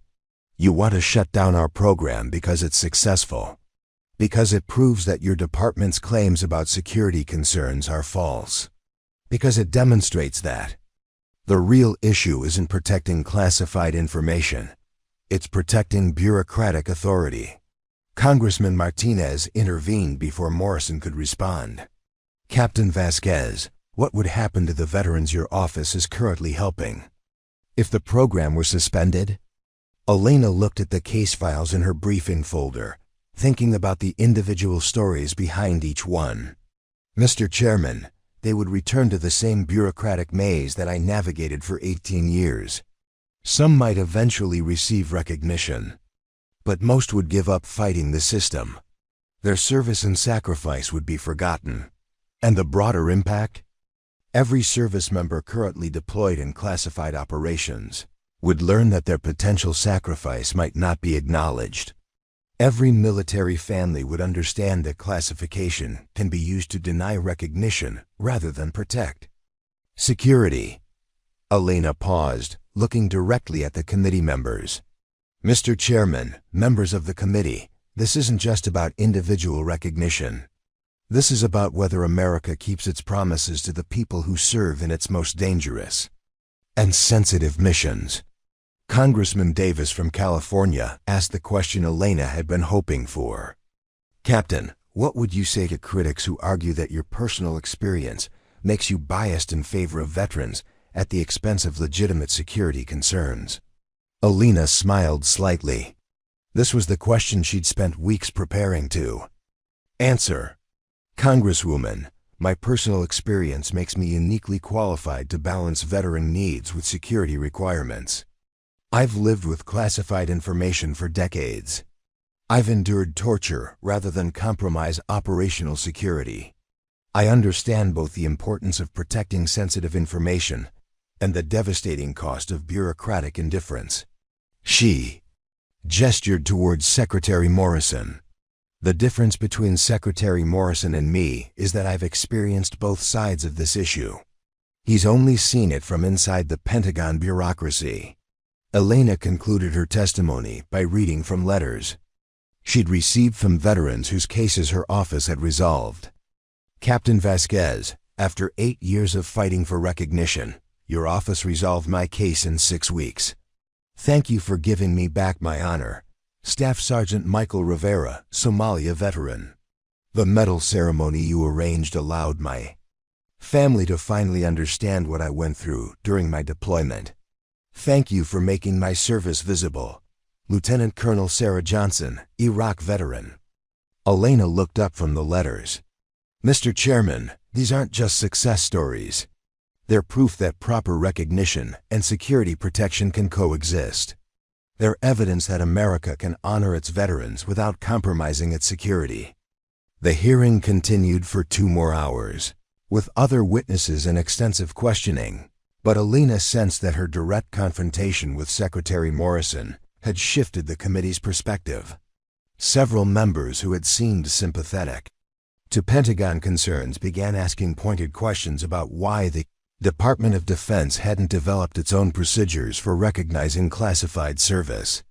You want to shut down our program because it's successful, because it proves that your department's claims about security concerns are false, because it demonstrates that the real issue isn't protecting classified information, it's protecting bureaucratic authority. Congressman Martinez intervened before Morrison could respond. Captain Vasquez, what would happen to the veterans your office is currently helping if the program were suspended? Elena looked at the case files in her briefing folder, thinking about the individual stories behind each one. Mr. Chairman, they would return to the same bureaucratic maze that I navigated for 18 years. Some might eventually receive recognition, but most would give up fighting the system. Their service and sacrifice would be forgotten. And the broader impact? Every service member currently deployed in classified operations would learn that their potential sacrifice might not be acknowledged. Every military family would understand that classification can be used to deny recognition rather than protect. Security. Elena paused, looking directly at the committee members. Mr. Chairman, members of the committee, this isn't just about individual recognition. This is about whether America keeps its promises to the people who serve in its most dangerous and sensitive missions. Congressman Davis from California asked the question Elena had been hoping for. Captain, what would you say to critics who argue that your personal experience makes you biased in favor of veterans at the expense of legitimate security concerns? Elena smiled slightly. This was the question she'd spent weeks preparing to answer. Congresswoman, my personal experience makes me uniquely qualified to balance veteran needs with security requirements. I've lived with classified information for decades. I've endured torture rather than compromise operational security. I understand both the importance of protecting sensitive information and the devastating cost of bureaucratic indifference. She gestured towards Secretary Morrison. The difference between Secretary Morrison and me is that I've experienced both sides of this issue. He's only seen it from inside the Pentagon bureaucracy. Elena concluded her testimony by reading from letters she'd received from veterans whose cases her office had resolved. Captain Vasquez, after 8 years of fighting for recognition, your office resolved my case in 6 weeks. Thank you for giving me back my honor. Staff Sergeant Michael Rivera, Somalia veteran. The medal ceremony you arranged allowed my family to finally understand what I went through during my deployment. Thank you for making my service visible. Lieutenant Colonel Sarah Johnson, Iraq veteran. Elena looked up from the letters. Mr. Chairman, these aren't just success stories. They're proof that proper recognition and security protection can coexist. They're evidence that America can honor its veterans without compromising its security. The hearing continued for 2 more hours, with other witnesses and extensive questioning, but Elena sensed that her direct confrontation with Secretary Morrison had shifted the committee's perspective. Several members who had seemed sympathetic to Pentagon concerns began asking pointed questions about why the Department of Defense hadn't developed its own procedures for recognizing classified service.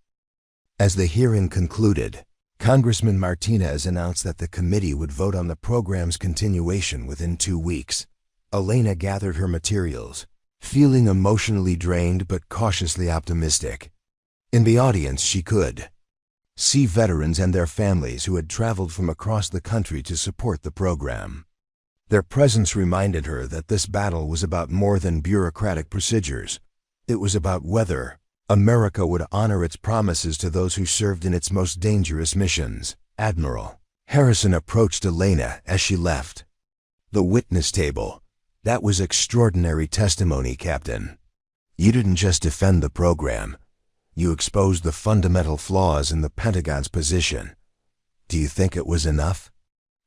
As the hearing concluded, Congressman Martinez announced that the committee would vote on the program's continuation within 2 weeks. Elena gathered her materials, feeling emotionally drained but cautiously optimistic. In the audience she could see veterans and their families who had traveled from across the country to support the program. Their presence reminded her that this battle was about more than bureaucratic procedures. It was about whether America would honor its promises to those who served in its most dangerous missions. Admiral Harrison approached Elena as she left. The witness table. That was extraordinary testimony, Captain. You didn't just defend the program. You exposed the fundamental flaws in the Pentagon's position. Do you think it was enough?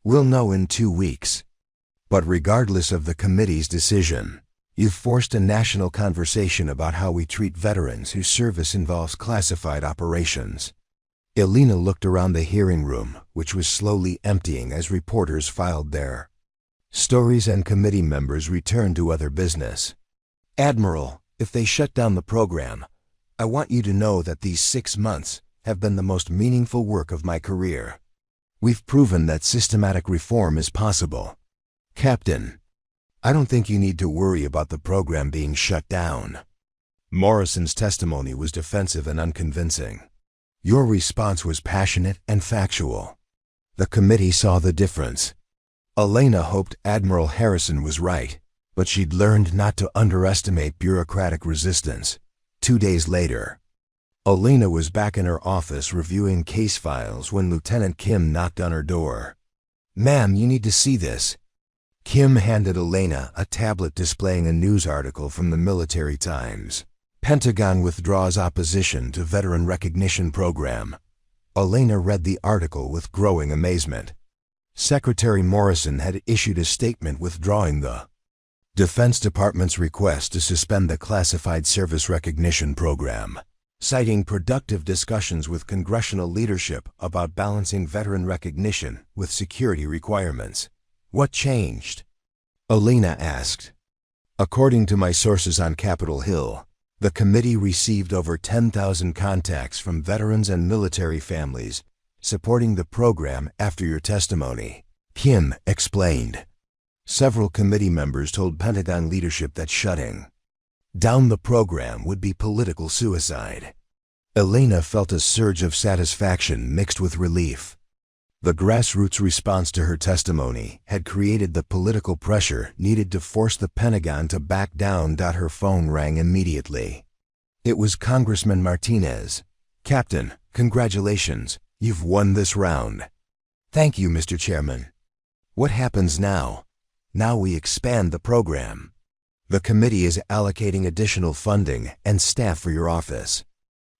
We'll know in 2 weeks. But regardless of the committee's decision, you've forced a national conversation about how we treat veterans whose service involves classified operations. Elena looked around the hearing room, which was slowly emptying as reporters filed their stories and committee members returned to other business. Admiral, if they shut down the program, I want you to know that these 6 months have been the most meaningful work of my career. We've proven that systematic reform is possible. Captain, I don't think you need to worry about the program being shut down. Morrison's testimony was defensive and unconvincing. Your response was passionate and factual. The committee saw the difference. Elena hoped Admiral Harrison was right, but she'd learned not to underestimate bureaucratic resistance. 2 days later, Elena was back in her office reviewing case files when Lieutenant Kim knocked on her door. "Ma'am, you need to see this." Kim handed Elena a tablet displaying a news article from the Military Times. Pentagon withdraws opposition to veteran recognition program. Elena read the article with growing amazement. Secretary Morrison had issued a statement withdrawing the Defense Department's request to suspend the classified service recognition program, citing productive discussions with congressional leadership about balancing veteran recognition with security requirements. "What changed?" Elena asked. "According to my sources on Capitol Hill, the committee received over 10,000 contacts from veterans and military families supporting the program after your testimony," Kim explained. Several committee members told Pentagon leadership that shutting down the program would be political suicide. Elena felt a surge of satisfaction mixed with relief. The grassroots response to her testimony had created the political pressure needed to force the Pentagon to back down. Her phone rang immediately. It was Congressman Martinez. "Captain, congratulations, you've won this round." "Thank you, Mr. Chairman." "What happens now?" "Now we expand the program. The committee is allocating additional funding and staff for your office.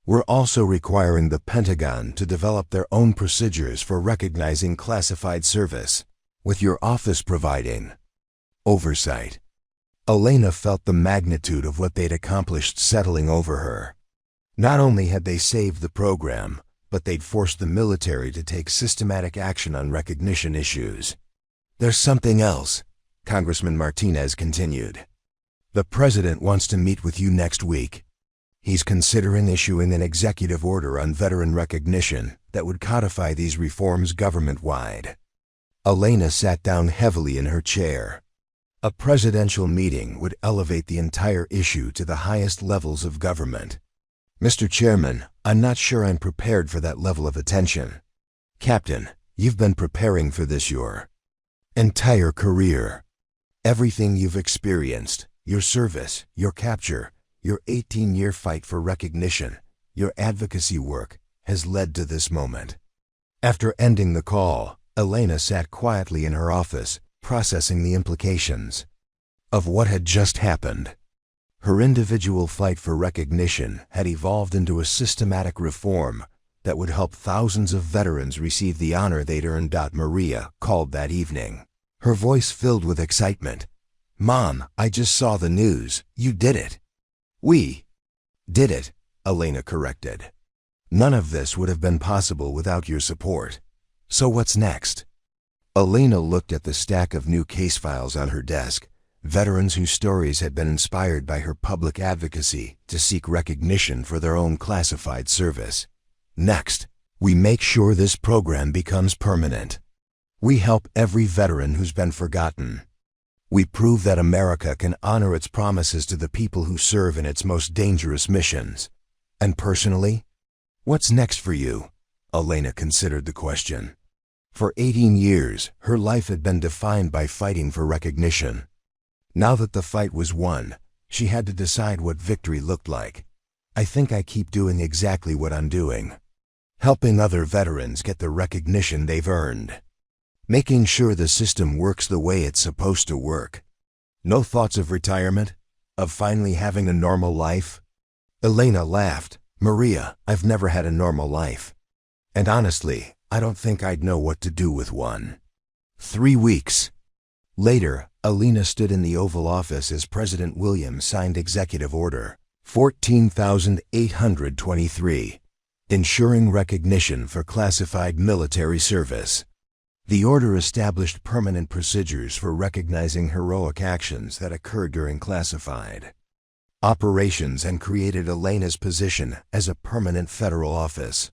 We're also requiring the Pentagon to develop their own procedures for recognizing classified service, with your office providing oversight." Elena felt the magnitude of what they'd accomplished settling over her. Not only had they saved the program, but they'd forced the military to take systematic action on recognition issues. "There's something else," Congressman Martinez continued. "The President wants to meet with you next week. He's considering issuing an executive order on veteran recognition that would codify these reforms government-wide." Elena sat down heavily in her chair. A presidential meeting would elevate the entire issue to the highest levels of government. "Mr. Chairman, I'm not sure I'm prepared for that level of attention." "Captain, you've been preparing for this your entire career. Everything you've experienced, your service, your capture, your 18-year fight for recognition, your advocacy work, has led to this moment." After ending the call, Elena sat quietly in her office, processing the implications of what had just happened. Her individual fight for recognition had evolved into a systematic reform that would help thousands of veterans receive the honor they'd earned. Maria called that evening, her voice filled with excitement. "Mom, I just saw the news. You did it." "We did it," Elena corrected. "None of this would have been possible without your support. So what's next?" Elena looked at the stack of new case files on her desk, veterans whose stories had been inspired by her public advocacy to seek recognition for their own classified service. "Next, we make sure this program becomes permanent. We help every veteran who's been forgotten. We prove that America can honor its promises to the people who serve in its most dangerous missions." "And personally, what's next for you?" Elena considered the question. For 18 years, her life had been defined by fighting for recognition. Now that the fight was won, she had to decide what victory looked like. "I think I keep doing exactly what I'm doing. Helping other veterans get the recognition they've earned. Making sure the system works the way it's supposed to work." "No thoughts of retirement? Of finally having a normal life?" Elena laughed. "Maria, I've never had a normal life. And honestly, I don't think I'd know what to do with one." 3 weeks later, Elena stood in the Oval Office as President Williams signed Executive Order 14,823, ensuring recognition for classified military service. The order established permanent procedures for recognizing heroic actions that occurred during classified operations and created Elena's position as a permanent federal office.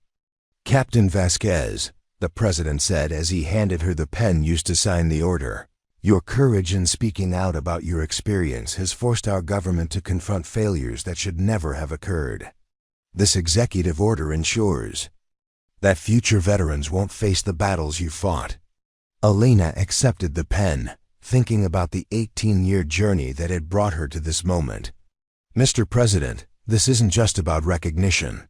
"Captain Vasquez," the President said as he handed her the pen used to sign the order, "your courage in speaking out about your experience has forced our government to confront failures that should never have occurred. This executive order ensures that future veterans won't face the battles you fought. Elena accepted the pen, thinking about the 18-year journey that had brought her to this moment. Mr. President, this isn't just about recognition.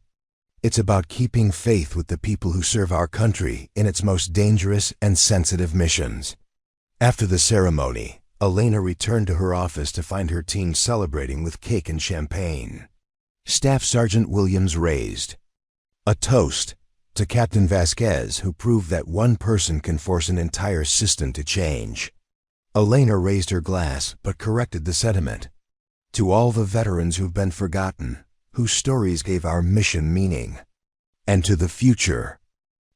It's about keeping faith with the people who serve our country in its most dangerous and sensitive missions. After the ceremony, Elena returned to her office to find her team celebrating with cake and champagne. Staff Sergeant Williams raised a toast to Captain Vasquez, who proved that one person can force an entire system to change. Elena raised her glass but corrected the sentiment. To all the veterans who've been forgotten, whose stories gave our mission meaning. And to the future,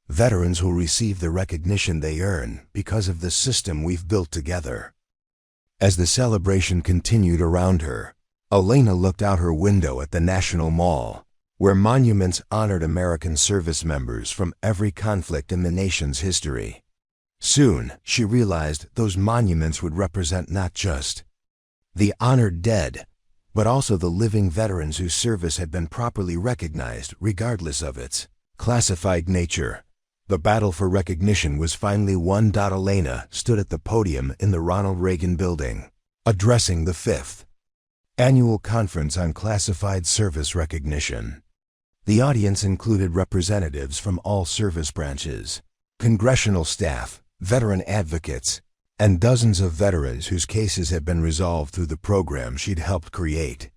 veterans who'll receive the recognition they earn because of the system we've built together. As the celebration continued around her, Elena looked out her window at the National Mall, where monuments honored American service members from every conflict in the nation's history. Soon, she realized those monuments would represent not just the honored dead, but also the living veterans whose service had been properly recognized regardless of its classified nature. The battle for recognition was finally won. Elena stood at the podium in the Ronald Reagan Building, addressing the 5th Annual Conference on Classified Service Recognition. The audience included representatives from all service branches, congressional staff, veteran advocates, and dozens of veterans whose cases had been resolved through the program she'd helped create.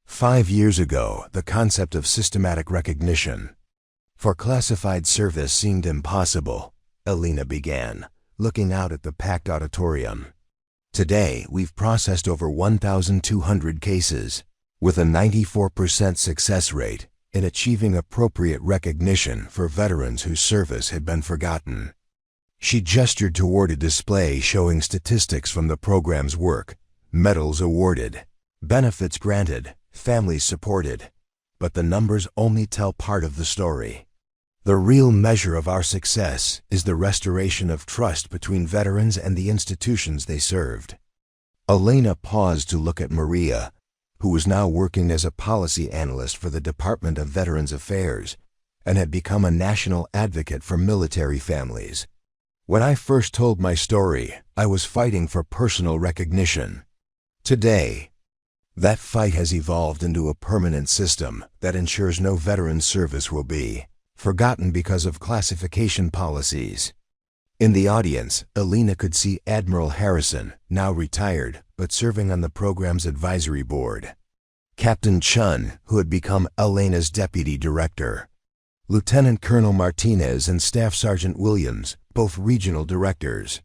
5 years ago, the concept of systematic recognition for classified service seemed impossible, Elena began, looking out at the packed auditorium. Today, we've processed over 1,200 cases, with a 94% success rate in achieving appropriate recognition for veterans whose service had been forgotten. She gestured toward a display showing statistics from the program's work, medals awarded, benefits granted, families supported. But the numbers only tell part of the story. The real measure of our success is the restoration of trust between veterans and the institutions they served. Elena paused to look at Maria, who was now working as a policy analyst for the Department of Veterans Affairs and had become a national advocate for military families. When I first told my story, I was fighting for personal recognition. Today, that fight has evolved into a permanent system that ensures no veteran service will be forgotten because of classification policies. In the audience, Elena could see Admiral Harrison, now retired, but serving on the program's advisory board. Captain Chun, who had become Elena's deputy director. Lieutenant Colonel Martinez and Staff Sergeant Williams, both regional directors.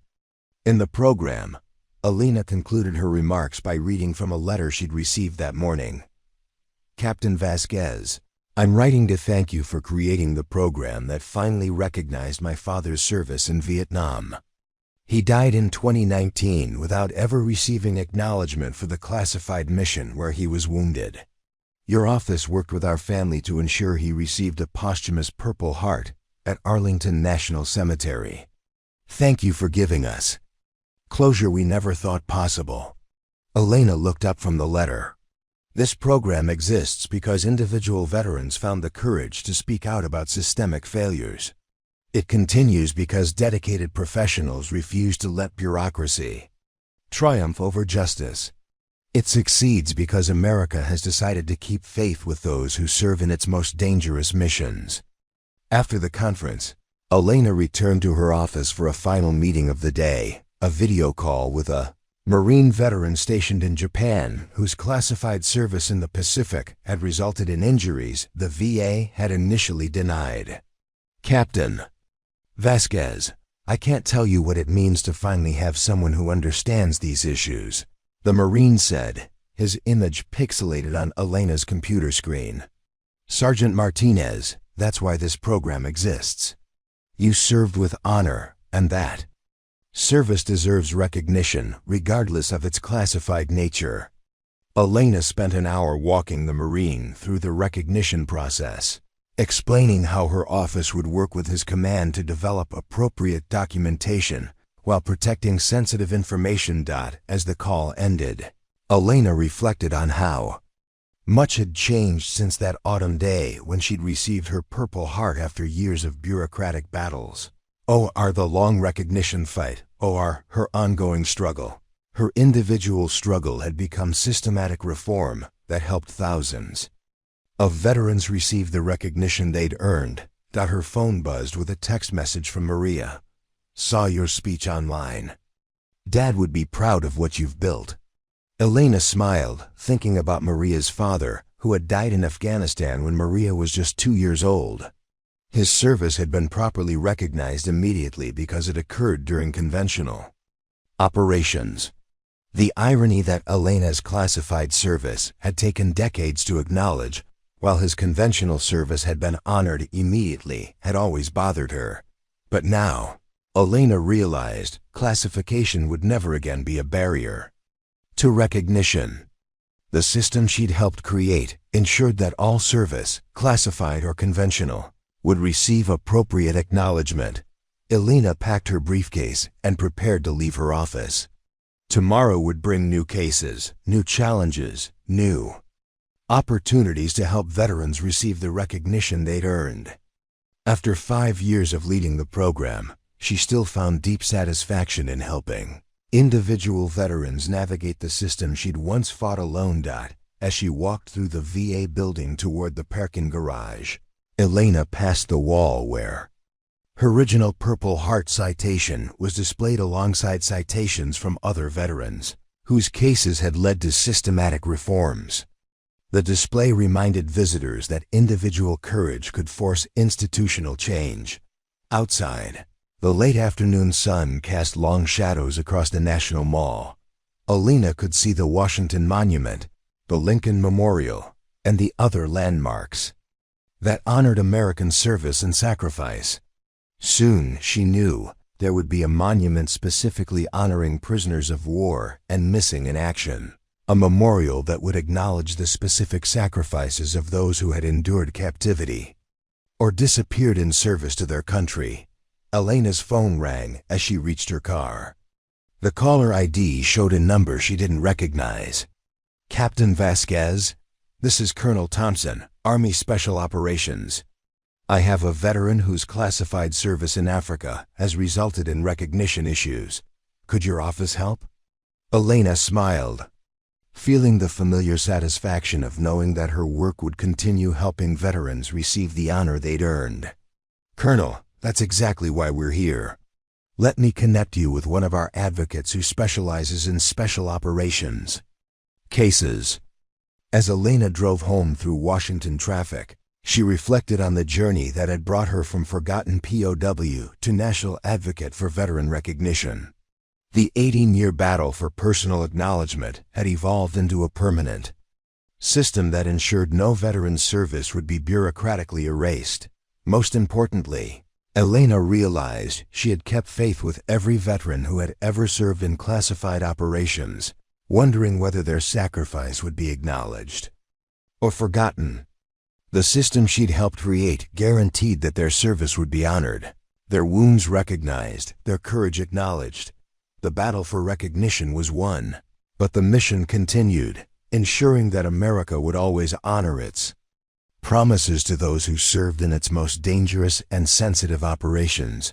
In the program, Elena concluded her remarks by reading from a letter she'd received that morning. Captain Vasquez, I'm writing to thank you for creating the program that finally recognized my father's service in Vietnam. He died in 2019 without ever receiving acknowledgement for the classified mission where he was wounded. Your office worked with our family to ensure he received a posthumous Purple Heart at Arlington National Cemetery. Thank you for giving us closure we never thought possible. Elena looked up from the letter. This program exists because individual veterans found the courage to speak out about systemic failures. It continues because dedicated professionals refuse to let bureaucracy triumph over justice. It succeeds because America has decided to keep faith with those who serve in its most dangerous missions. After the conference, Elena returned to her office for a final meeting of the day, a video call with a Marine veteran stationed in Japan whose classified service in the Pacific had resulted in injuries the VA had initially denied. Captain Vasquez, I can't tell you what it means to finally have someone who understands these issues, the Marine said, his image pixelated on Elena's computer screen. Sergeant Martinez, that's why this program exists. You served with honor, and that service deserves recognition regardless of its classified nature. Elena spent an hour walking the Marine through the recognition process, explaining how her office would work with his command to develop appropriate documentation while protecting sensitive information. As the call ended, Elena reflected on how Much had changed since that autumn day when she'd received her Purple Heart after years of bureaucratic battles. OR the long recognition fight, OR her ongoing struggle. Her individual struggle had become systematic reform that helped thousands of veterans receive the recognition they'd earned. Her phone buzzed with a text message from Maria. "Saw your speech online. Dad would be proud of what you've built." Elena smiled, thinking about Maria's father, who had died in Afghanistan when Maria was just 2 years old. His service had been properly recognized immediately because it occurred during conventional operations. The irony that Elena's classified service had taken decades to acknowledge, while his conventional service had been honored immediately, had always bothered her. But now, Elena realized classification would never again be a barrier to recognition. The system she'd helped create ensured that all service, classified or conventional, would receive appropriate acknowledgement. Elena packed her briefcase and prepared to leave her office. Tomorrow would bring new cases, new challenges, new opportunities to help veterans receive the recognition they'd earned. After 5 years of leading the program, she still found deep satisfaction in helping individual veterans navigate the system she'd once fought alone. As she walked through the VA building toward the parking garage, Elena passed the wall where her original Purple Heart citation was displayed alongside citations from other veterans, whose cases had led to systematic reforms. The display reminded visitors that individual courage could force institutional change. Outside, the late afternoon sun cast long shadows across the National Mall. Elena could see the Washington Monument, the Lincoln Memorial, and the other landmarks that honored American service and sacrifice. Soon, she knew, there would be a monument specifically honoring prisoners of war and missing in action, a memorial that would acknowledge the specific sacrifices of those who had endured captivity or disappeared in service to their country. Elena's phone rang as she reached her car. The caller ID showed a number she didn't recognize. "Captain Vasquez, this is Colonel Thompson, Army Special Operations. I have a veteran whose classified service in Africa has resulted in recognition issues. Could your office help?" Elena smiled, feeling the familiar satisfaction of knowing that her work would continue helping veterans receive the honor they'd earned. "Colonel, that's exactly why we're here. Let me connect you with one of our advocates who specializes in special operations cases." As Elena drove home through Washington traffic, she reflected on the journey that had brought her from forgotten POW to national advocate for veteran recognition. The 18-year battle for personal acknowledgement had evolved into a permanent system that ensured no veteran's service would be bureaucratically erased. Most importantly, Elena realized she had kept faith with every veteran who had ever served in classified operations, wondering whether their sacrifice would be acknowledged or forgotten. The system she'd helped create guaranteed that their service would be honored, their wounds recognized, their courage acknowledged. The battle for recognition was won, but the mission continued, ensuring that America would always honor its promises to those who served in its most dangerous and sensitive operations.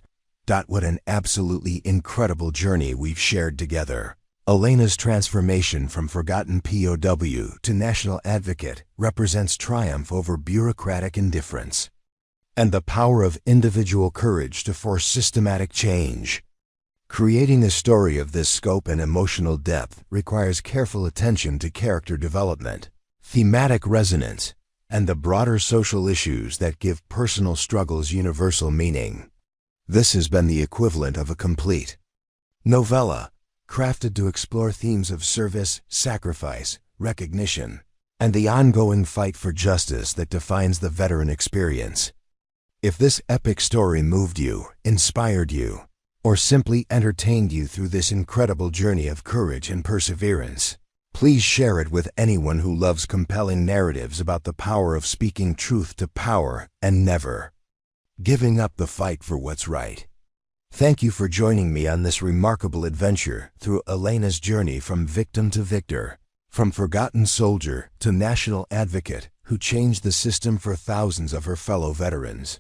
What an absolutely incredible journey we've shared together. Elena's transformation from forgotten POW to national advocate represents triumph over bureaucratic indifference and the power of individual courage to force systematic change. Creating a story of this scope and emotional depth requires careful attention to character development, thematic resonance, and the broader social issues that give personal struggles universal meaning. This has been the equivalent of a complete novella, crafted to explore themes of service, sacrifice, recognition, and the ongoing fight for justice that defines the veteran experience. If this epic story moved you, inspired you, or simply entertained you through this incredible journey of courage and perseverance, please share it with anyone who loves compelling narratives about the power of speaking truth to power and never giving up the fight for what's right. Thank you for joining me on this remarkable adventure through Elena's journey from victim to victor. From forgotten soldier to national advocate who changed the system for thousands of her fellow veterans.